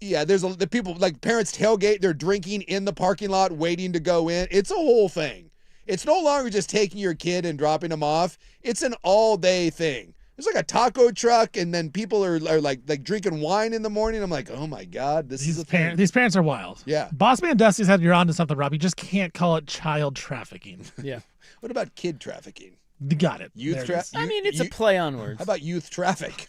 yeah, there's the people like parents tailgate. They're drinking in the parking lot, waiting to go in. It's a whole thing. It's no longer just taking your kid and dropping them off. It's an all day thing. There's like a taco truck, and then people are like drinking wine in the morning. I'm like, oh my God, these parents are wild. Yeah. Boss Man Dusty said you're onto something, Rob. You just can't call it child trafficking. Yeah. What about kid trafficking? You got it. Youth trafficking. I mean, it's a play on words. How about youth traffic?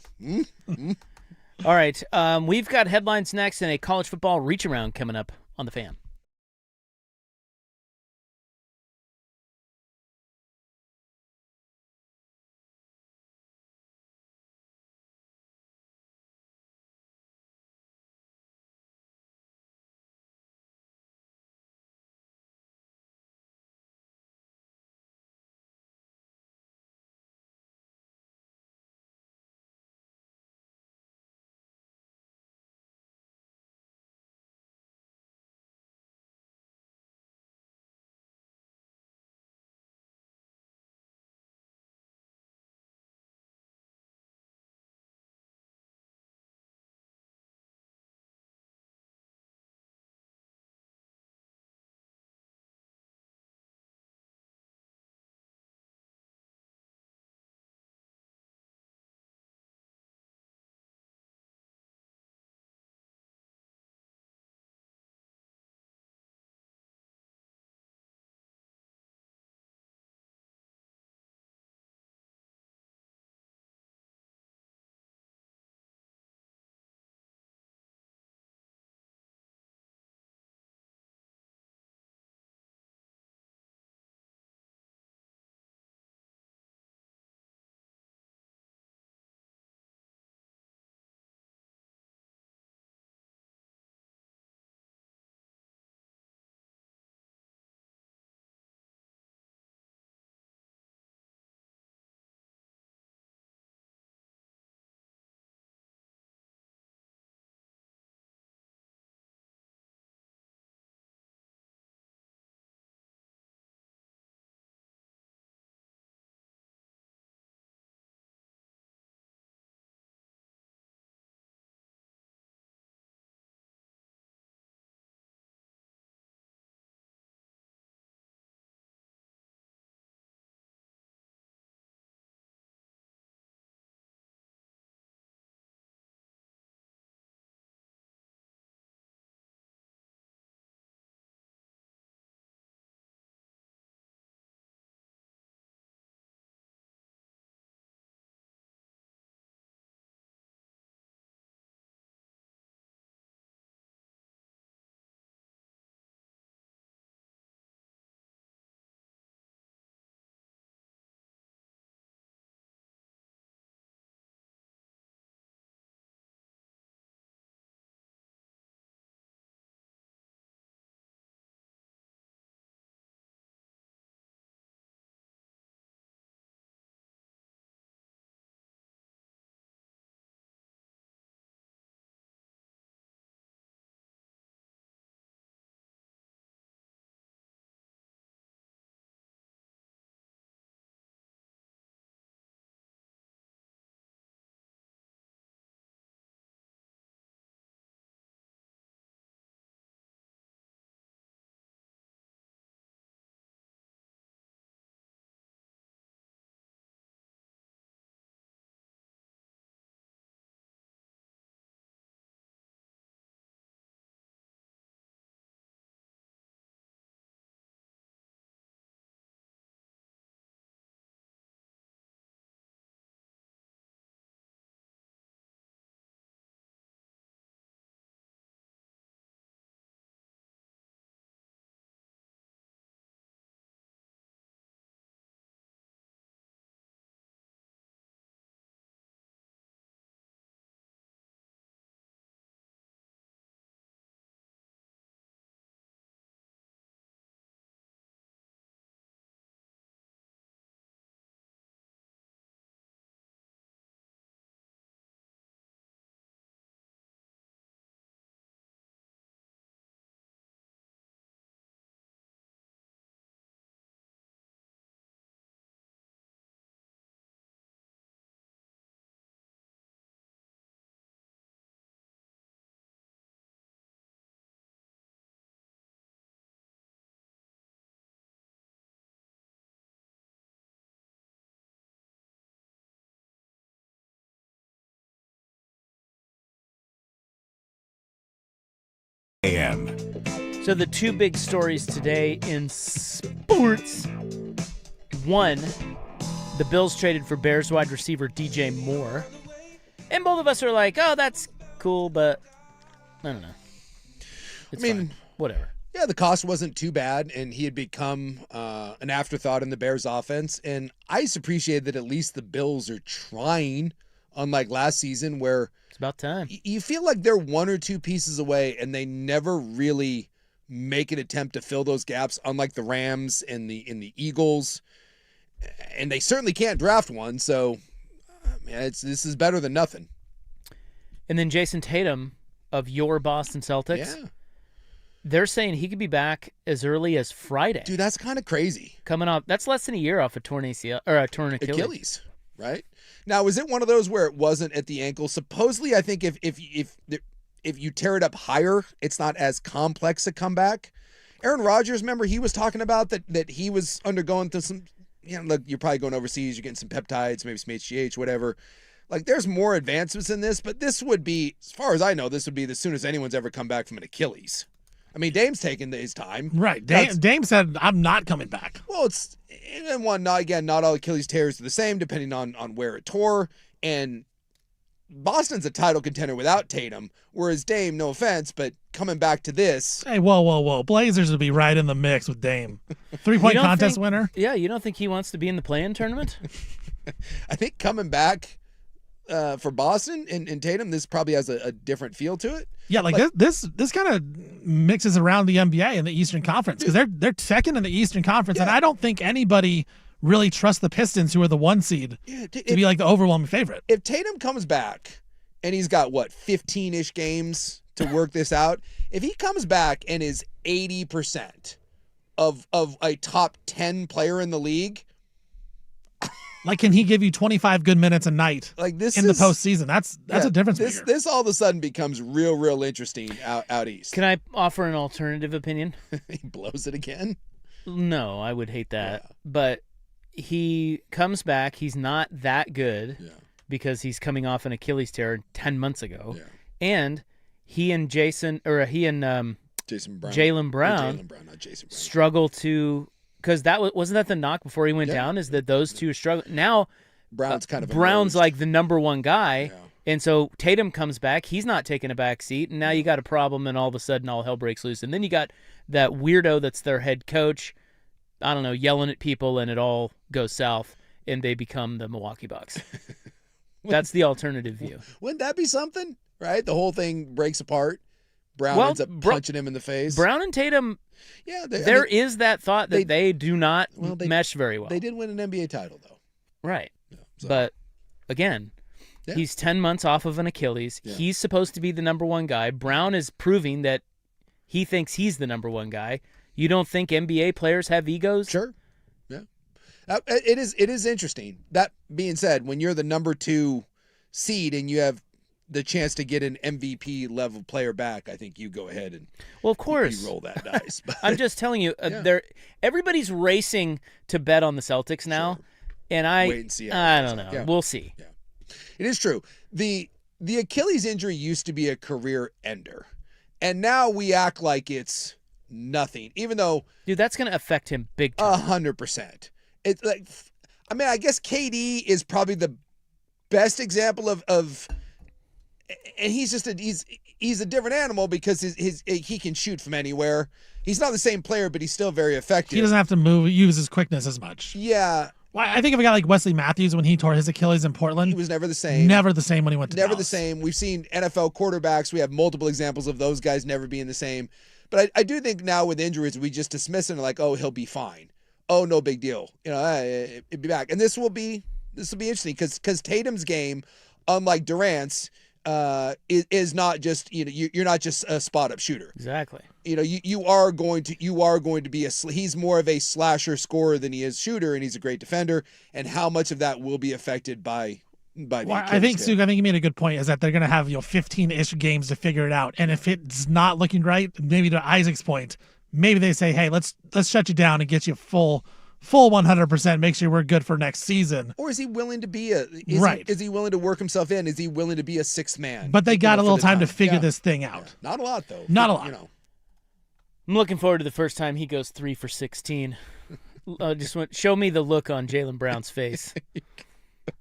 All right. We've got headlines next and a college football reach around coming up on the Fan. AM. So the two big stories today in sports. One, the Bills traded for Bears wide receiver DJ Moore. And both of us are like, oh, that's cool, but I don't know. It's fine. Whatever. Yeah, the cost wasn't too bad, and he had become an afterthought in the Bears offense. And I just appreciate that at least the Bills are trying, unlike last season where it's about time. You feel like they're one or two pieces away, and they never really make an attempt to fill those gaps, unlike the Rams and the Eagles. And they certainly can't draft one, so this is better than nothing. And then Jason Tatum of your Boston Celtics. Yeah. They're saying he could be back as early as Friday. Dude, that's kind of crazy. Coming off, that's less than a year off a torn ACL or a torn Achilles. Right? Now, was it one of those where it wasn't at the ankle? Supposedly, I think if you tear it up higher, it's not as complex a comeback. Aaron Rodgers, remember, he was talking about that he was undergoing through some, look, you're probably going overseas, you're getting some peptides, maybe some HGH, whatever. Like, there's more advancements in this, but this would be, as far as I know, this would be the soonest anyone's ever come back from an Achilles. I mean, Dame's taking his time. Right. Dame said, I'm not coming back. Well, it's, and one, not all Achilles tears are the same, depending on where it tore. And Boston's a title contender without Tatum, whereas Dame, no offense, but coming back to this. Hey, whoa. Blazers would be right in the mix with Dame. 3-point contest winner. Yeah, you don't think he wants to be in the play-in tournament? I think coming back for Boston and Tatum, this probably has a different feel to it. Yeah, like this kind of mixes around the NBA and the Eastern Conference because they're second in the Eastern Conference, and I don't think anybody really trusts the Pistons, who are the 1 seed, to be like the overwhelming favorite. If Tatum comes back and he's got 15-ish games to work this out, if he comes back and is 80% of a top 10 player in the league. Like, can he give you 25 good minutes a night the postseason? That's a difference maker. This all of a sudden becomes real interesting out east. Can I offer an alternative opinion? He blows it again? No, I would hate that. Yeah. But he comes back. He's not that good because he's coming off an Achilles tear 10 months ago. Yeah. And he and Jaylen Brown struggle to... Because wasn't that the knock before he went down? Is that those two are struggling now? Brown's like the number one guy, and so Tatum comes back. He's not taking a back seat, and now you got a problem, and all of a sudden all hell breaks loose. And then you got that weirdo that's their head coach, I don't know, yelling at people, and it all goes south, and they become the Milwaukee Bucks. That's the alternative view. Wouldn't that be something? Right? The whole thing breaks apart. Brown ends up punching him in the face. Brown and Tatum. Yeah, there is that thought that they do not mesh very well. They did win an NBA title, though. Right. Yeah, but, again, he's 10 months off of an Achilles. Yeah. He's supposed to be the number one guy. Brown is proving that he thinks he's the number one guy. You don't think NBA players have egos? Sure. Yeah. It is interesting. That being said, when you're the number 2 seed and you have the chance to get an MVP level player back, I think you go ahead and of course you roll that dice. But, I'm just telling you, everybody's racing to bet on the Celtics now, and wait and see. I don't know. Yeah. We'll see. Yeah. It is true. The Achilles injury used to be a career ender, and now we act like it's nothing, even though that's going to affect him big time. 100%. It's like, I mean, I guess KD is probably the best example of. And he's just he's a different animal because he can shoot from anywhere. He's not the same player, but he's still very effective. He doesn't have to use his quickness as much. Yeah. Well, I think of a guy like Wesley Matthews when he tore his Achilles in Portland. He was never the same. Never the same when he went to Never Dallas. the same. We've seen NFL quarterbacks. We have multiple examples of those guys never being the same. But I do think now with injuries, we just dismiss it and like, oh, he'll be fine. Oh, no big deal. It'll be back. And this will be interesting because Tatum's game, unlike Durant's, is not just you're not just a spot up shooter. Exactly. You are going to be he's more of a slasher scorer than he is shooter, and he's a great defender. And how much of that will be affected by I think Suk, you made a good point, is that they're going to have 15-ish games to figure it out, and if it's not looking right, maybe to Isaac's point, maybe they say, hey, let's shut you down and get you full full 100%, make sure we're good for next season. Or is he willing to be Right. Is he willing to work himself in? Is he willing to be a sixth man? But they got a for little the time to figure this thing out. Yeah. Not a lot though. Not a lot. You know. I'm looking forward to the first time he goes 3 for 16. Show me the look on Jaylen Brown's face.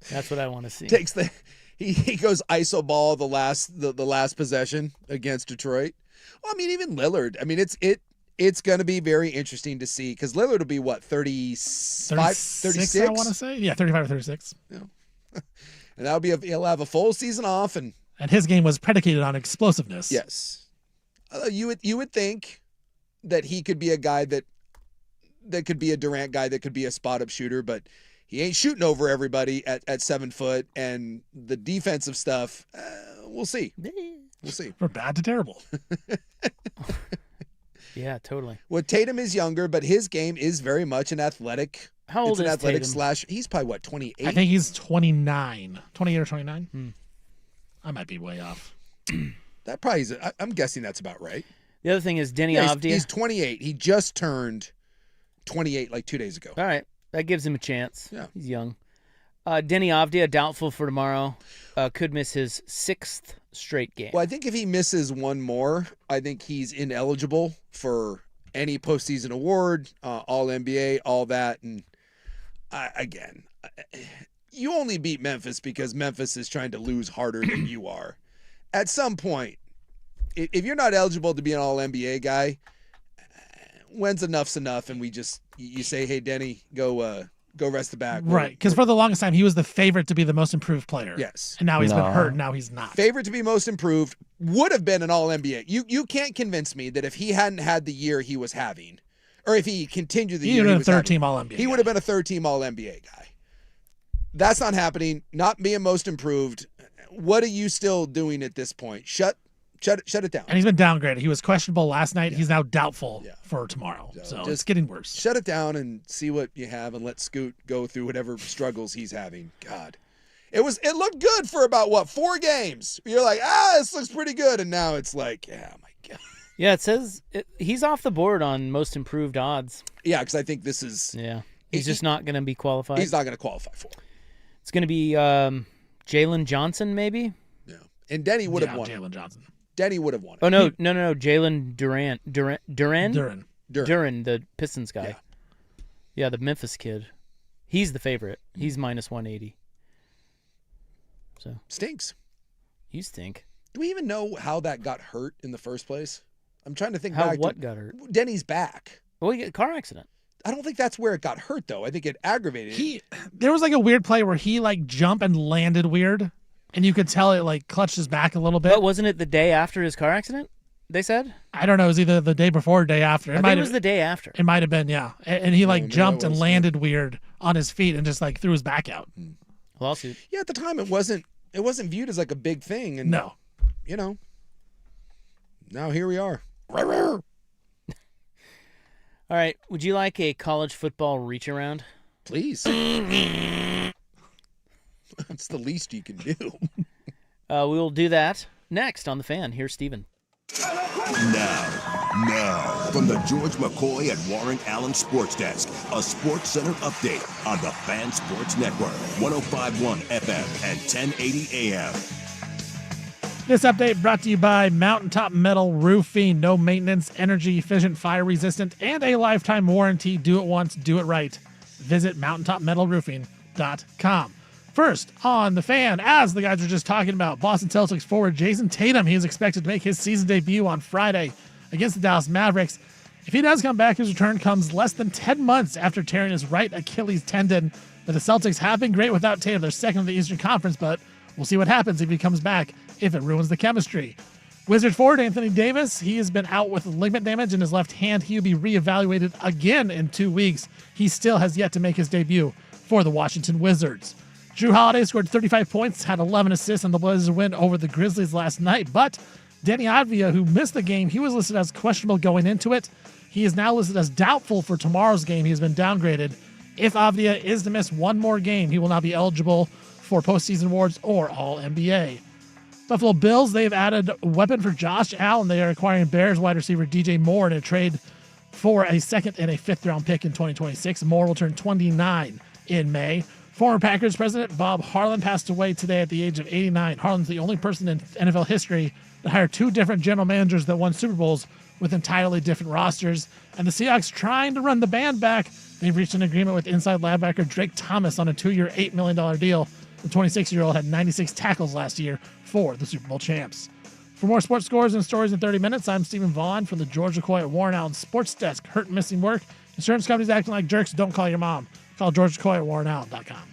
That's what I want to see. He goes iso ball the last possession against Detroit. Well, I mean, even Lillard. I mean, it's going to be very interesting to see because Lillard will be what 36. I want to say 35 or 36. Yeah. And that'll be he'll have a full season off and his game was predicated on explosiveness. Yes, you would think that he could be a guy that could be a Durant guy that could be a spot up shooter, but he ain't shooting over everybody at 7 foot, and the defensive stuff, we'll see. We'll see. From bad to terrible. Yeah, totally. Well, Tatum is younger, but his game is very much an athletic. How old it's an is athletic Tatum? slash. He's probably what 28. I think he's 29, 28 or 29. I might be way off. That probably is. I'm guessing that's about right. The other thing is Denny Yeah, Avdia. he's 28. He just turned 28 like 2 days ago. All right. That gives him a chance. Yeah. He's young. Denny Avdia, doubtful for tomorrow. Could miss his 6th straight game. Well, I think if he misses one more, I think he's ineligible for any postseason award, all NBA, all that. And again, you only beat Memphis because Memphis is trying to lose harder than you are. At some point, if you're not eligible to be an all NBA guy, when's enough's enough? And you say, hey, Denny, go rest the back. Right, because for the longest time, he was the favorite to be the most improved player. Yes. And now he's been hurt, and now he's not. Favorite to be most improved, would have been an all-NBA. You can't convince me that if he hadn't had the year he was having, or if he continued the year he was having, third-team All-NBA he would have been a third-team All-NBA guy. That's not happening. Not being most improved. What are you still doing at this point? Shut it down. And he's been downgraded. He was questionable last night. He's now doubtful for tomorrow. So it's getting worse. Shut it down and see what you have, and let Scoot go through whatever struggles he's having. God, it looked good for about 4 games. You're like, this looks pretty good, and now it's like, yeah, my God. Yeah, it says he's off the board on most improved odds. Yeah, because I think this is. Yeah, he's just not going to be qualified. He's not going to qualify for it. It's going to be Jalen Johnson, maybe. Yeah, and Denny would have won. Jalen Johnson. Denny would have won it. Oh no, Jalen Duran, the Pistons guy. Yeah, the Memphis kid. He's the favorite. He's minus 180. So stinks. You stink. Do we even know how that got hurt in the first place? I'm trying to think. How back what got hurt? Denny's back. Well, he got a car accident. I don't think that's where it got hurt, though. I think it aggravated it. There was like a weird play where he like jumped and landed weird, and you could tell it like clutched his back a little bit. But wasn't it the day after his car accident? They said. I don't know. It was either the day before or day after. I think it was the day after. It might have been, yeah. And he like jumped and landed weird on his feet and just like threw his back out. Lawsuit. Yeah, at the time it wasn't viewed as like a big thing, and no, now here we are. All right. Would you like a college football reach around? Please. That's the least you can do. We will do that next on The Fan. Here's Steven. Now, from the George McCoy and Warren Allen Sports Desk, a Sports Center update on the Fan Sports Network, 105.1 FM and 1080 AM. This update brought to you by Mountaintop Metal Roofing. No maintenance, energy efficient, fire resistant, and a lifetime warranty. Do it once, do it right. Visit mountaintopmetalroofing.com. First on The Fan, as the guys were just talking about, Boston Celtics forward Jason Tatum. He is expected to make his season debut on Friday against the Dallas Mavericks. If he does come back, his return comes less than 10 months after tearing his right Achilles tendon. But the Celtics have been great without Tatum. They're second in the Eastern Conference, but we'll see what happens if he comes back, if it ruins the chemistry. Wizards forward Anthony Davis, he has been out with ligament damage in his left hand. He will be reevaluated again in 2 weeks. He still has yet to make his debut for the Washington Wizards. Drew Holiday scored 35 points, had 11 assists on the Blazers' win over the Grizzlies last night. But Denny Avdia, who missed the game, he was listed as questionable going into it. He is now listed as doubtful for tomorrow's game. He has been downgraded. If Avdia is to miss one more game, he will not be eligible for postseason awards or All-NBA. Buffalo Bills, they've added a weapon for Josh Allen. They are acquiring Bears wide receiver DJ Moore in a trade for a second and a fifth-round pick in 2026. Moore will turn 29 in May. Former Packers president Bob Harlan passed away today at the age of 89. Harlan's the only person in NFL history that hired two different general managers that won Super Bowls with entirely different rosters. And the Seahawks trying to run the band back. They've reached an agreement with inside linebacker Drake Thomas on a 2-year, $8 million deal. The 26-year-old had 96 tackles last year for the Super Bowl champs. For more sports scores and stories in 30 minutes, I'm Stephen Vaughn from the George McCoy at Warren Allen Sports Desk. Hurt and missing work. Insurance companies acting like jerks. Don't call your mom. Call George McCoy at warrenallen.com.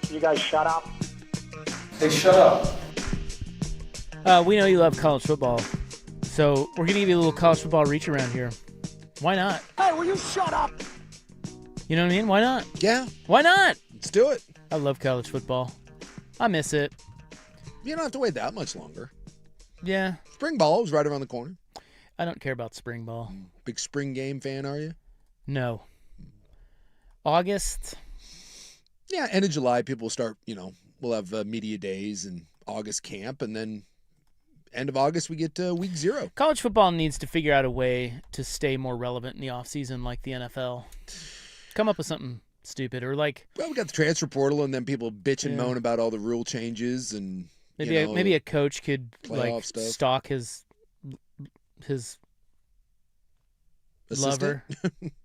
You guys shut up. Hey, shut up. We know you love college football, so we're going to give you a little college football reach around here. Why not? Hey, will you shut up? You know what I mean? Why not? Yeah, Why not? let's do it. I love college football. I miss it. You don't have to wait that much longer. Yeah. Spring ball is right around the corner. I don't care about spring ball. Big spring game fan, are you? No. August. Yeah, end of July, people will start, we'll have media days and August camp, and then end of August, we get to week 0. College football needs to figure out a way to stay more relevant in the offseason like the NFL. Come up with something stupid or like... Well, we got the transfer portal, and then people bitch and moan about all the rule changes, and maybe a coach could like stuff. stalk his Assistant? lover.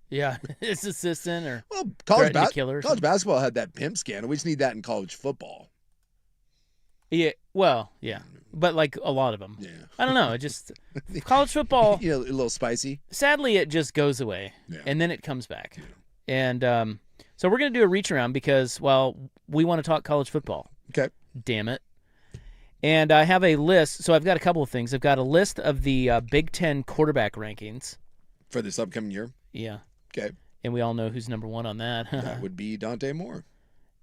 Yeah, his assistant or college threaten to kill her or college something. basketball had that pimp scandal. We just need that in college football. Yeah, well, yeah, but like a lot of them. Yeah. I don't know. It just college football. A little spicy. Sadly, it just goes away, and then it comes back. And so we're going to do a reach around because, well, we want to talk college football. Okay. Damn it. And I have a list. So I've got a couple of things. I've got a list of the Big Ten quarterback rankings. For this upcoming year? Yeah. Okay. And we all know who's number 1 on that. That would be Dante Moore.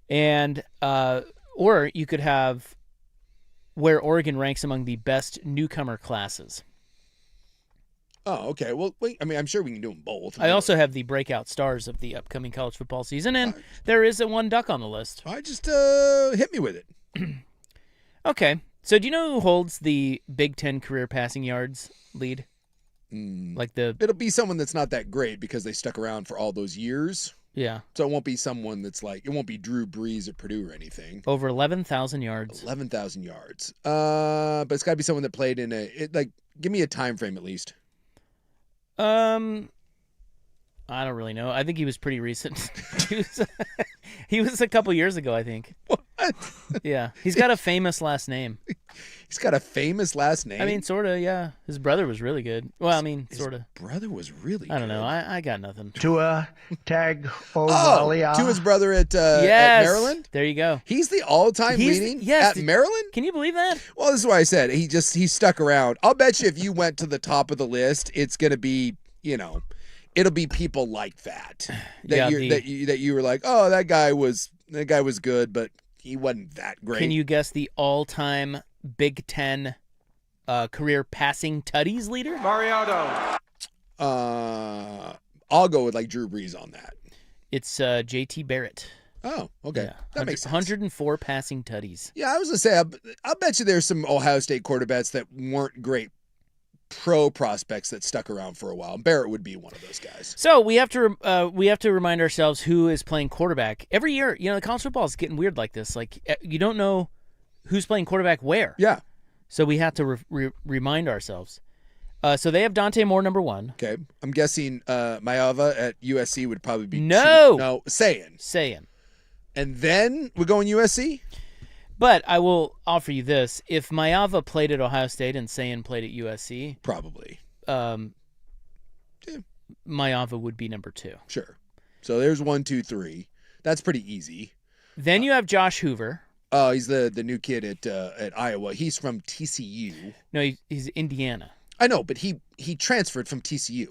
And, or you could have where Oregon ranks among the best newcomer classes. Oh, okay. Well, wait, I'm sure we can do them both. I also have the breakout stars of the upcoming college football season, and there is a one duck on the list. I just hit me with it. Okay. So do you know who holds the Big Ten career passing yards lead? It'll be someone that's not that great because they stuck around for all those years. Yeah. So it won't be someone that's it won't be Drew Brees at Purdue or anything. Over 11,000 yards. 11,000 yards. But it's got to be someone that played in give me a time frame at least. I don't really know. I think he was pretty recent. He was a couple years ago, I think. What? Yeah. He's got a famous last name. He's got a famous last name? I mean, sort of, yeah. His brother was really good. Well, I mean, sort of. Brother was really good. I don't know. I got nothing. Tua Tua's brother at Maryland? There you go. He's the all-time leading at Maryland? Can you believe that? Well, this is why I said he stuck around. I'll bet you if you went to the top of the list, it's going to be, it'll be people like that. That you were like, "Oh, that guy was good, but he wasn't that great." Can you guess the all-time Big Ten career passing tutties leader? Mariotto. I'll go with Drew Brees on that. It's JT Barrett. Oh, okay. Yeah. That makes sense. 104 passing tutties. Yeah, I was going to say, I'll bet you there's some Ohio State quarterbacks that weren't great pro prospects that stuck around for a while. Barrett would be one of those guys. So we have to remind ourselves who is playing quarterback every year. The college football is getting weird like this. Like you don't know who's playing quarterback where. Yeah. So we have to remind ourselves. So they have Dante Moore number 1. Okay. I'm guessing Maeva at USC would probably be No, Sayin. And then we're going USC? But I will offer you this. If Maeva played at Ohio State and Sayin played at USC. Probably. Maeva would be number 2. Sure. So there's 1, 2, 3. That's pretty easy. Then you have Josh Hoover. Oh, he's the new kid at Iowa. He's from TCU. No, he's Indiana. I know, but he transferred from TCU.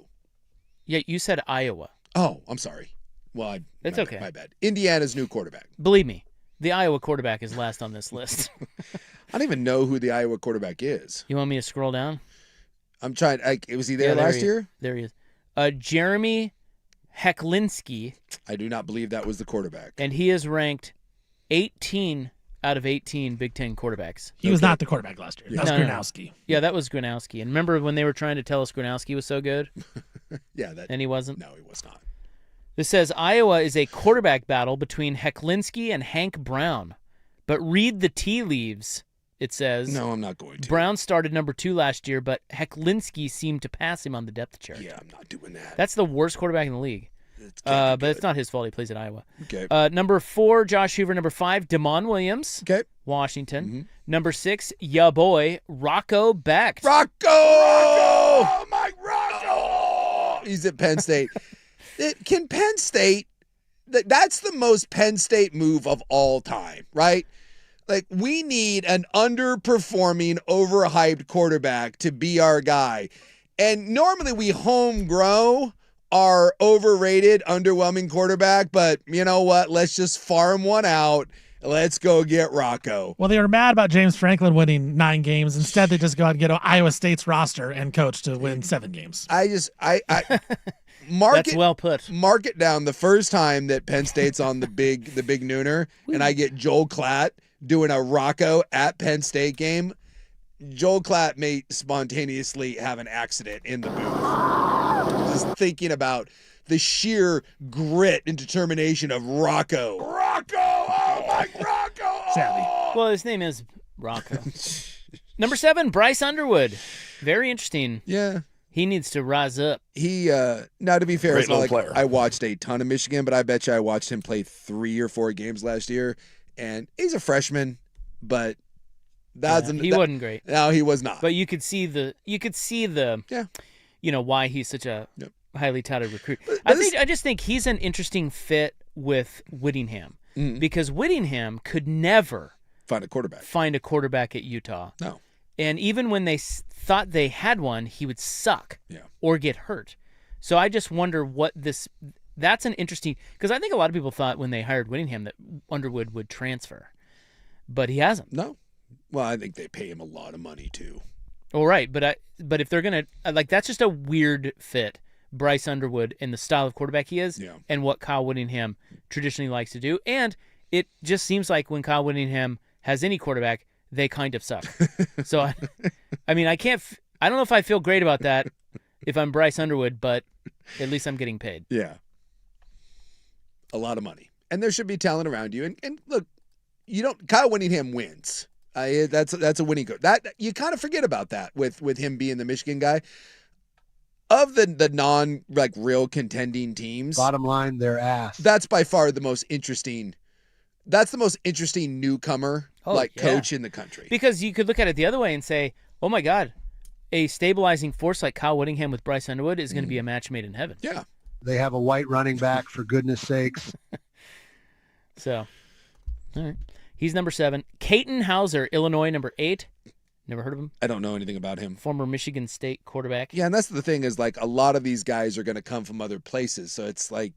Yeah, you said Iowa. Oh, I'm sorry. Well, it's okay. My bad. Indiana's new quarterback. Believe me, the Iowa quarterback is last on this list. I don't even know who the Iowa quarterback is. You want me to scroll down? I'm trying. Was he there last year? There he is. Jeremy Hecklinski. I do not believe that was the quarterback. And he is ranked 18 out of 18 Big Ten quarterbacks. He was not the quarterback last year. That was Gronowski. No. Yeah, that was Gronowski. And remember when they were trying to tell us Gronowski was so good? Yeah. And he wasn't? No, he was not. This says Iowa is a quarterback battle between Hecklinski and Hank Brown. But read the tea leaves, it says. No, I'm not going to. Brown started number 2 last year, but Hecklinski seemed to pass him on the depth chart. Yeah, I'm not doing that. That's the worst quarterback in the league. But it's not his fault. He plays at Iowa. Okay. Number 4, Josh Hoover. Number 5, Damon Williams. Okay. Washington. Mm-hmm. Number 6, ya boy, Rocco Becht. Rocco! Oh, my Rocco! He's at Penn State. Can Penn State... That's the most Penn State move of all time, right? Like, we need an underperforming, overhyped quarterback to be our guy. And normally we home grow our overrated, underwhelming quarterback, but you know what? Let's just farm one out. Let's go get Rocco. Well, they were mad about James Franklin winning 9 games. Instead, they just go out and get Iowa State's roster and coach to win 7 games. That's well put. Mark it down. The first time that Penn State's on the big nooner, and I get Joel Klatt doing a Rocco at Penn State game, Joel Klatt may spontaneously have an accident in the booth. Just thinking about the sheer grit and determination of Rocco. Rocco! Oh, my Rocco! Sadly. Well, his name is Rocco. Number 7, Bryce Underwood. Very interesting. Yeah. He needs to rise up. He, now to be fair, Great it's not like player. I watched a ton of Michigan, but I bet you I watched him play 3 or 4 games last year. And he's a freshman, but He wasn't great. No, he was not. But you could see the Yeah. Why he's such a highly touted recruit. But I just think he's an interesting fit with Whittingham because Whittingham could never find a quarterback at Utah. No. And even when they thought they had one, he would suck or get hurt. So I just wonder that's an interesting, because I think a lot of people thought when they hired Whittingham that Underwood would transfer, but he hasn't. No. Well, I think they pay him a lot of money too. All right, but if they're gonna that's just a weird fit. Bryce Underwood and the style of quarterback he is, and what Kyle Whittingham traditionally likes to do, and it just seems like when Kyle Whittingham has any quarterback, they kind of suck. So, I mean, I don't know if I feel great about that if I'm Bryce Underwood, but at least I'm getting paid. Yeah, a lot of money, and there should be talent around you. And look, Kyle Whittingham wins. That's a winning coach. That you kind of forget about that with him being the Michigan guy. Of the non real contending teams, Bottom line, their ass. That's by far the most interesting. That's the most interesting newcomer coach in the country. Because you could look at it the other way and say, "Oh my God, a stabilizing force like Kyle Whittingham with Bryce Underwood is going to be a match made in heaven." Yeah, they have a white running back, for goodness sakes. So, all right, he's number 7. Caton Hauser, Illinois, number 8. Never heard of him? I don't know anything about him. Former Michigan State quarterback. Yeah, and that's the thing is, like, a lot of these guys are going to come from other places. So it's like,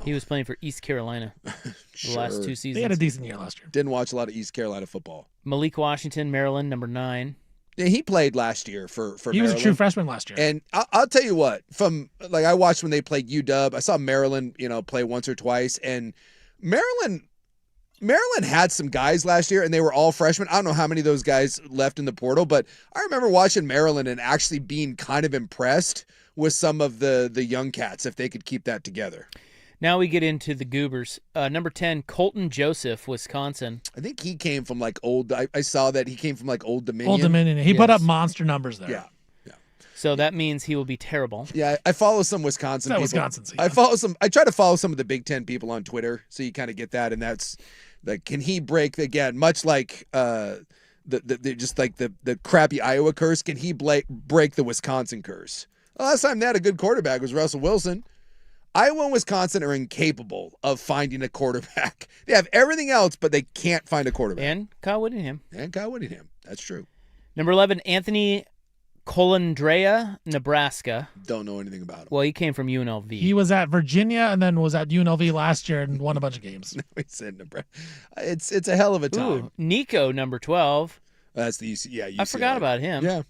He was playing for East Carolina the last 2 seasons. They had a decent year last year. Didn't watch a lot of East Carolina football. Malik Washington, Maryland, number 9. Yeah, he played last year for He was Maryland. a true freshman last year. And I'll tell you what, I watched when they played UW. I saw Maryland, play once or twice. And Maryland had some guys last year, and they were all freshmen. I don't know how many of those guys left in the portal, but I remember watching Maryland and actually being kind of impressed with some of the young cats, if they could keep that together. Now we get into the goobers. Number 10, Colton Joseph, Wisconsin. I think he came from I saw that he came from Old Dominion. Old Dominion. He put up monster numbers there. Yeah. So that means he will be terrible. Yeah, I follow some Wisconsin people. Wisconsin season. I try to follow some of the Big Ten people on Twitter, so you kind of get that, and that's can he break again? Much like the crappy Iowa curse, can he break the Wisconsin curse? The last time they had a good quarterback was Russell Wilson. Iowa and Wisconsin are incapable of finding a quarterback. They have everything else, but they can't find a quarterback. And Kyle Whittingham. That's true. Number 11, Anthony Colandrea, Nebraska. Don't know anything about him. Well, he came from UNLV. He was at Virginia and then was at UNLV last year and won a bunch of games. He's in Nebraska. It's a hell of a time. Ooh, Nico, number 12. That's the UCLA. I forgot about him. Yeah.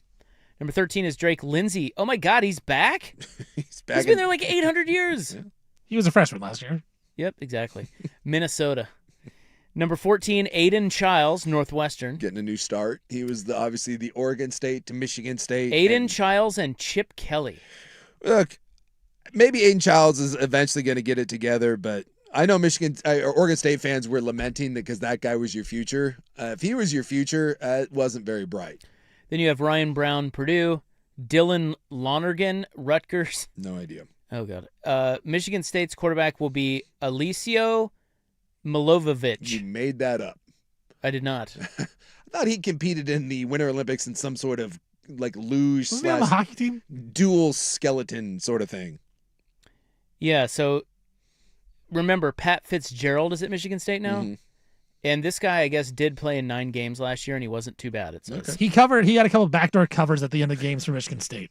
Number 13 is Drake Lindsay. Oh, my God, he's back? He's back. He's been there 800 years. Yeah. He was a freshman last year. Yep, exactly. Minnesota. Number 14, Aiden Childs, Northwestern. Getting a new start. He was obviously the Oregon State to Michigan State. Aiden Childs and Chip Kelly. Look, maybe Aiden Childs is eventually going to get it together, but I know Oregon State fans were lamenting because that guy was your future. If he was your future, it wasn't very bright. Then you have Ryan Brown, Purdue. Dylan Lonergan, Rutgers. No idea. Oh, God. Michigan State's quarterback will be Alessio Milovovic. You made that up. I did not. I thought he competed in the Winter Olympics in some sort of luge Wasn't he on the hockey team? dual skeleton sort of thing. Yeah, so remember, Pat Fitzgerald is at Michigan State now. Mm-hmm. And this guy, I guess, did play in 9 games last year, and he wasn't too bad, it says. He had a couple backdoor covers at the end of games for Michigan State.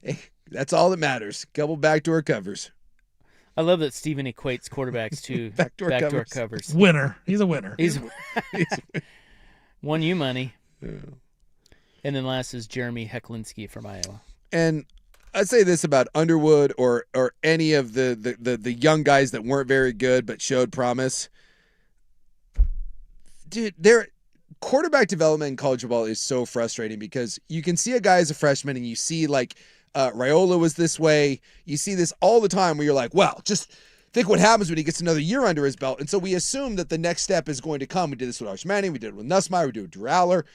Hey, that's all that matters. Couple backdoor covers. I love that Steven equates quarterbacks to backdoor covers. Winner. He's a winner. He's won you money. Yeah. And then last is Jeremy Hecklinski from Iowa. And I'd say this about Underwood or any of the young guys that weren't very good but showed promise. Dude, their quarterback development in college football is so frustrating because you can see a guy as a freshman and you see like Raiola was this way. You see this all the time where you're like, well, just think what happens when he gets another year under his belt. And so we assume that the next step is going to come. We did this with Arch Manning. We did it with Nussmeier. We did it with Drew Aller.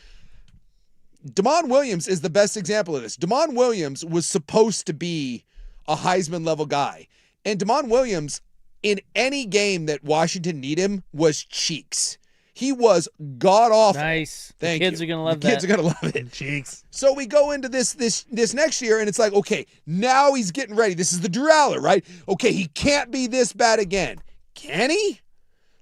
Damon Williams is the best example of this. Damon Williams was supposed to be a Heisman level guy. And Damon Williams, in any game that Washington needed him, was cheeks. He was god-awful. Nice. Thank Kids you. are going to love The that. kids are going to love it. Cheeks. So we go into this next year, and it's like, okay, now he's getting ready. This is the Drew Aller, right? Okay, he can't be this bad again. Can he?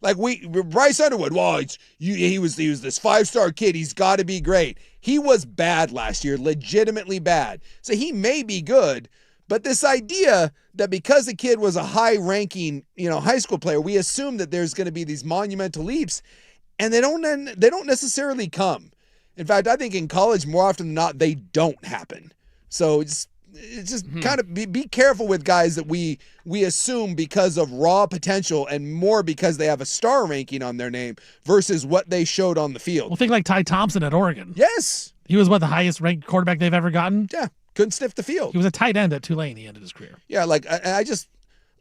Like Bryce Underwood, well, he was this 5-star kid. He's got to be great. He was bad last year, legitimately bad. So he may be good, but this idea that because the kid was a high-ranking, high school player, we assume that there's going to be these monumental leaps, and they don't necessarily come. In fact, I think in college more often than not they don't happen. So it's just kind of be careful with guys that we assume because of raw potential and more because they have a star ranking on their name versus what they showed on the field. Well, think like Ty Thompson at Oregon. Yes. He was the highest ranked quarterback they've ever gotten. Yeah. Couldn't sniff the field. He was a tight end at Tulane. He ended his career. Yeah,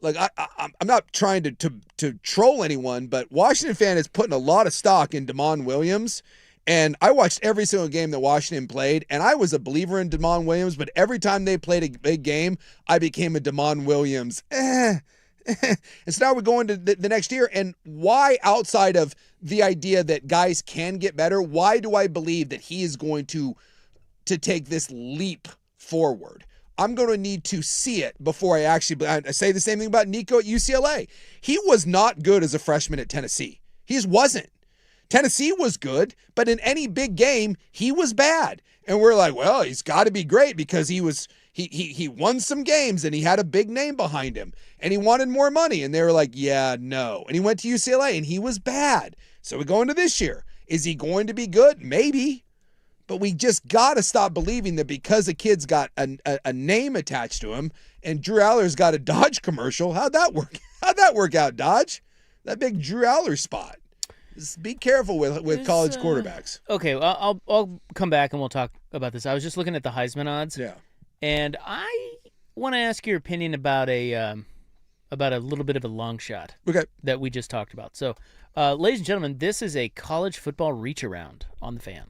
I'm not trying to troll anyone, but Washington fan is putting a lot of stock in Damon Williams. And I watched every single game that Washington played, and I was a believer in Damon Williams, but every time they played a big game, I became a Damon Williams. And so now we're going to the next year, and why, outside of the idea that guys can get better, why do I believe that he is going to take this leap forward? I'm going to need to see it before I say the same thing about Nico at UCLA. He was not good as a freshman at Tennessee. He just wasn't. Tennessee was good, but in any big game, he was bad. And we're like, well, he's got to be great because he won some games and he had a big name behind him and he wanted more money. And they were like, yeah, no. And he went to UCLA and he was bad. So we go into this year. Is he going to be good? Maybe. But we just got to stop believing that because a kid's got a name attached to him and Drew Aller's got a Dodge commercial. How'd that work? How'd that work out, Dodge? That big Drew Aller spot. Just be careful with college quarterbacks. Okay, well, I'll come back and we'll talk about this. I was just looking at the Heisman odds. Yeah. And I want to ask your opinion about a little bit of a long shot. Okay. That we just talked about. So, ladies and gentlemen, this is a college football reach around on the Fan.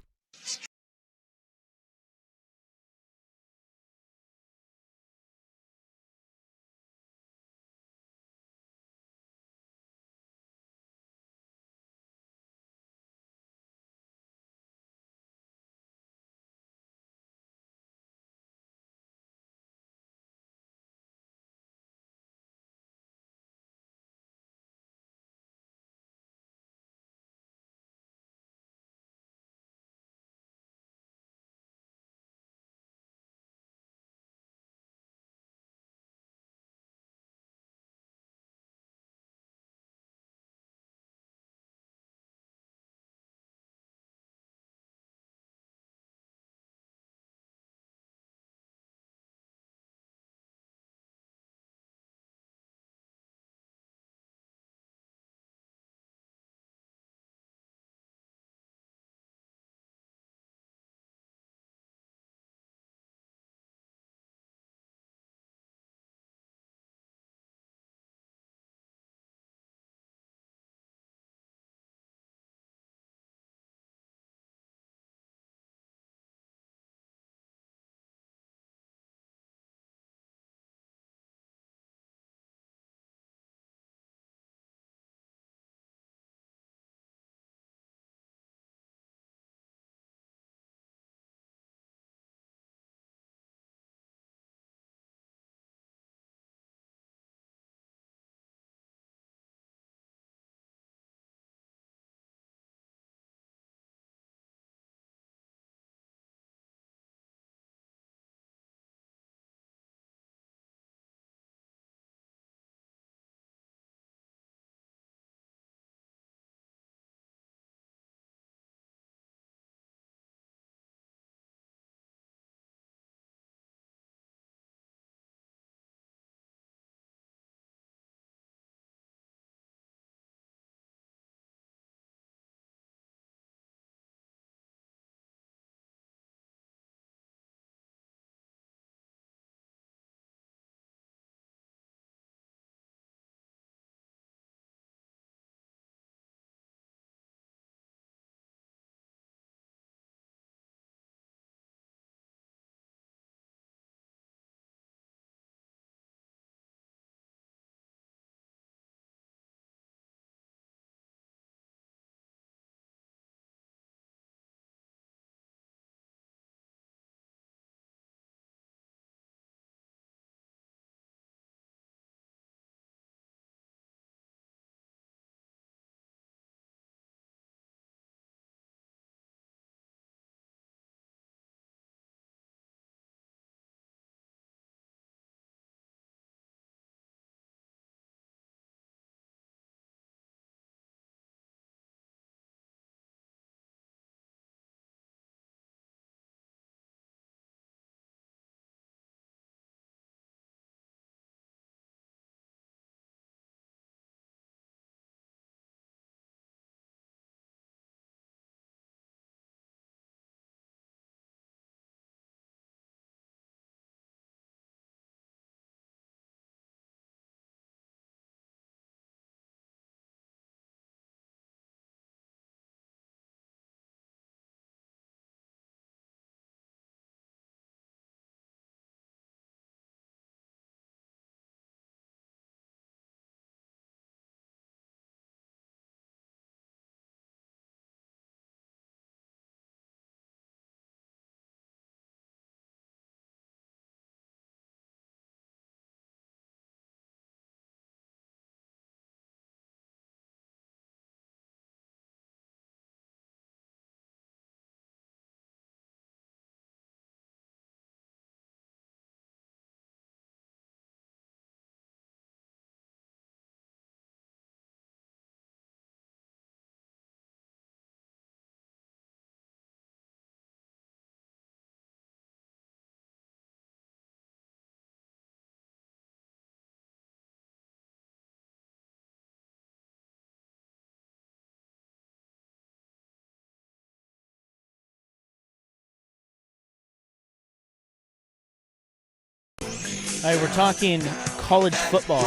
All right, we're talking college football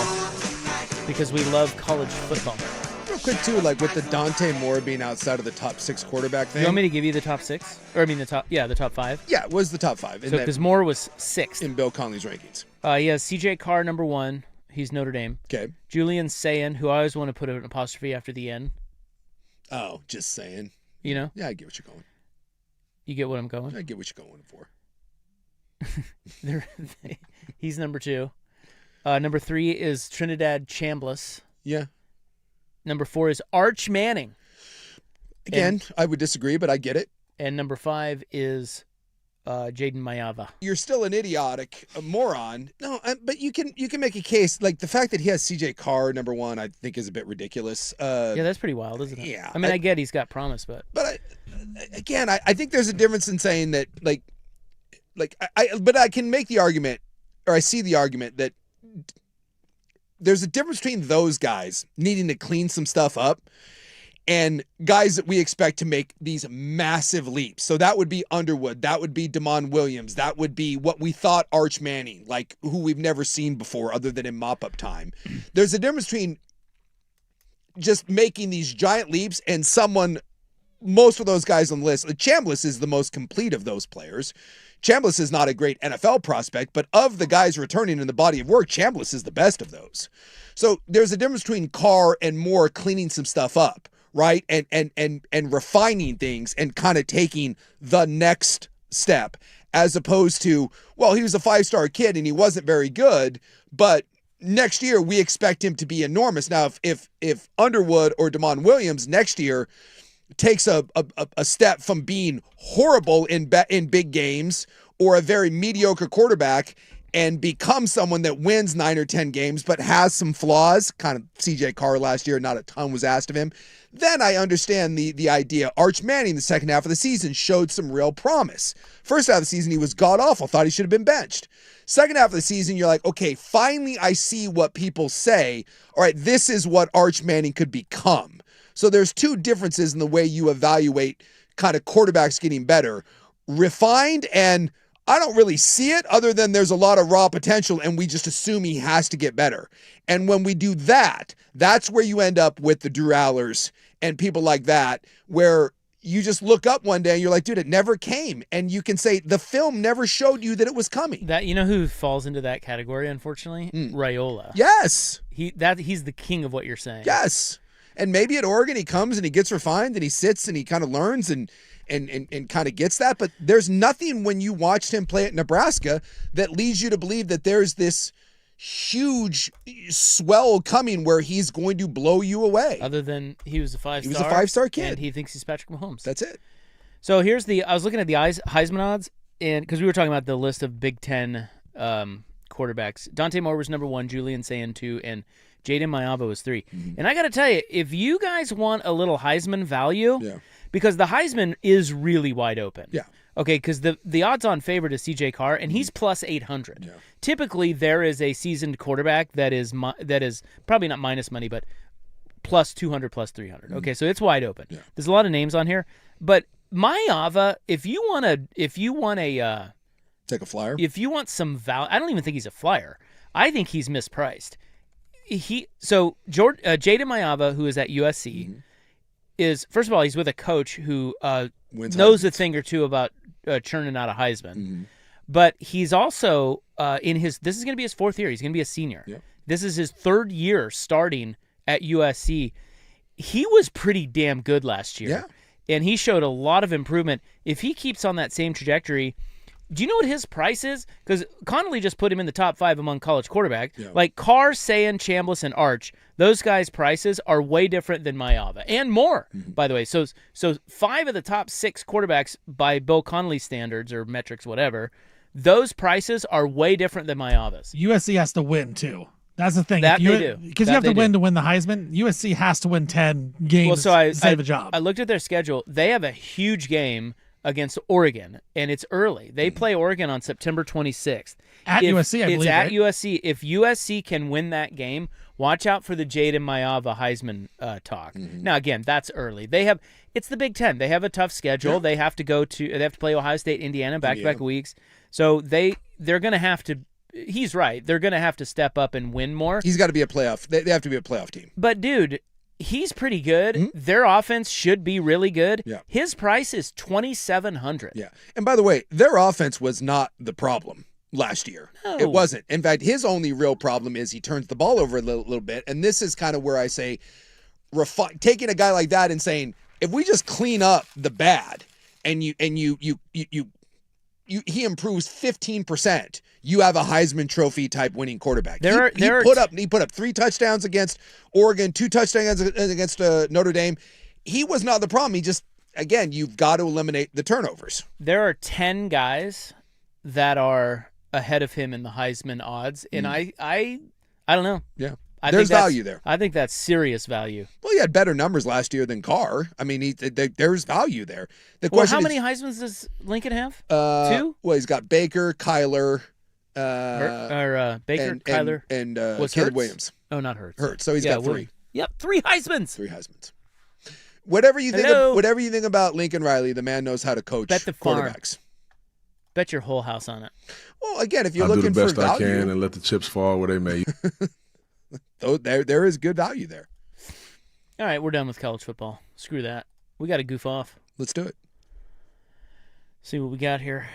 because we love college football. Real quick, too, like with the Dante Moore being outside of the top 6 quarterback thing. You want me to give you the top 6? Or, I mean, the top 5? Yeah, it was the top 5. So, because Moore was 6th. In Bill Conley's rankings. He has C.J. Carr, number 1. He's Notre Dame. Okay. Julian Sayin, who I always want to put an apostrophe after the N. Oh, just saying. You know? Yeah, I get what you're going. You get what I'm going? I get what you're going for. He's number 2. Number 3 is Trinidad Chambliss. Yeah. Number 4 is Arch Manning. Again, I would disagree, but I get it. And number 5 is Jaden Mayava. You're still an idiotic moron. No, but you can make a case. Like, the fact that he has C.J. Carr, number 1, I think is a bit ridiculous. Yeah, that's pretty wild, isn't it? Yeah. I mean, I get he's got promise, but... But, I think there's a difference in saying that, but I can make the argument, or I see the argument that there's a difference between those guys needing to clean some stuff up and guys that we expect to make these massive leaps. So that would be Underwood. That would be Damon Williams. That would be what we thought Arch Manning, like who we've never seen before other than in mop-up time. There's a difference between just making these giant leaps and someone, most of those guys on the list, Chambliss is the most complete of those players. Chambliss is not a great NFL prospect, but of the guys returning in the body of work, Chambliss is the best of those. So there's a difference between Carr and Moore cleaning some stuff up, right? And refining things and kind of taking the next step, as opposed to, well, he was a 5-star kid and he wasn't very good, but next year we expect him to be enormous. Now, if Underwood or Damon Williams next year takes a step from being horrible in big games or a very mediocre quarterback and becomes someone that wins 9 or 10 games but has some flaws, kind of C.J. Carr last year, not a ton was asked of him, then I understand the idea. Arch Manning, the second half of the season, showed some real promise. First half of the season, he was god-awful, thought he should have been benched. Second half of the season, you're like, okay, finally I see what people say. All right, this is what Arch Manning could become. So there's two differences in the way you evaluate kind of quarterbacks getting better. Refined, and I don't really see it other than there's a lot of raw potential and we just assume he has to get better. And when we do that, that's where you end up with the Drew Allers and people like that, where you just look up one day and you're like, dude, it never came. And you can say the film never showed you that it was coming. That, you know who falls into that category, unfortunately? Raiola. Yes. He's the king of what you're saying. Yes. And maybe at Oregon he comes and he gets refined and he sits and he kind of learns and kind of gets that. But there's nothing when you watched him play at Nebraska that leads you to believe that there's this huge swell coming where he's going to blow you away. Other than he was a 5-star. He was a 5-star kid. And he thinks he's Patrick Mahomes. That's it. So I was looking at the Heisman odds, and because we were talking about the list of Big Ten quarterbacks. Dante Moore was number 1, Julian Sayin 2, and Jaden Mayava was 3. And I got to tell you, if you guys want a little Heisman value, because the Heisman is really wide open. Yeah. Okay, because the odds-on favorite is C.J. Carr, and he's plus 800. Yeah. Typically, there is a seasoned quarterback that is probably not minus money, but plus 200, plus 300. Okay, so it's wide open. Yeah. There's a lot of names on here, but Mayava, if you want a take a flyer, if you want some value, I don't even think he's a flyer. I think he's mispriced. Jaden Mayava, who is at USC, is, first of all, he's with a coach who knows a thing or two about churning out a Heisman. But he's also this is going to be his 4th year. He's going to be a senior. Yep. This is his 3rd year starting at USC. He was pretty damn good last year. Yeah. And he showed a lot of improvement. If he keeps on that same trajectory, do you know what his price is? Because Connolly just put him in the top 5 among college quarterbacks. Yeah. Like Carr, Sayin, Chambliss, and Arch, those guys' prices are way different than Mayava. And more, by the way. So 5 of the top 6 quarterbacks by Bill Connolly standards or metrics, whatever, those prices are way different than Mayava's. USC has to win, too. That's the thing. That they do. Because you have to win to win the Heisman. USC has to win 10 games to save a job. I looked at their schedule. They have a huge game against Oregon, and it's early. They play Oregon on September 26th. At USC, I believe, It's at right? USC. If USC can win that game, watch out for the Jaden Mayava Heisman talk. Now, again, that's early. It's the Big Ten. They have a tough schedule. Yeah. They have to play Ohio State, Indiana, back-to-back weeks. So they're going to have to he's right. They're going to have to step up and win more. He's got to be a playoff. They have to be a playoff team. But, dude, he's pretty good. Their offense should be really good. Yeah. His price is $2,700. Yeah. And by the way, their offense was not the problem last year. No. It wasn't. In fact, his only real problem is he turns the ball over a little bit. And this is kind of where I say, taking a guy like that and saying, if we just clean up the bad and he improves 15%, you have a Heisman Trophy type winning quarterback. He put up 3 touchdowns against Oregon, 2 touchdowns against Notre Dame. He was not the problem. He just, again, you've got to eliminate the turnovers. There are 10 guys that are ahead of him in the Heisman odds, and I don't know. Yeah. I There's think that's value there. I think that's serious value. Well, he had better numbers last year than Carr. I mean, there's value there. The Well, question how is, many Heismans does Lincoln have? 2? Well, he's got Baker, Kyler, Baker, Kyler, and was Caleb Hurts? Williams. Oh, not Hurts. Hurts. So he's got 3. Yep, 3 Heismans. 3 Heismans. Whatever you Hello? think about Lincoln Riley, the man knows how to coach Bet the farm. quarterbacks. Bet your whole house on it. Well, again, if you're I'll do looking the best for I value, can and let the chips fall where they may. there is good value there. All right, we're done with college football. Screw that. We got to goof off. Let's do it. See what we got here.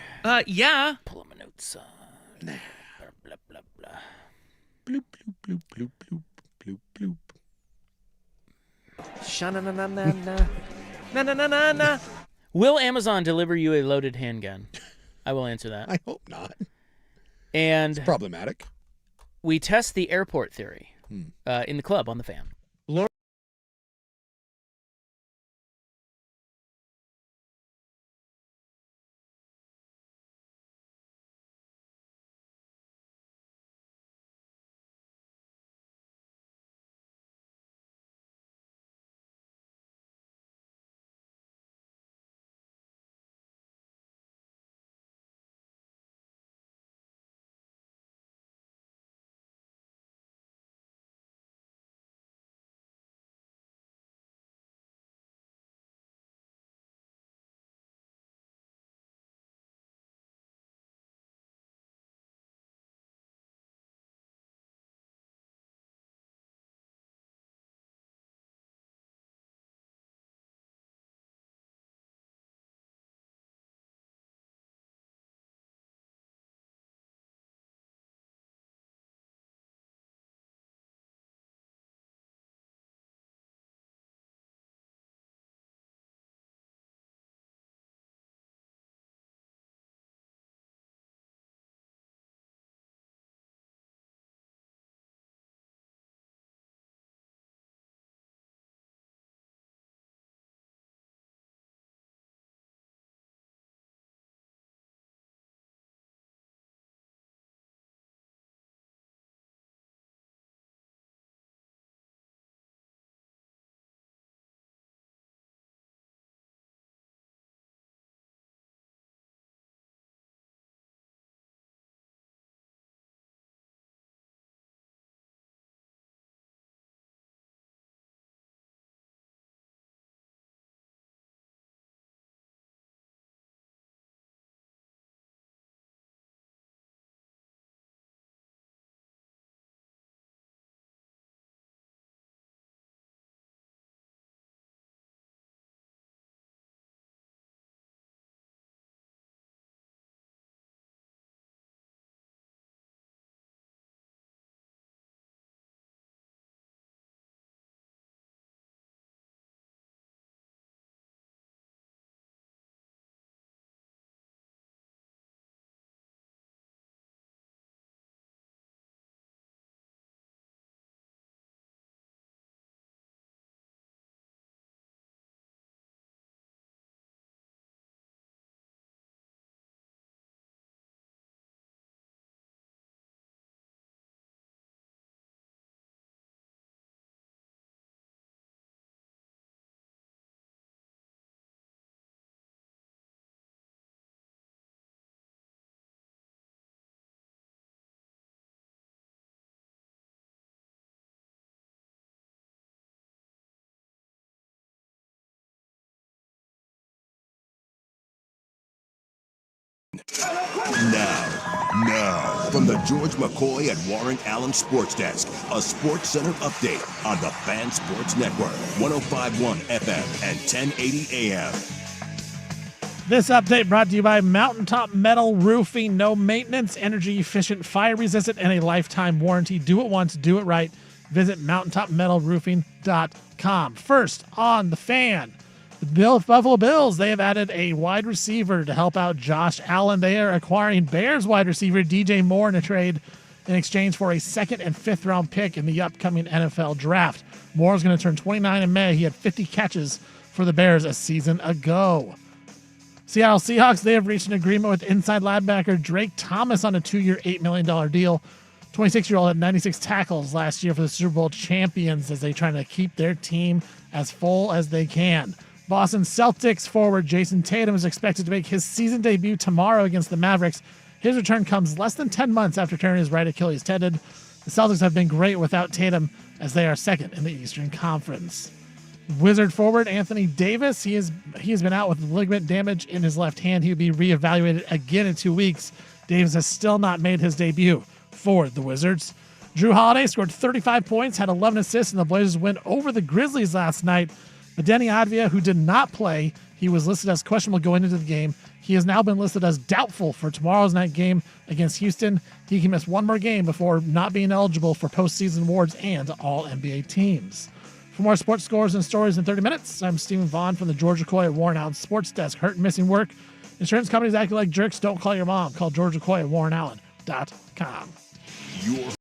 Yeah. Pull up my notes. Blah, blah, blah, blah. Bloop, bloop, bloop, bloop, bloop, bloop, bloop. Sha-na-na-na-na-na. Na-na-na-na-na. Will Amazon deliver you a loaded handgun? I will answer that. I hope not. And It's problematic. we test the airport theory in the club on the fan. Now, Now, from the George McCoy and Warren Allen Sports Desk, a Sports Center update on the Fan Sports Network, 105.1 FM and 1080 AM. This update brought to you by Mountaintop Metal Roofing. No maintenance, energy efficient, fire resistant, and a lifetime warranty. Do it once, do it right. Visit mountaintopmetalroofing.com. First on the Fan, the Buffalo Bills, they have added a wide receiver to help out Josh Allen. They are acquiring Bears wide receiver DJ Moore in a trade in exchange for a 2nd and 5th round pick in the upcoming NFL draft. Moore is going to turn 29 in May. He had 50 catches for the Bears a season ago. Seattle Seahawks, they have reached an agreement with inside linebacker Drake Thomas on a 2-year, $8 million deal. 26-year-old had 96 tackles last year for the Super Bowl champions as they try to keep their team as full as they can. Boston Celtics forward Jason Tatum is expected to make his season debut tomorrow against the Mavericks. His return comes less than 10 months after tearing his right Achilles tendon. The Celtics have been great without Tatum as they are second in the Eastern Conference. Wizard forward Anthony Davis, he has been out with ligament damage in his left hand. He'll be reevaluated again in 2 weeks. Davis has still not made his debut for the Wizards. Drew Holiday scored 35 points, had 11 assists, and the Blazers win over the Grizzlies last night. But Denny Advia, who did not play, he was listed as questionable going into the game. He has now been listed as doubtful for tomorrow's night game against Houston. He can miss one more game before not being eligible for postseason awards and all NBA teams. For more sports scores and stories in 30 minutes, I'm Stephen Vaughn from the George McCoy at Warren Allen Sports Desk. Hurt and missing work. Insurance companies acting like jerks. Don't call your mom. Call George McCoy at warrenallen.com. Your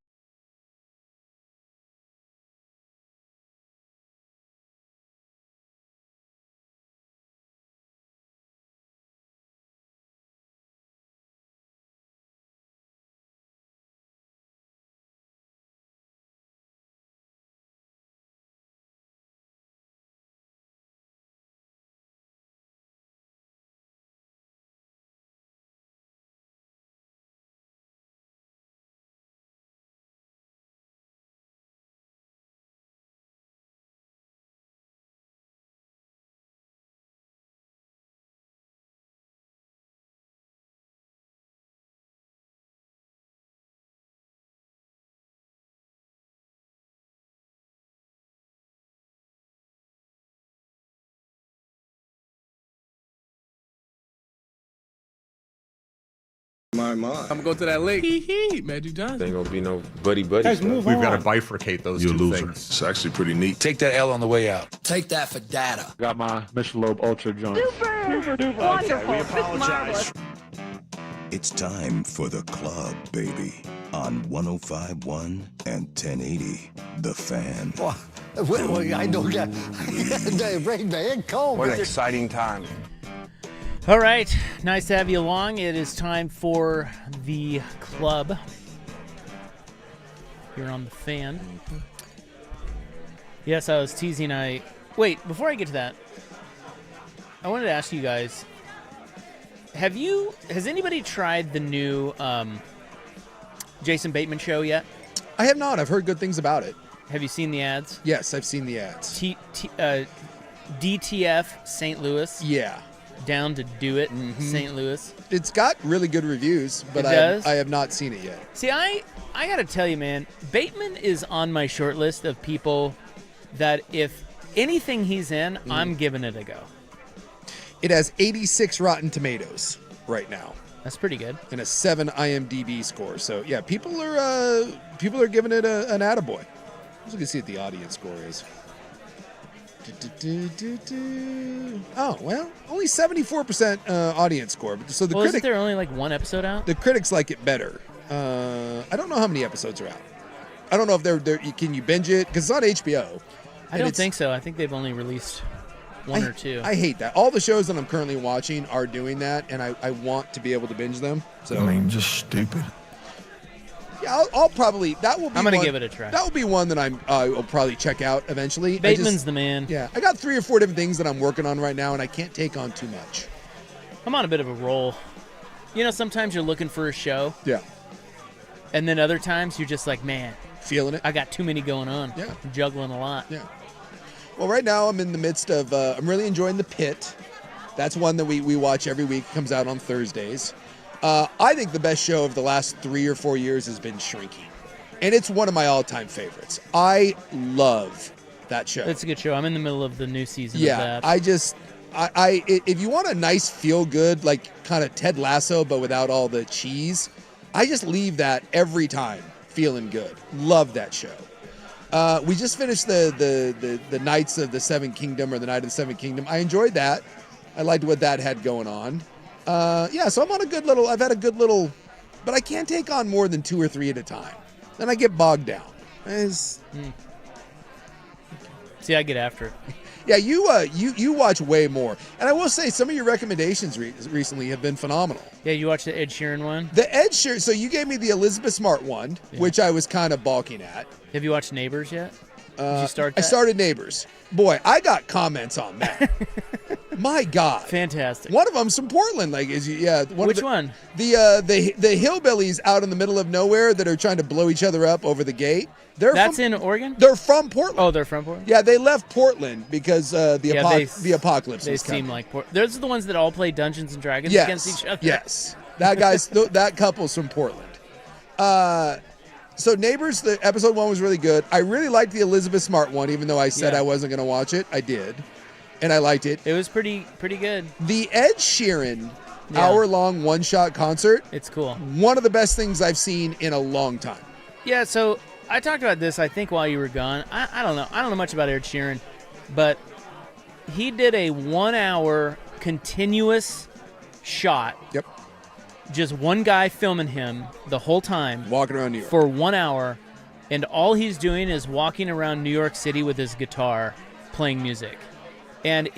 My. I'm gonna go to that lake. Magic Johnson. Ain't gonna be no buddy. Guys, move We've on. got to bifurcate those You're a two loser. things. It's actually pretty neat. Take that L on the way out. Take that for data. Got my Michelob Ultra joint. Wonderful. We apologize. It's time for the club, baby, on 105.1 and 1080. The Fan. Well, I don't get bring the head cold. What an exciting time. All right, nice to have you along. It is time for the club here on the Fan. Yes, I was teasing. Wait, before I get to that, I wanted to ask you guys, has anybody tried the new Jason Bateman show yet? I have not. I've heard good things about it. Have you seen the ads? Yes, I've seen the ads. DTF St. Louis. Yeah. Down to do it, St. Louis. It's got really good reviews, but It does? I have not seen it yet. See, I got to tell you, man, Bateman is on my short list of people that if anything he's in, I'm giving it a go. It has 86 Rotten Tomatoes right now. That's pretty good. And a 7 IMDb score. So, yeah, people are giving it an attaboy. Let's look and see what the audience score is. Oh, well, only 74% audience score. So the Isn't there only like one episode out? The critics like it better. I don't know how many episodes are out. I don't know if they're can you binge it? Because it's on HBO. I don't think so. I think they've only released one or two. I hate that. All the shows that I'm currently watching are doing that, and I want to be able to binge them. So just stupid. yeah, I'll probably I'm gonna give it a try. That will be one that I'll probably check out eventually. Bateman's the man. Yeah, I got 3 or 4 different things that I'm working on right now, and I can't take on too much. I'm on a bit of a roll. You know, sometimes you're looking for a show. Yeah. And then other times you're just like, man, feeling it. I got too many going on. Yeah. I'm juggling a lot. Yeah. Well, right now I'm in the midst of, I'm really enjoying The Pit. That's one that we watch every week. It comes out on Thursdays. I think the best show of the last 3 or 4 years has been Shrinking. And it's one of my all-time favorites. I love that show. It's a good show. I'm in the middle of the new season of Yeah, that. if you want a nice feel-good, like kind of Ted Lasso, but without all the cheese, I just leave that every time feeling good. Love that show. We just finished the Knights of the Seven Kingdom, or the Night of the Seven Kingdom. I enjoyed that. I liked what that had going on. So I'm on I've had a good little, but I can't take on more than 2 or 3 at a time. Then I get bogged down. See, I get after it. Yeah, you watch way more. And I will say some of your recommendations recently have been phenomenal. Yeah, you watched the Ed Sheeran one? The Ed Sheeran, so you gave me the Elizabeth Smart one, which I was kind of balking at. Have you watched Neighbors yet? Did you start that? I started Neighbors. Boy, I got comments on that. My God. Fantastic. One of them's from Portland. Which one? The hillbillies out in the middle of nowhere that are trying to blow each other up over the gate. That's in Oregon? They're from Portland. Oh, they're from Portland? Yeah, they left Portland because the apocalypse they was coming. seem like those are the ones that all play Dungeons and Dragons against each other. Yes. That couple's from Portland. So Neighbors, the episode 1 was really good. I really liked the Elizabeth Smart one, even though I said I wasn't going to watch it. I did. And I liked it. It was pretty good. The Ed Sheeran hour-long one-shot concert. It's cool. One of the best things I've seen in a long time. Yeah, so I talked about this, I think, while you were gone. I don't know. I don't know much about Ed Sheeran, but he did a 1-hour continuous shot. Yep. Just one guy filming him the whole time. Walking around New York. For 1 hour, and all he's doing is walking around New York City with his guitar playing music. And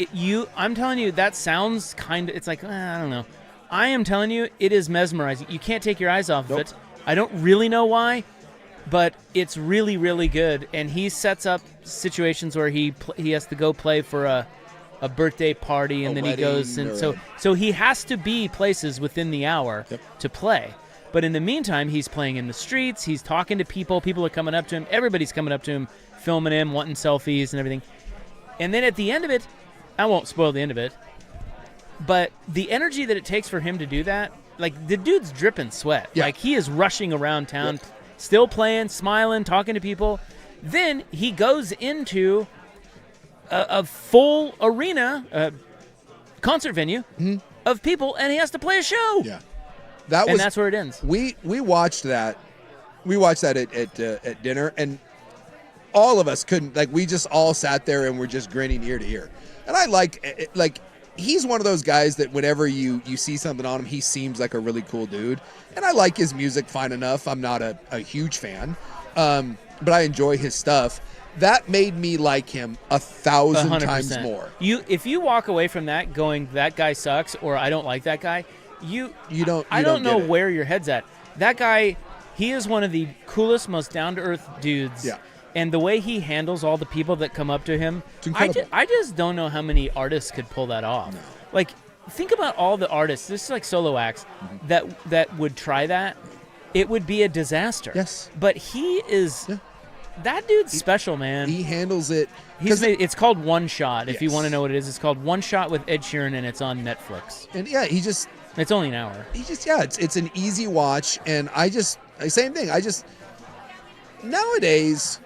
I'm telling you, that sounds it's like, I don't know. I am telling you, it is mesmerizing. You can't take your eyes off of it. I don't really know why, but it's really, really good. And he sets up situations where he has to go play for a birthday party, and then he goes, and so he has to be places within the hour to play. But in the meantime, he's playing in the streets. He's talking to people. People are coming up to him. Everybody's coming up to him, filming him, wanting selfies and everything. And then at the end of it, I won't spoil the end of it, but the energy that it takes for him to do that, like, the dude's dripping sweat. Yeah. Like, he is rushing around town, still playing, smiling, talking to people. Then he goes into a full arena, concert venue of people, and he has to play a show. Yeah, that's where it ends. We watched that. We watched that at dinner, and all of us couldn't. Like, we just all sat there and were just grinning ear to ear. And I like he's one of those guys that whenever you see something on him, he seems like a really cool dude. And I like his music fine enough. I'm not a huge fan, but I enjoy his stuff. That made me like him 1,000 times more. If you walk away from that going, that guy sucks, or I don't like that guy, I don't know where your head's at. That guy, he is one of the coolest, most down-to-earth dudes. Yeah. And the way he handles all the people that come up to him, I just don't know how many artists could pull that off. No. Like, think about all the artists, this is like solo acts, that would try that. It would be a disaster. Yes. But he is... Yeah. That dude's special, man. He handles it. It's called One Shot. If you want to know what it is, it's called One Shot with Ed Sheeran, and it's on Netflix. And it's only an hour. It's an easy watch, and same thing. Nowadays,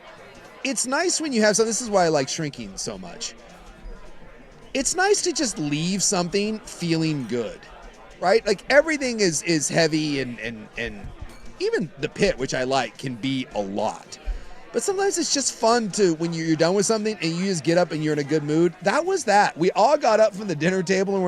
it's nice when you have something. This is why I like Shrinking so much. It's nice to just leave something feeling good, right? Like, everything is heavy, and even The Pit, which I like, can be a lot. But sometimes it's just fun to, when you're done with something and you just get up and you're in a good mood. That was that. We all got up from the dinner table and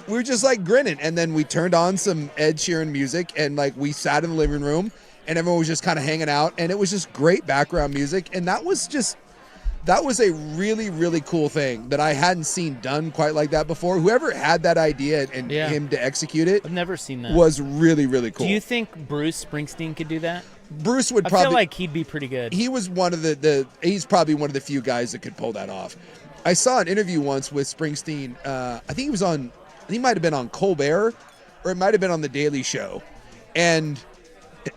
we're just like grinning. And then we turned on some Ed Sheeran music, and like we sat in the living room and everyone was just kind of hanging out, and it was just great background music. And that was a really, really cool thing that I hadn't seen done quite like that before. Whoever had that idea and him to execute it, I've never seen that, was really, really cool. Do you think Bruce Springsteen could do that? Bruce would probably... I feel like he'd be pretty good. He was one of he's probably one of the few guys that could pull that off. I saw an interview once with Springsteen. I think he might have been on Colbert, or it might have been on The Daily Show. And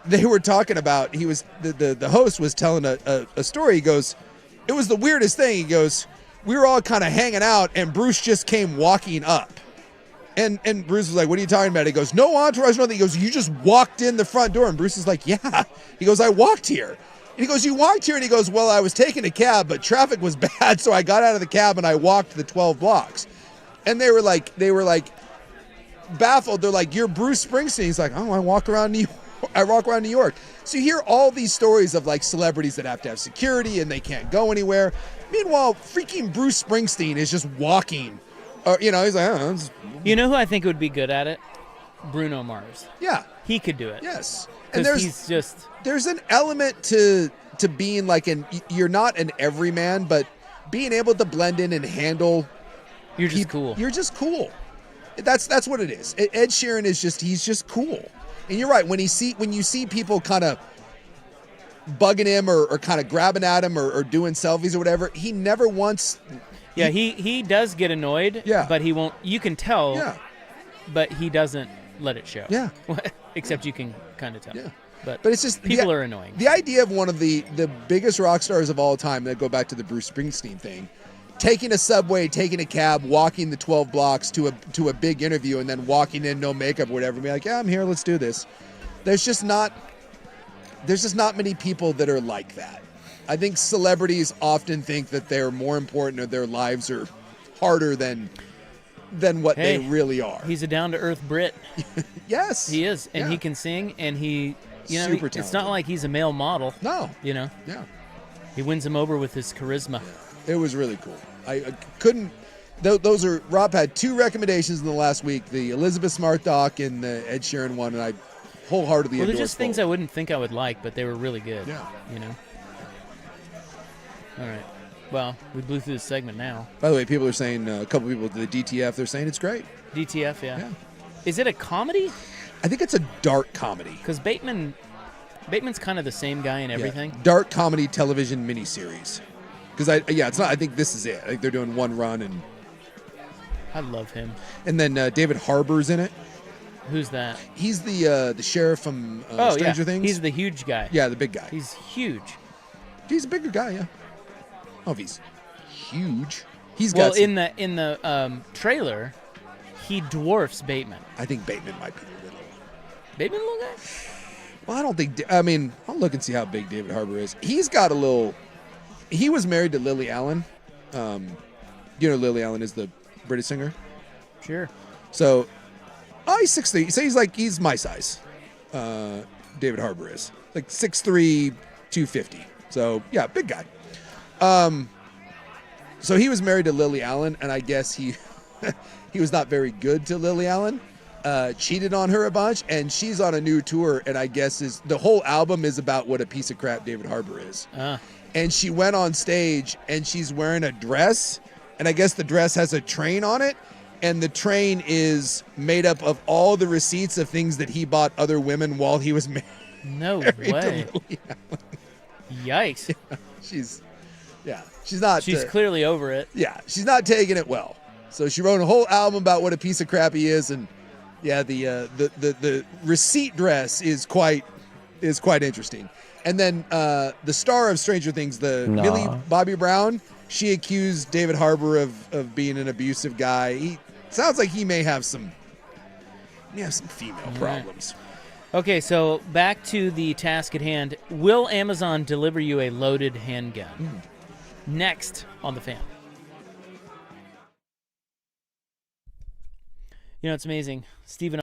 they were talking about, the host was telling a story. He goes, it was the weirdest thing. He goes, we were all kind of hanging out, and Bruce just came walking up. And Bruce was like, what are you talking about? He goes, no entourage, nothing. He goes, you just walked in the front door. And Bruce is like, yeah. He goes, I walked here. And he goes, you walked here? And he goes, well, I was taking a cab, but traffic was bad, so I got out of the cab and I walked the 12 blocks. And they were like baffled. They're like, you're Bruce Springsteen. He's like, oh, I walk around New York. So you hear all these stories of like celebrities that have to have security and they can't go anywhere. Meanwhile, freaking Bruce Springsteen is just walking. He's like, oh, you know who I think would be good at it? Bruno Mars. Yeah. He could do it. Yes. And there's an element to being like you're not an everyman, but being able to blend in and handle. You're just cool. You're just cool. That's what it is. Ed Sheeran he's just cool. And you're right, when you see people kind of bugging him or kind of grabbing at him or doing selfies or whatever, he never once. Yeah, he does get annoyed. Yeah. But he won't. You can tell. Yeah. But he doesn't let it show. Yeah. Except you can kind of tell. Yeah. But it's just people are annoying. The idea of one of the biggest rock stars of all time, that go back to the Bruce Springsteen thing, taking a subway, taking a cab, walking the 12 blocks to a big interview, and then walking in no makeup or whatever, and be like, yeah, I'm here, let's do this. There's just not many people that are like that. I think celebrities often think that they're more important or their lives are harder than what they really are. He's a down-to-earth Brit. Yes. He is, and Yeah. he can sing, and he, Super it's not talented. like he's a male model. No. Yeah. He wins him over with his charisma. It was really cool. I couldn't. Rob had 2 recommendations in the last week: the Elizabeth Smart doc and the Ed Sheeran one, and I wholeheartedly Well, they're endorse just things both. I wouldn't think I would like, but they were really good. Yeah. All right. Well, we blew through this segment now. By the way, people are saying, a couple people at the DTF, they're saying it's great. DTF, yeah. Is it a comedy? I think it's a dark comedy. Because Bateman's kind of the same guy in everything. Yeah. Dark comedy television miniseries. Because it's not. I think this is it. I think they're doing one run, and I love him. And then David Harbour's in it. Who's that? He's the sheriff from Stranger Things. He's the huge guy. Yeah, the big guy. He's huge. He's a bigger guy, yeah. Oh, if he's huge. He's got in the trailer, he dwarfs Bateman. I think Bateman might be the little. Bateman little guy? Well, I don't think. I'll look and see how big David Harbour is. He's got a little. He was married to Lily Allen. Lily Allen is the British singer. Sure. So, he's 6'3". So he's my size. David Harbour is like 6'3", 250. So yeah, big guy. So he was married to Lily Allen, and I guess he was not very good to Lily Allen. Cheated on her a bunch, and she's on a new tour, and I guess the whole album is about what a piece of crap David Harbour is. And she went on stage, and she's wearing a dress, and I guess the dress has a train on it, and the train is made up of all the receipts of things that he bought other women while he was married. No to way. Lily Allen. Yikes. She's not. She's clearly over it. Yeah, she's not taking it well. So she wrote a whole album about what a piece of crap he is, and the receipt dress is quite interesting. And then the star of Stranger Things, Millie Bobby Brown, she accused David Harbour of being an abusive guy. He sounds like he may have some female problems. Okay, so back to the task at hand. Will Amazon deliver you a loaded handgun? Next on The Fan. It's amazing. Stephen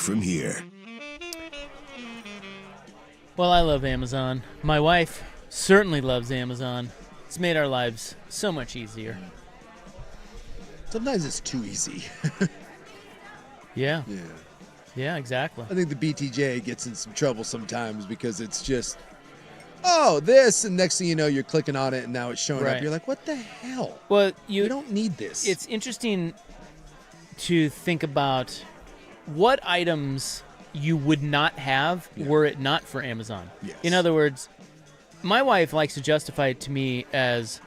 from here. Well, I love Amazon. My wife certainly loves Amazon. It's made our lives so much easier. Sometimes it's too easy. Yeah. Yeah. Yeah, exactly. I think the BTJ gets in some trouble sometimes because it's just, oh, this, and next thing you know, you're clicking on it, and now it's showing Right. up. You're like, what the hell? Well, You don't need this. It's interesting to think about what items you would not have were it not for Amazon. Yes. In other words, my wife likes to justify it to me as,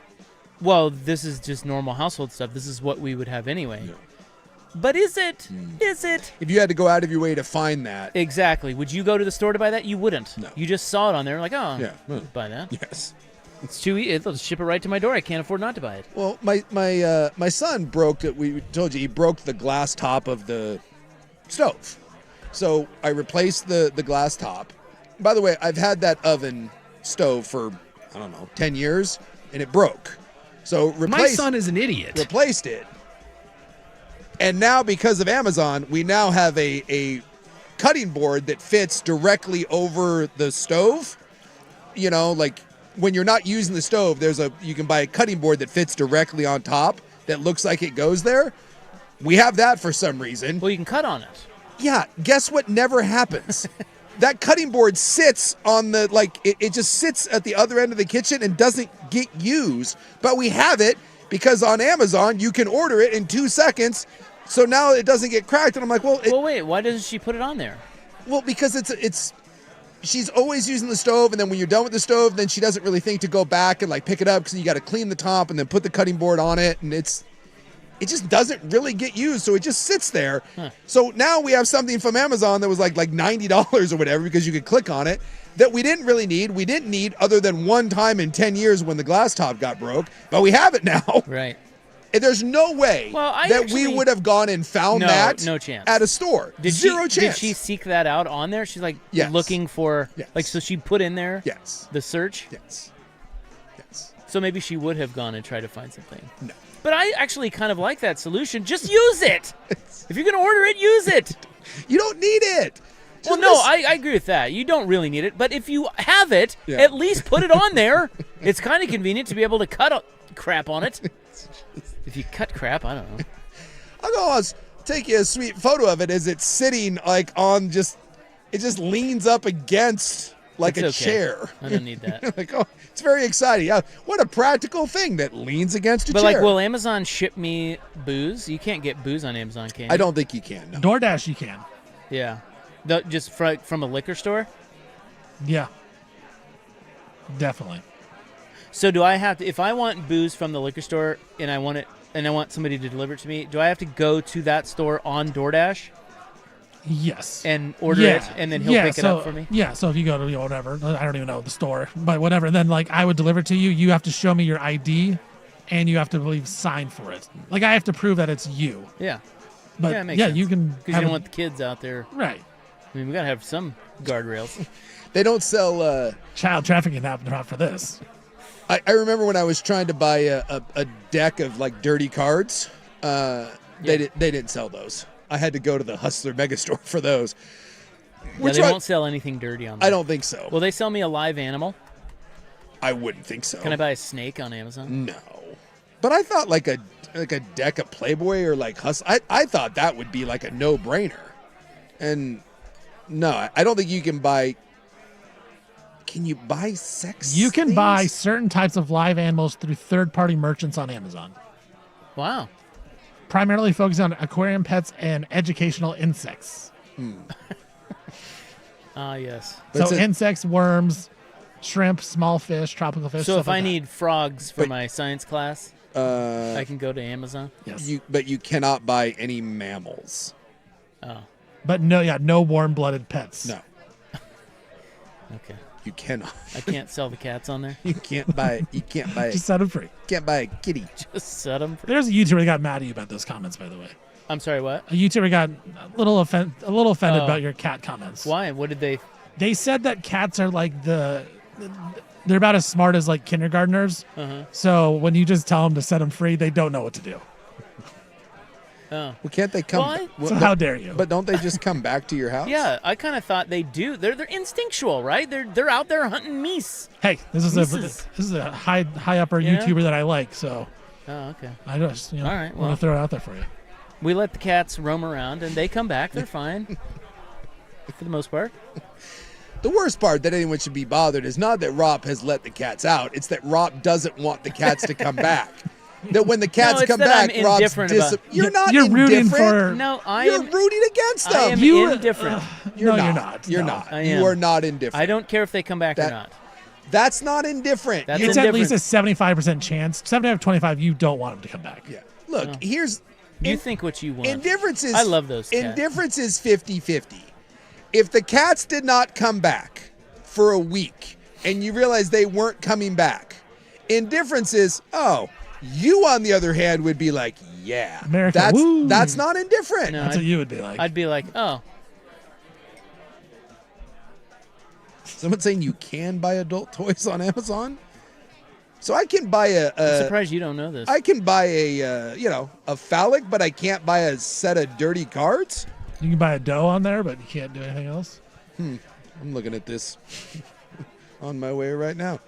well, this is just normal household stuff. This is what we would have anyway. Yeah. But is it? Is it? If you had to go out of your way to find that. Exactly. Would you go to the store to buy that? You wouldn't. No. You just saw it on there like, oh, Yeah. buy that. Yes. It's too easy. They'll ship it right to my door. I can't afford not to buy it. Well, my son broke it. We told you he broke the glass top of the stove. So I replaced the glass top. By the way, I've had that oven stove for, I don't know, 10 years, and it broke. So My son is an idiot. Replaced it. And now, because of Amazon, we now have a cutting board that fits directly over the stove. You know, like when you're not using the stove, you can buy a cutting board that fits directly on top that looks like it goes there. We have that for some reason. Well, you can cut on it. Yeah, guess what never happens? That cutting board sits on the, it just sits at the other end of the kitchen and doesn't get used. But we have it because on Amazon, you can order it in 2 seconds. So now it doesn't get cracked. And I'm like, well, wait, why doesn't she put it on there? Well, because she's always using the stove. And then when you're done with the stove, then she doesn't really think to go back and pick it up because you got to clean the top and then put the cutting board on it. And it just doesn't really get used, so it just sits there. Huh. So now we have something from Amazon that was like $90 or whatever because you could click on it that we didn't really need. We didn't need other than one time in 10 years when the glass top got broke, but we have it now. Right. And there's no way we would have gone and found that no chance. at a store. Zero chance. Did she seek that out on there? She's looking for, so she put in there the search? Yes. So maybe she would have gone and tried to find something. No. But I actually kind of like that solution. Just use it. If you're going to order it, use it. You don't need it. Well, no, I agree with that. You don't really need it. But if you have it, at least put it on there. It's kind of convenient to be able to cut crap on it. If you cut crap, I don't know. I'll take you a sweet photo of it as it's sitting on it just leans up against a chair. I don't need that. It's very exciting. What a practical thing that leans against a chair. But will Amazon ship me booze? You can't get booze on Amazon, can you? I don't think you can. No. DoorDash, you can. Yeah. Just from a liquor store? Yeah. Definitely. So do I have to, if I want booze from the liquor store and I want somebody to deliver it to me, do I have to go to that store on DoorDash? Yes. And order it, and then he'll pick it up for me? Yeah, so if you go to whatever, I don't even know the store, but whatever, then I would deliver it to you. You have to show me your ID, and you have to, sign for it. I have to prove that it's you. Yeah. But it makes sense. you can. Because you don't want the kids out there. Right. I mean, we got to have some guardrails. They don't sell child trafficking not for this. I remember when I was trying to buy a deck of dirty cards, they didn't sell those. I had to go to the Hustler Megastore for those. They won't sell anything dirty on there. I don't think so. Will they sell me a live animal? I wouldn't think so. Can I buy a snake on Amazon? No. But I thought like a deck of Playboy or Hustler, I thought that would be a no-brainer. And no, I don't think you can buy. Can you buy sex? You can things? buy certain types of live animals through third-party merchants on Amazon. Wow. Primarily focused on aquarium pets and educational insects. Yes. So insects, worms, shrimp, small fish, tropical fish. So if I that. need frogs for my science class, I can go to Amazon? Yes. But you cannot buy any mammals. Oh. But no warm-blooded pets. No. Okay. You cannot. I can't sell the cats on there? You can't buy. Just set them free. Can't buy a kitty. Just set them free. There's a YouTuber that got mad at you about those comments, by the way. I'm sorry, what? A YouTuber got a little offended about your cat comments. Why? What did they? They said that cats are they're about as smart as kindergartners. Uh-huh. So when you just tell them to set them free, they don't know what to do. Oh. Well, can't they come? Well, So how dare you? But don't they just come back to your house? Yeah, I kind of thought they do. They're instinctual, right? They're out there hunting meese. Hey, this is a high upper Yeah? YouTuber that I like, so Oh, okay. I just All right, want well. to throw it out there for you. We let the cats roam around, and they come back. They're fine for the most part. The worst part that anyone should be bothered is not that Rob has let the cats out. It's that Rob doesn't want the cats to come back. That when the cats it's come that back, I'm Rob's indifferent about- You're not You're rooting indifferent. for. No, You're rooting against them. I am You, indifferent. You're no, not. you're You're not. not. I You am. are not indifferent. I don't care if they come back or not. That's not indifferent. That's It's indifferent. at least a 75% chance. 75-25, you don't want them to come back. Yeah. Look, here's You think what you want. indifference is. I love those cats. Indifference is 50-50. If the cats did not come back for a week and you realize they weren't coming back, indifference is, oh, you on the other hand would be like, yeah, America, woo. that's not indifferent. No, That's what you would be like. I'd be like, oh, Someone saying you can buy adult toys on Amazon. So I can buy I'm surprised you don't know this. I can buy a phallic, but I can't buy a set of dirty cards. You can buy a dough on there, but you can't do anything else. I'm looking at this on my way right now.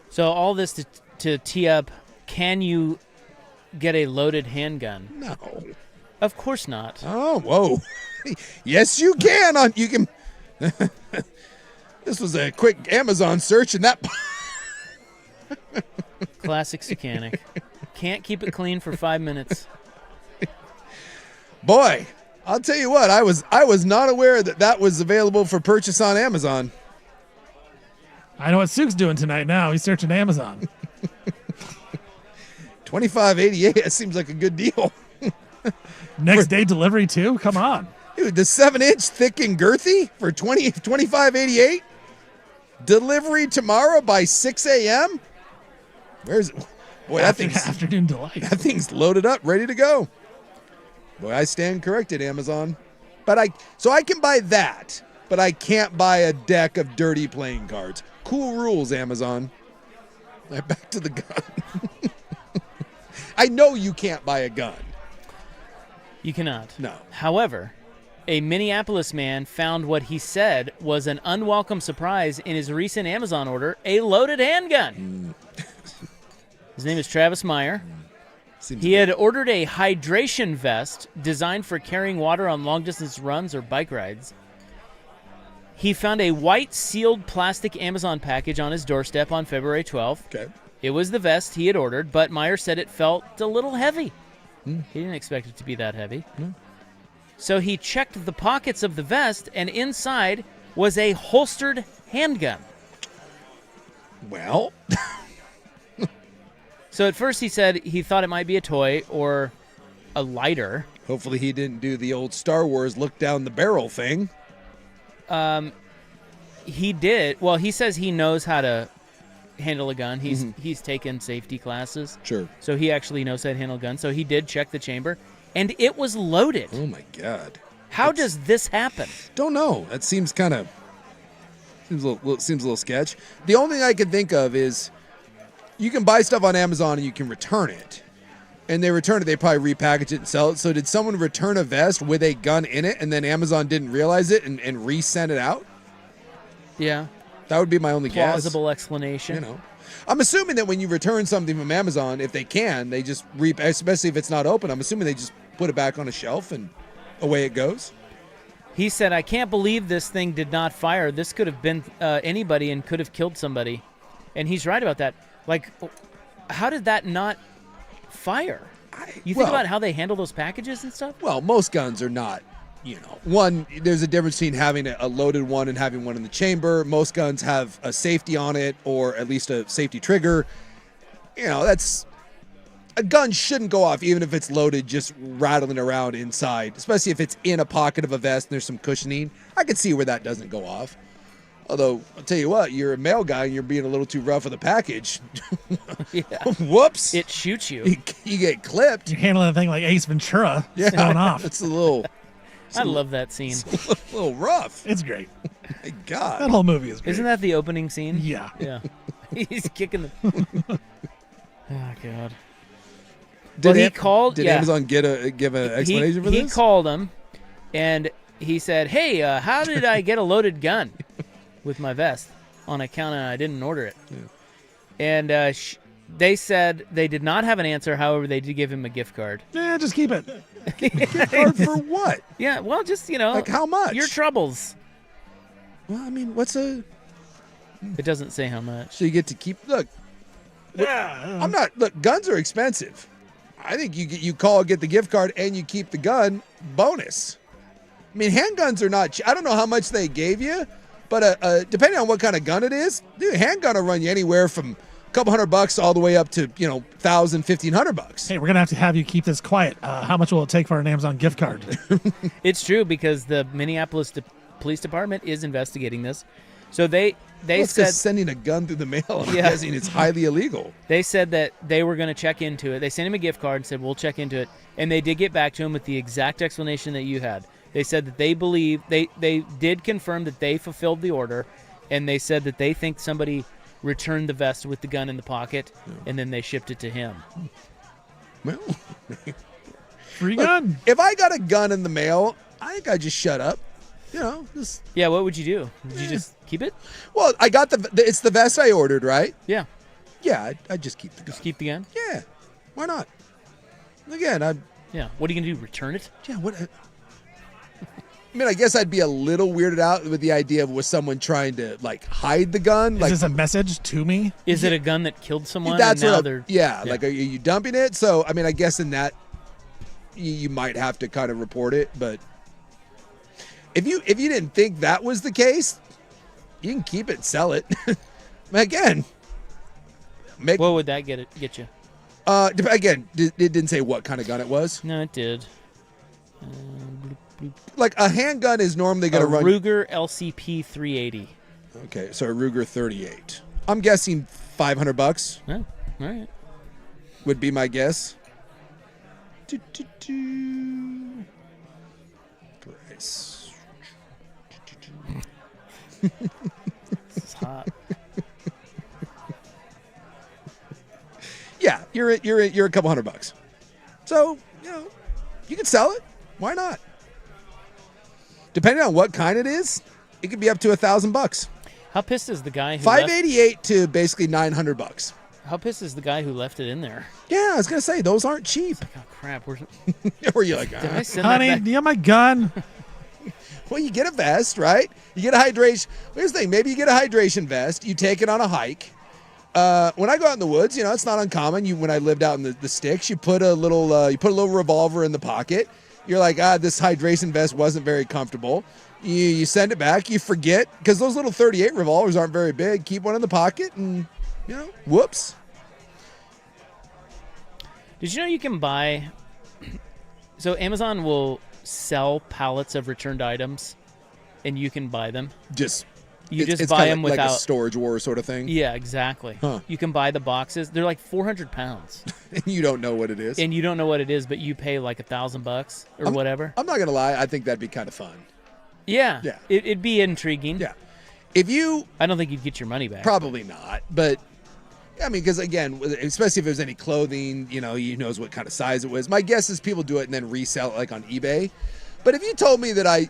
So all this to tee up, can you get a loaded handgun? No. Of course not. Oh, whoa. Yes, you can. You can. This was a quick Amazon search, and that. Classic Secanic. Can't keep it clean for 5 minutes. Boy, I'll tell you what. I was not aware that was available for purchase on Amazon. I know what Sook's doing tonight now. He's searching Amazon. $25.88. That seems like a good deal. Next day delivery, too? Come on. Dude, the 7-inch thick and girthy for $25.88. Delivery tomorrow by 6 a.m. Where's it? Boy, Afternoon delight. That thing's loaded up, ready to go. Boy, I stand corrected, Amazon. So I can buy that, but I can't buy a deck of dirty playing cards. Cool rules, Amazon. Right, back to the gun. I know you can't buy a gun. You cannot. No. However, a Minneapolis man found what he said was an unwelcome surprise in his recent Amazon order, a loaded handgun. His name is Travis Meyer. He had ordered a hydration vest designed for carrying water on long-distance runs or bike rides. He found a white sealed plastic Amazon package on his doorstep on February 12th. Okay. It was the vest he had ordered, but Meyer said it felt a little heavy. He didn't expect it to be that heavy. So he checked the pockets of the vest, and inside was a holstered handgun. Well. So at first he said he thought it might be a toy or a lighter. Hopefully he didn't do the old Star Wars look down the barrel thing. He did. Well, he says he knows how to handle a gun. He's taken safety classes. Sure. So he actually knows how to handle a gun. So he did check the chamber, and it was loaded. Oh, my God. How does this happen? Don't know. That seems kind of seems a little sketch. The only thing I can think of is you can buy stuff on Amazon and you can return it. And they return it, they probably repackage it and sell it. So did someone return a vest with a gun in it and then Amazon didn't realize it and resend it out? Yeah. That would be my only guess. Plausible explanation. You know. I'm assuming that when you return something from Amazon, if they can, they just especially if it's not open, I'm assuming they just put it back on a shelf and away it goes. He said, I can't believe this thing did not fire. This could have been anybody and could have killed somebody. And he's right about that. Like, how did that not fire? You think about how they handle those packages and stuff? Well, most guns are not, one, there's a difference between having a loaded one and having one in the chamber. Most guns have a safety on it or at least a safety trigger. A gun shouldn't go off even if it's loaded, just rattling around inside, especially if it's in a pocket of a vest and there's some cushioning. I could see where that doesn't go off. Although, I'll tell you what, you're a male guy and you're being a little too rough with a package. Yeah. Whoops. It shoots you. You get clipped. You're handling the thing like Ace Ventura. It's going off. It's a little... I love that scene. It's a little rough. It's great. My God. That whole movie is great. Isn't that the opening scene? Yeah. Yeah. He's kicking the... Oh, God. Well, he called. Did yeah. Amazon give an explanation for this? He called him, and he said, "Hey, how did I get a loaded gun with my vest on account of I didn't order it?" Yeah. And they said they did not have an answer. However, they did give him a gift card. Yeah, just keep it. Gift card for what? Yeah, well, just like how much? Your troubles. Well, I mean, what's a? It doesn't say how much. So you get to keep. Look, I'm not. Look, guns are expensive. I think you get the gift card and you keep the gun. Bonus. I mean, handguns are not. I don't know how much they gave you, but depending on what kind of gun it is, dude, handgun will run you anywhere from a couple $100 all the way up to $1,000, $1,500. Hey, we're gonna have you keep this quiet. How much will it take for an Amazon gift card? It's true because the Minneapolis Police Department is investigating this. So they said sending a gun through the mail, I'm guessing it's highly illegal. They said that they were going to check into it. They sent him a gift card and said, we'll check into it. And they did get back to him with the exact explanation that you had. They said that they believe, they did confirm that they fulfilled the order, and they said that they think somebody returned the vest with the gun in the pocket, and then they shipped it to him. Well, free gun. If I got a gun in the mail, I think I'd just shut up. Just... Yeah, what would you do? Would you just keep it? Well, I got it's the vest I ordered, right? Yeah. Yeah, I'd just keep the gun. Just keep the gun? Yeah. Why not? Again, Yeah. What are you going to do, return it? Yeah, what... I mean, I guess I'd be a little weirded out with the idea of was someone trying to, hide the gun? Is this a message to me? Is it a gun that killed someone? That's and now what are you dumping it? So, I mean, I guess in that, you might have to kind of report it, but... If you didn't think that was the case, you can keep it and sell it. Again, what would that get you? Again, it didn't say what kind of gun it was. No, it did. Like a handgun is normally going to run Ruger LCP 380. Okay, so a Ruger 38. I'm guessing $500. Oh, all right. Would be my guess. Price. This is hot. Yeah, you're a couple $100. So, you can sell it. Why not? Depending on what kind it is, it could be up to $1,000. How pissed is the guy who $588 to basically $900. How pissed is the guy who left it in there? Yeah, I was gonna say those aren't cheap. Oh crap! Were you like, did I send honey, that back? do you have my gun? Well, you get a vest, right? You get a hydration. Here's the thing: maybe you get a hydration vest. You take it on a hike. When I go out in the woods, it's not uncommon. When I lived out in the sticks, you put a little revolver in the pocket. You're like, this hydration vest wasn't very comfortable. You send it back. You forget because those little 38 revolvers aren't very big. Keep one in the pocket, and whoops. Did you know you can buy? So Amazon will sell pallets of returned items, and you can buy them. You just buy them without like a storage war sort of thing. Yeah, exactly. Huh. You can buy the boxes. They're like 400 pounds. And you don't know what it is. And you don't know what it is, but you pay like $1,000 or whatever. I'm not gonna lie. I think that'd be kind of fun. Yeah. Yeah. It'd be intriguing. Yeah. I don't think you'd get your money back. Probably not, but. I mean, because again, especially if there's any clothing, he knows what kind of size it was. My guess is people do it and then resell it like on eBay. But if you told me that I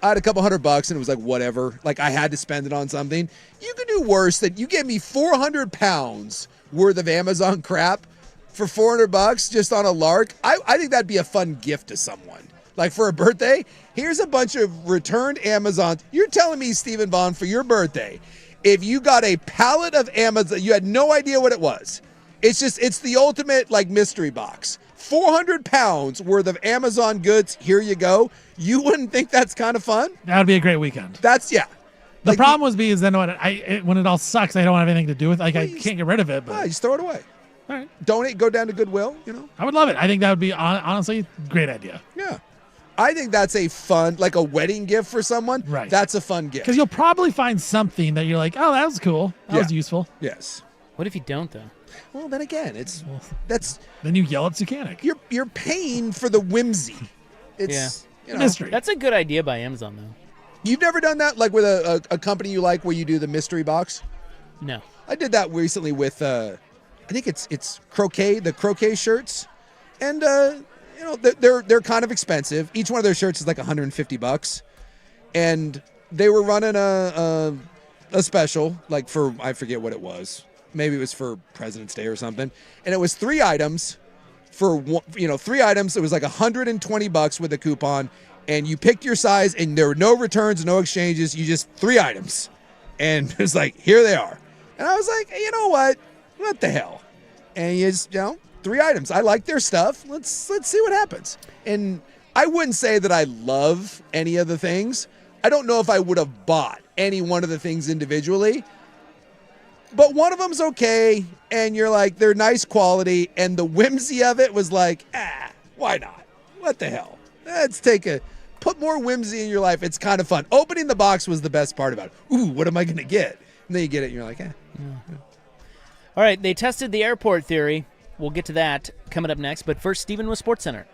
had a couple $100 and it was like whatever, like I had to spend it on something, you could do worse. That you gave me 400 pounds worth of Amazon crap for $400 just on a lark. I think that'd be a fun gift to someone. Like for a birthday, here's a bunch of returned Amazon. You're telling me, Stephen Vaughn, for your birthday, if you got a pallet of Amazon, you had no idea what it was. It's the ultimate mystery box. 400 pounds worth of Amazon goods. Here you go. You wouldn't think that's kind of fun? That would be a great weekend. The problem is then when it all sucks, I don't have anything to do with it. I can't get rid of it. But just throw it away. All right. Donate, go down to Goodwill, I would love it. I think that would be, honestly, a great idea. Yeah. I think that's a fun, like a wedding gift for someone. Right. That's a fun gift. Because you'll probably find something that you're like, oh, that was cool. That was useful. Yes. What if you don't, though? Well, then again, then you yell at Zucanic. You're paying for the whimsy. It's mystery. That's a good idea by Amazon, though. You've never done that, like with a company you like, where you do the mystery box? No. I did that recently with, I think it's croquet, the croquet shirts. and they're kind of expensive. Each one of their shirts is like $150, and they were running a special, like for, I forget what it was. Maybe it was for President's Day or something, and it was 3 items for 3 items. It was like $120 with a coupon, and you picked your size, and there were no returns, no exchanges. You just 3 items, and it was like, here they are. And I was like, you know what the hell? And you just 3 items. I like their stuff. Let's see what happens. And I wouldn't say that I love any of the things. I don't know if I would have bought any one of the things individually, but one of them's okay, and you're like, they're nice quality, and the whimsy of it was like, why not? What the hell? Let's put more whimsy in your life. It's kind of fun. Opening the box was the best part about it. Ooh, what am I going to get? And then you get it, and you're like, All right, they tested the airport theory. We'll get to that coming up next, but first, Stephen with SportsCenter.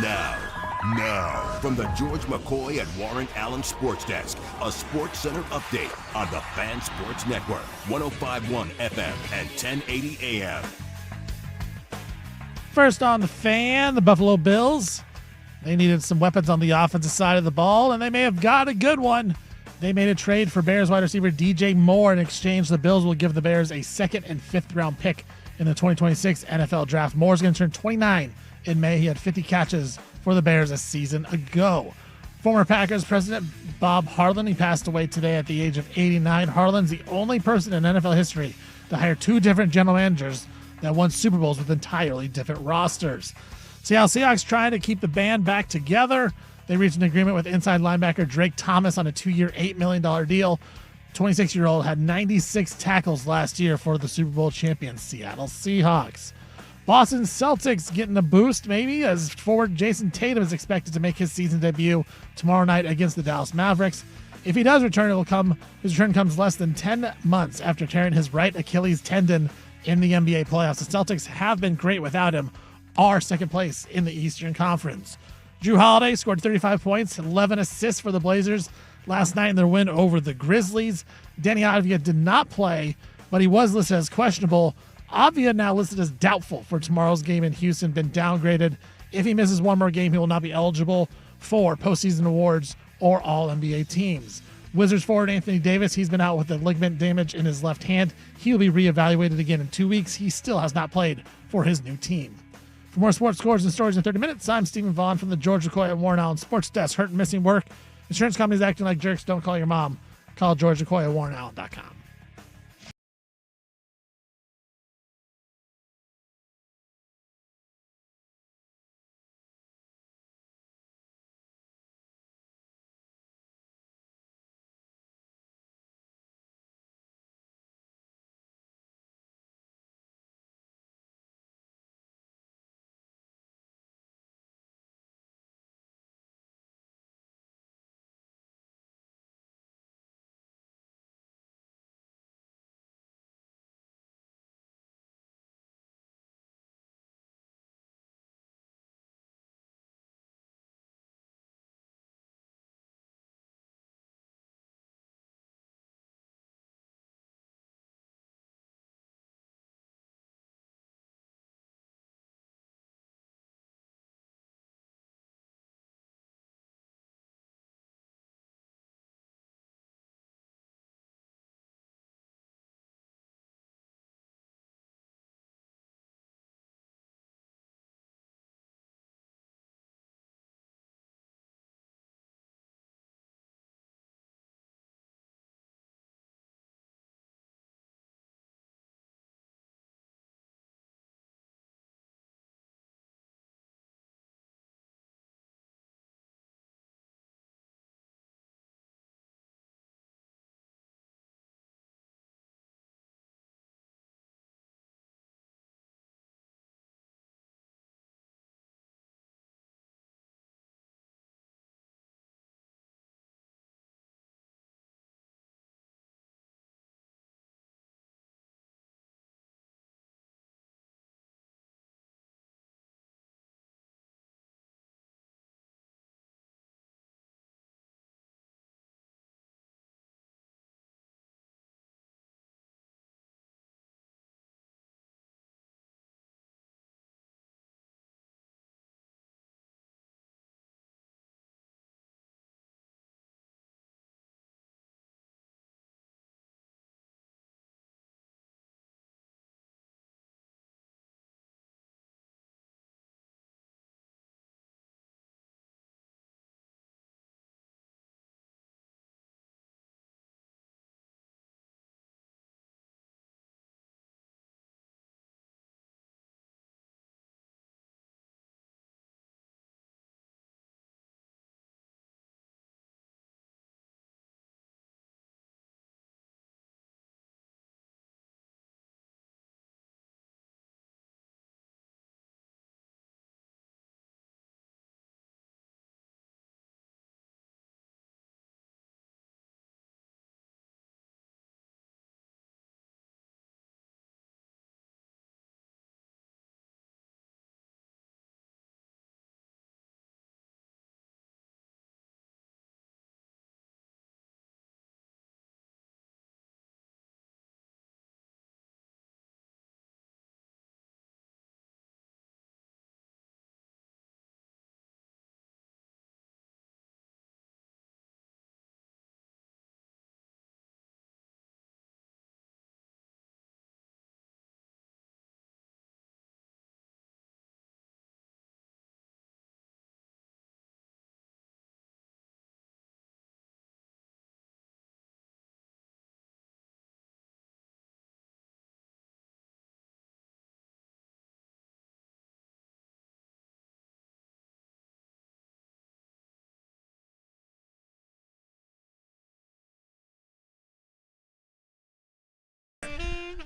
Now, from the George McCoy and Warren Allen Sports Desk, a Sports Center update on the Fan Sports Network, 105.1 FM and 1080 AM. First on the Fan, the Buffalo Bills. They needed some weapons on the offensive side of the ball, and they may have got a good one. They made a trade for Bears wide receiver DJ Moore. In exchange, the Bills will give the Bears a 2nd and 5th round pick in the 2026 NFL Draft. Moore's going to turn 29 in May. He had 50 catches for the Bears a season ago. Former Packers president Bob Harlan, he passed away today at the age of 89. Harlan's the only person in NFL history to hire 2 different general managers that won Super Bowls with entirely different rosters. Seattle Seahawks trying to keep the band back together. They reached an agreement with inside linebacker Drake Thomas on a 2-year, $8 million deal. 26-year-old had 96 tackles last year for the Super Bowl champions Seattle Seahawks. Boston Celtics getting a boost, maybe, as forward Jason Tatum is expected to make his season debut tomorrow night against the Dallas Mavericks. If he does return, his return comes less than 10 months after tearing his right Achilles tendon in the NBA playoffs. The Celtics have been great without him, are second place in the Eastern Conference. Jrue Holiday scored 35 points, 11 assists for the Blazers last night in their win over the Grizzlies. Danny Avdija did not play, but he was listed as questionable. Avdija now listed as doubtful for tomorrow's game in Houston, been downgraded. If he misses one more game, he will not be eligible for postseason awards or All-NBA teams. Wizards forward Anthony Davis, he's been out with a ligament damage in his left hand. He'll be reevaluated again in 2 weeks. He still has not played for his new team. For more sports scores and stories in 30 minutes, I'm Stephen Vaughn from the George McCoy and Warren Allen Sports Desk. Hurt and missing work. Insurance companies acting like jerks. Don't call your mom. Call George McCoy at WarrenAllen.com.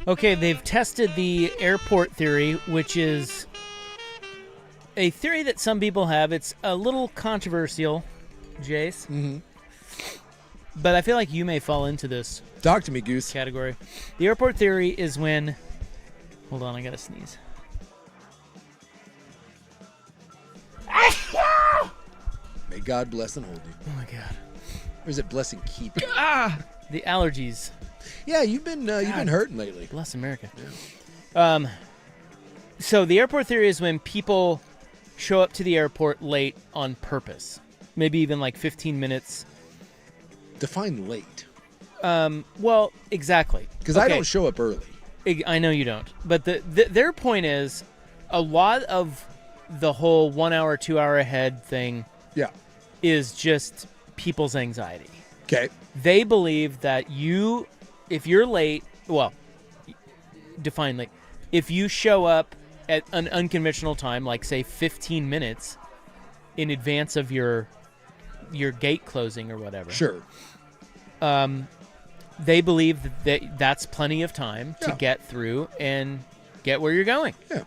Okay, they've tested the airport theory, which is a theory that some people have. It's a little controversial, Jace. Mm-hmm. But I feel like you may fall into this. Talk to me, Goose. Category. The airport theory is when... Hold on, I gotta sneeze. May God bless and hold you. Oh my God. Or is it bless and keep you? The allergies. Yeah, you've been hurting lately. Bless America. Yeah. So the airport theory is when people show up to the airport late on purpose. Maybe even like 15 minutes. Define late. Well, exactly. Because I don't show up early. I know you don't. But their point is a lot of the whole 1 hour, 2 hour ahead thing is just people's anxiety. Okay. They believe that if you're late, well, define late. If you show up at an unconventional time, like say 15 minutes in advance of your gate closing or whatever. Sure. They believe that that's plenty of time to get through and get where you're going. Yeah.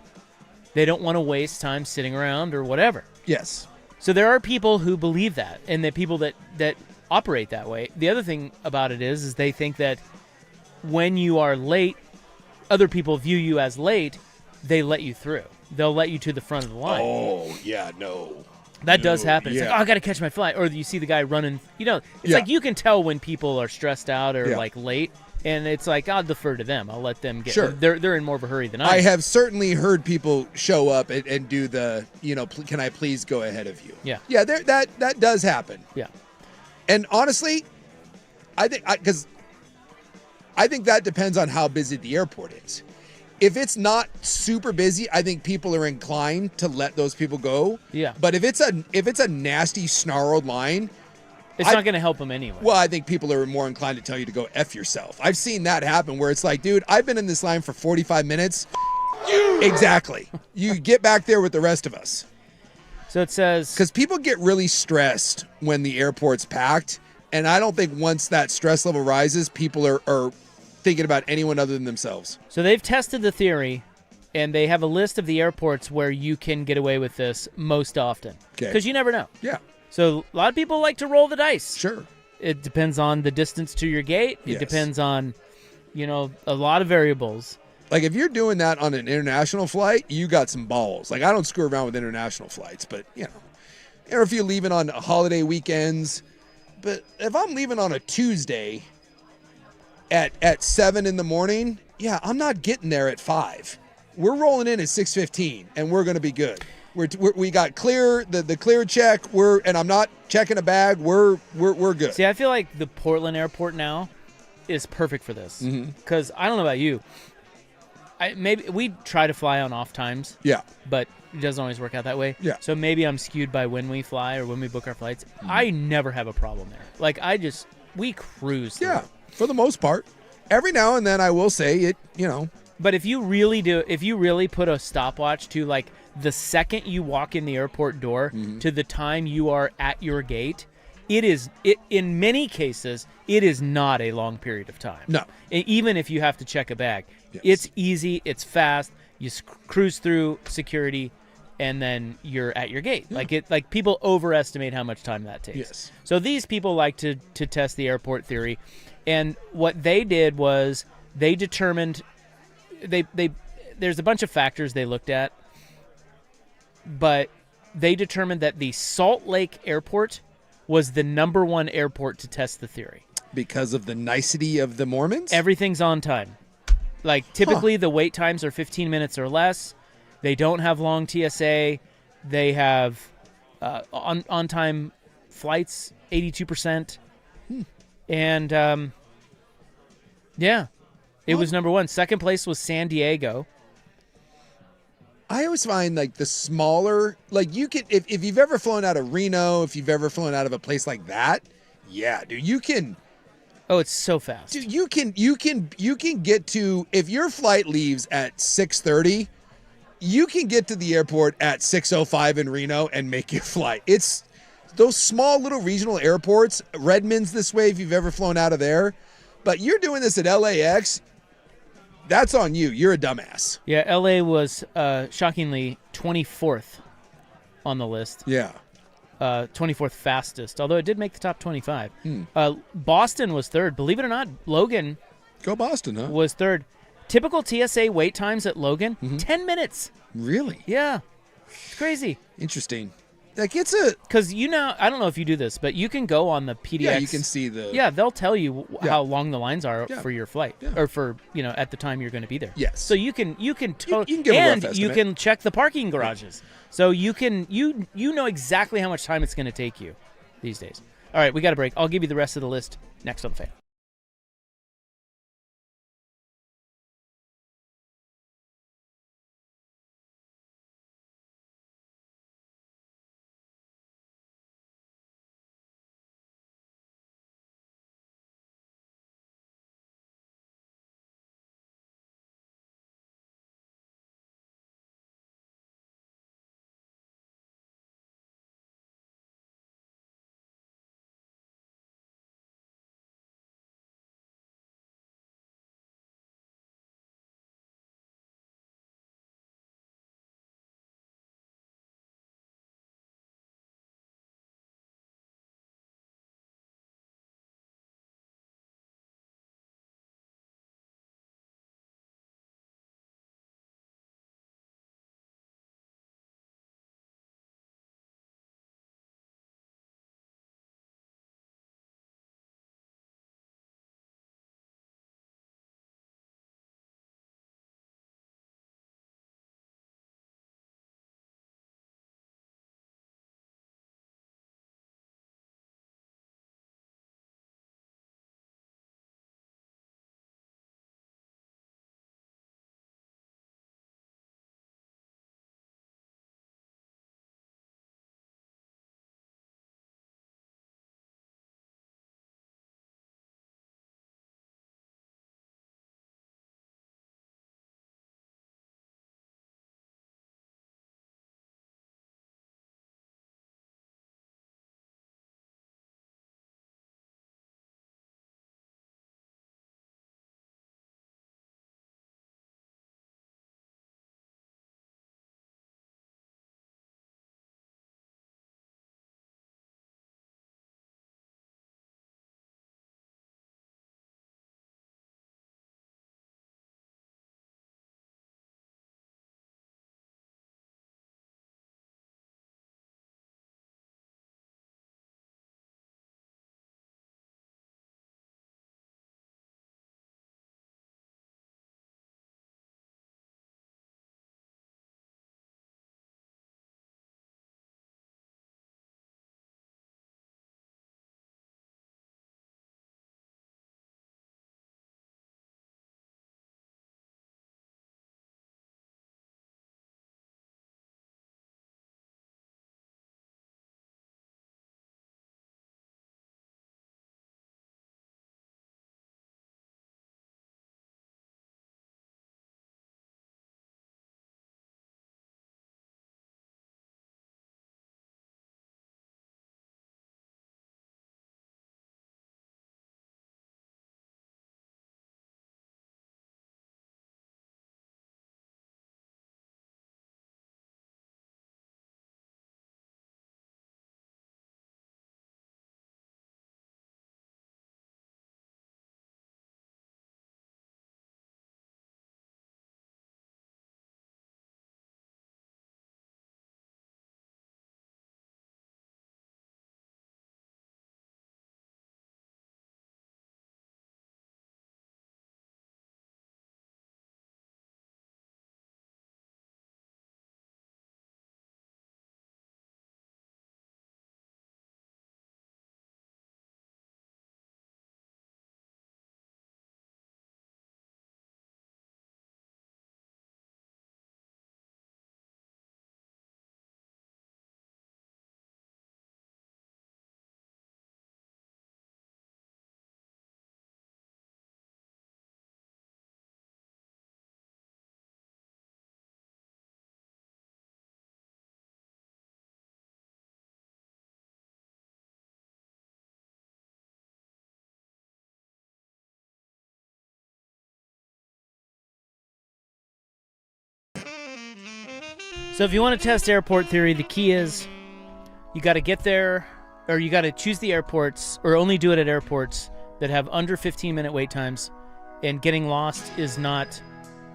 They don't want to waste time sitting around or whatever. Yes. So there are people who believe that, and the people that operate that way. The other thing about it is they think that when you are late, other people view you as late, they let you through. They'll let you to the front of the line. Oh, yeah, no. That does happen. It's yeah. like, oh, I got to catch my flight. Or you see the guy running. It's like you can tell when people are stressed out or like late. And it's like, I'll defer to them. I'll let them get. Sure. They're in more of a hurry than I am. I have certainly heard people show up and do the, can I please go ahead of you? Yeah. Yeah, that does happen. Yeah. And honestly, I think that depends on how busy the airport is. If it's not super busy, I think people are inclined to let those people go. Yeah. But if it's a nasty, snarled line, it's not going to help them anyway. Well, I think people are more inclined to tell you to go F yourself. I've seen that happen where it's like, dude, I've been in this line for 45 minutes. Exactly. You get back there with the rest of us. So it says... Because people get really stressed when the airport's packed. And I don't think once that stress level rises, people are thinking about anyone other than themselves. So they've tested the theory, and they have a list of the airports where you can get away with this most often. Okay. Because you never know. Yeah. So a lot of people like to roll the dice. Sure. It depends on the distance to your gate. It depends on, a lot of variables. Like if you're doing that on an international flight, you got some balls. Like I don't screw around with international flights, but or if you're leaving on holiday weekends. But if I'm leaving on a Tuesday at 7 in the morning, I'm not getting there at 5. We're rolling in at 6:15, and we're going to be good. We got clear the clear check. And I'm not checking a bag. We're good. See, I feel like the Portland airport now is perfect for this because I don't know about you. Maybe we try to fly on off times. Yeah, but it doesn't always work out that way. Yeah. So maybe I'm skewed by when we fly or when we book our flights. I never have a problem there. Like we cruise through. Yeah, for the most part. Every now and then I will say it. But if you really put a stopwatch to like the second you walk in the airport door to the time you are at your gate, in many cases, it is not a long period of time. No. Even if you have to check a bag. Yes. It's easy, it's fast, you cruise through security, and then you're at your gate. Yeah. Like people overestimate how much time that takes. Yes. So these people like to test the airport theory, and what they did was they determined there's a bunch of factors they looked at, but they determined that the Salt Lake Airport was the number one airport to test the theory. Because of the nicety of the Mormons? Everything's on time. Like, typically the wait times are 15 minutes or less. They don't have long TSA. They have on-time flights, 82%. And, it was number one. Second place was San Diego. I always find like the smaller, like you can, if you've ever flown out of Reno, if you've ever flown out of a place like that, dude, you can. Oh, it's so fast. Dude, you can get to, if your flight leaves at 6:30, you can get to the airport at 6:05 in Reno and make your flight. It's those small little regional airports. Redmond's this way if you've ever flown out of there, but you're doing this at LAX. That's on you. You're a dumbass. Yeah, L.A. was shockingly 24th on the list. Yeah. 24th fastest, although it did make the top 25. Boston was third. Believe it or not, Logan. Go Boston, huh? Was third. Typical TSA wait times at Logan, 10 minutes. Really? Yeah. It's crazy. Interesting. Like it's a... Because I don't know if you do this, but you can go on the PDX. Yeah, you can see the... Yeah, they'll tell you how long the lines are Yeah. for your flight. Yeah. Or for, at the time you're going to be there. Yes. So you can you can give a rough and you estimate. can check the parking garages. So you know exactly how much time it's going to take you these days. All right, we got a break. I'll give you the rest of the list next on the Fan. So if you want to test airport theory, the key is you got to get there, or you got to choose the airports, or only do it at airports that have under 15-minute wait times, and getting lost is not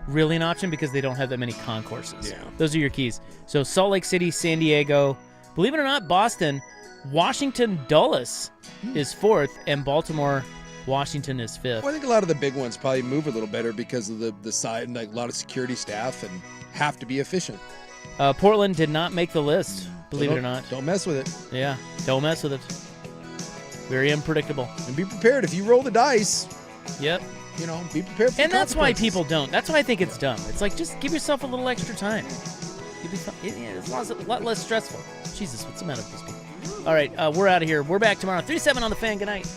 really an option because they don't have that many concourses. Yeah. Those are your keys. So Salt Lake City, San Diego, believe it or not, Boston, Washington, Dulles is 4th, and Baltimore, Washington is 5th. Well, I think a lot of the big ones probably move a little better because of the side and like a lot of security staff and have to be efficient. Portland did not make the list, believe it or not. Don't mess with it. Yeah, don't mess with it. Very unpredictable. And be prepared if you roll the dice. Yep. You know, be prepared for And the that's why consequences. people don't. That's why I think it's dumb. It's like, just give yourself a little extra time. You'll be fine. It's a lot less stressful. Jesus, what's the matter with these people? All right, we're out of here. We're back tomorrow. 3-7 on the Fan. Good night.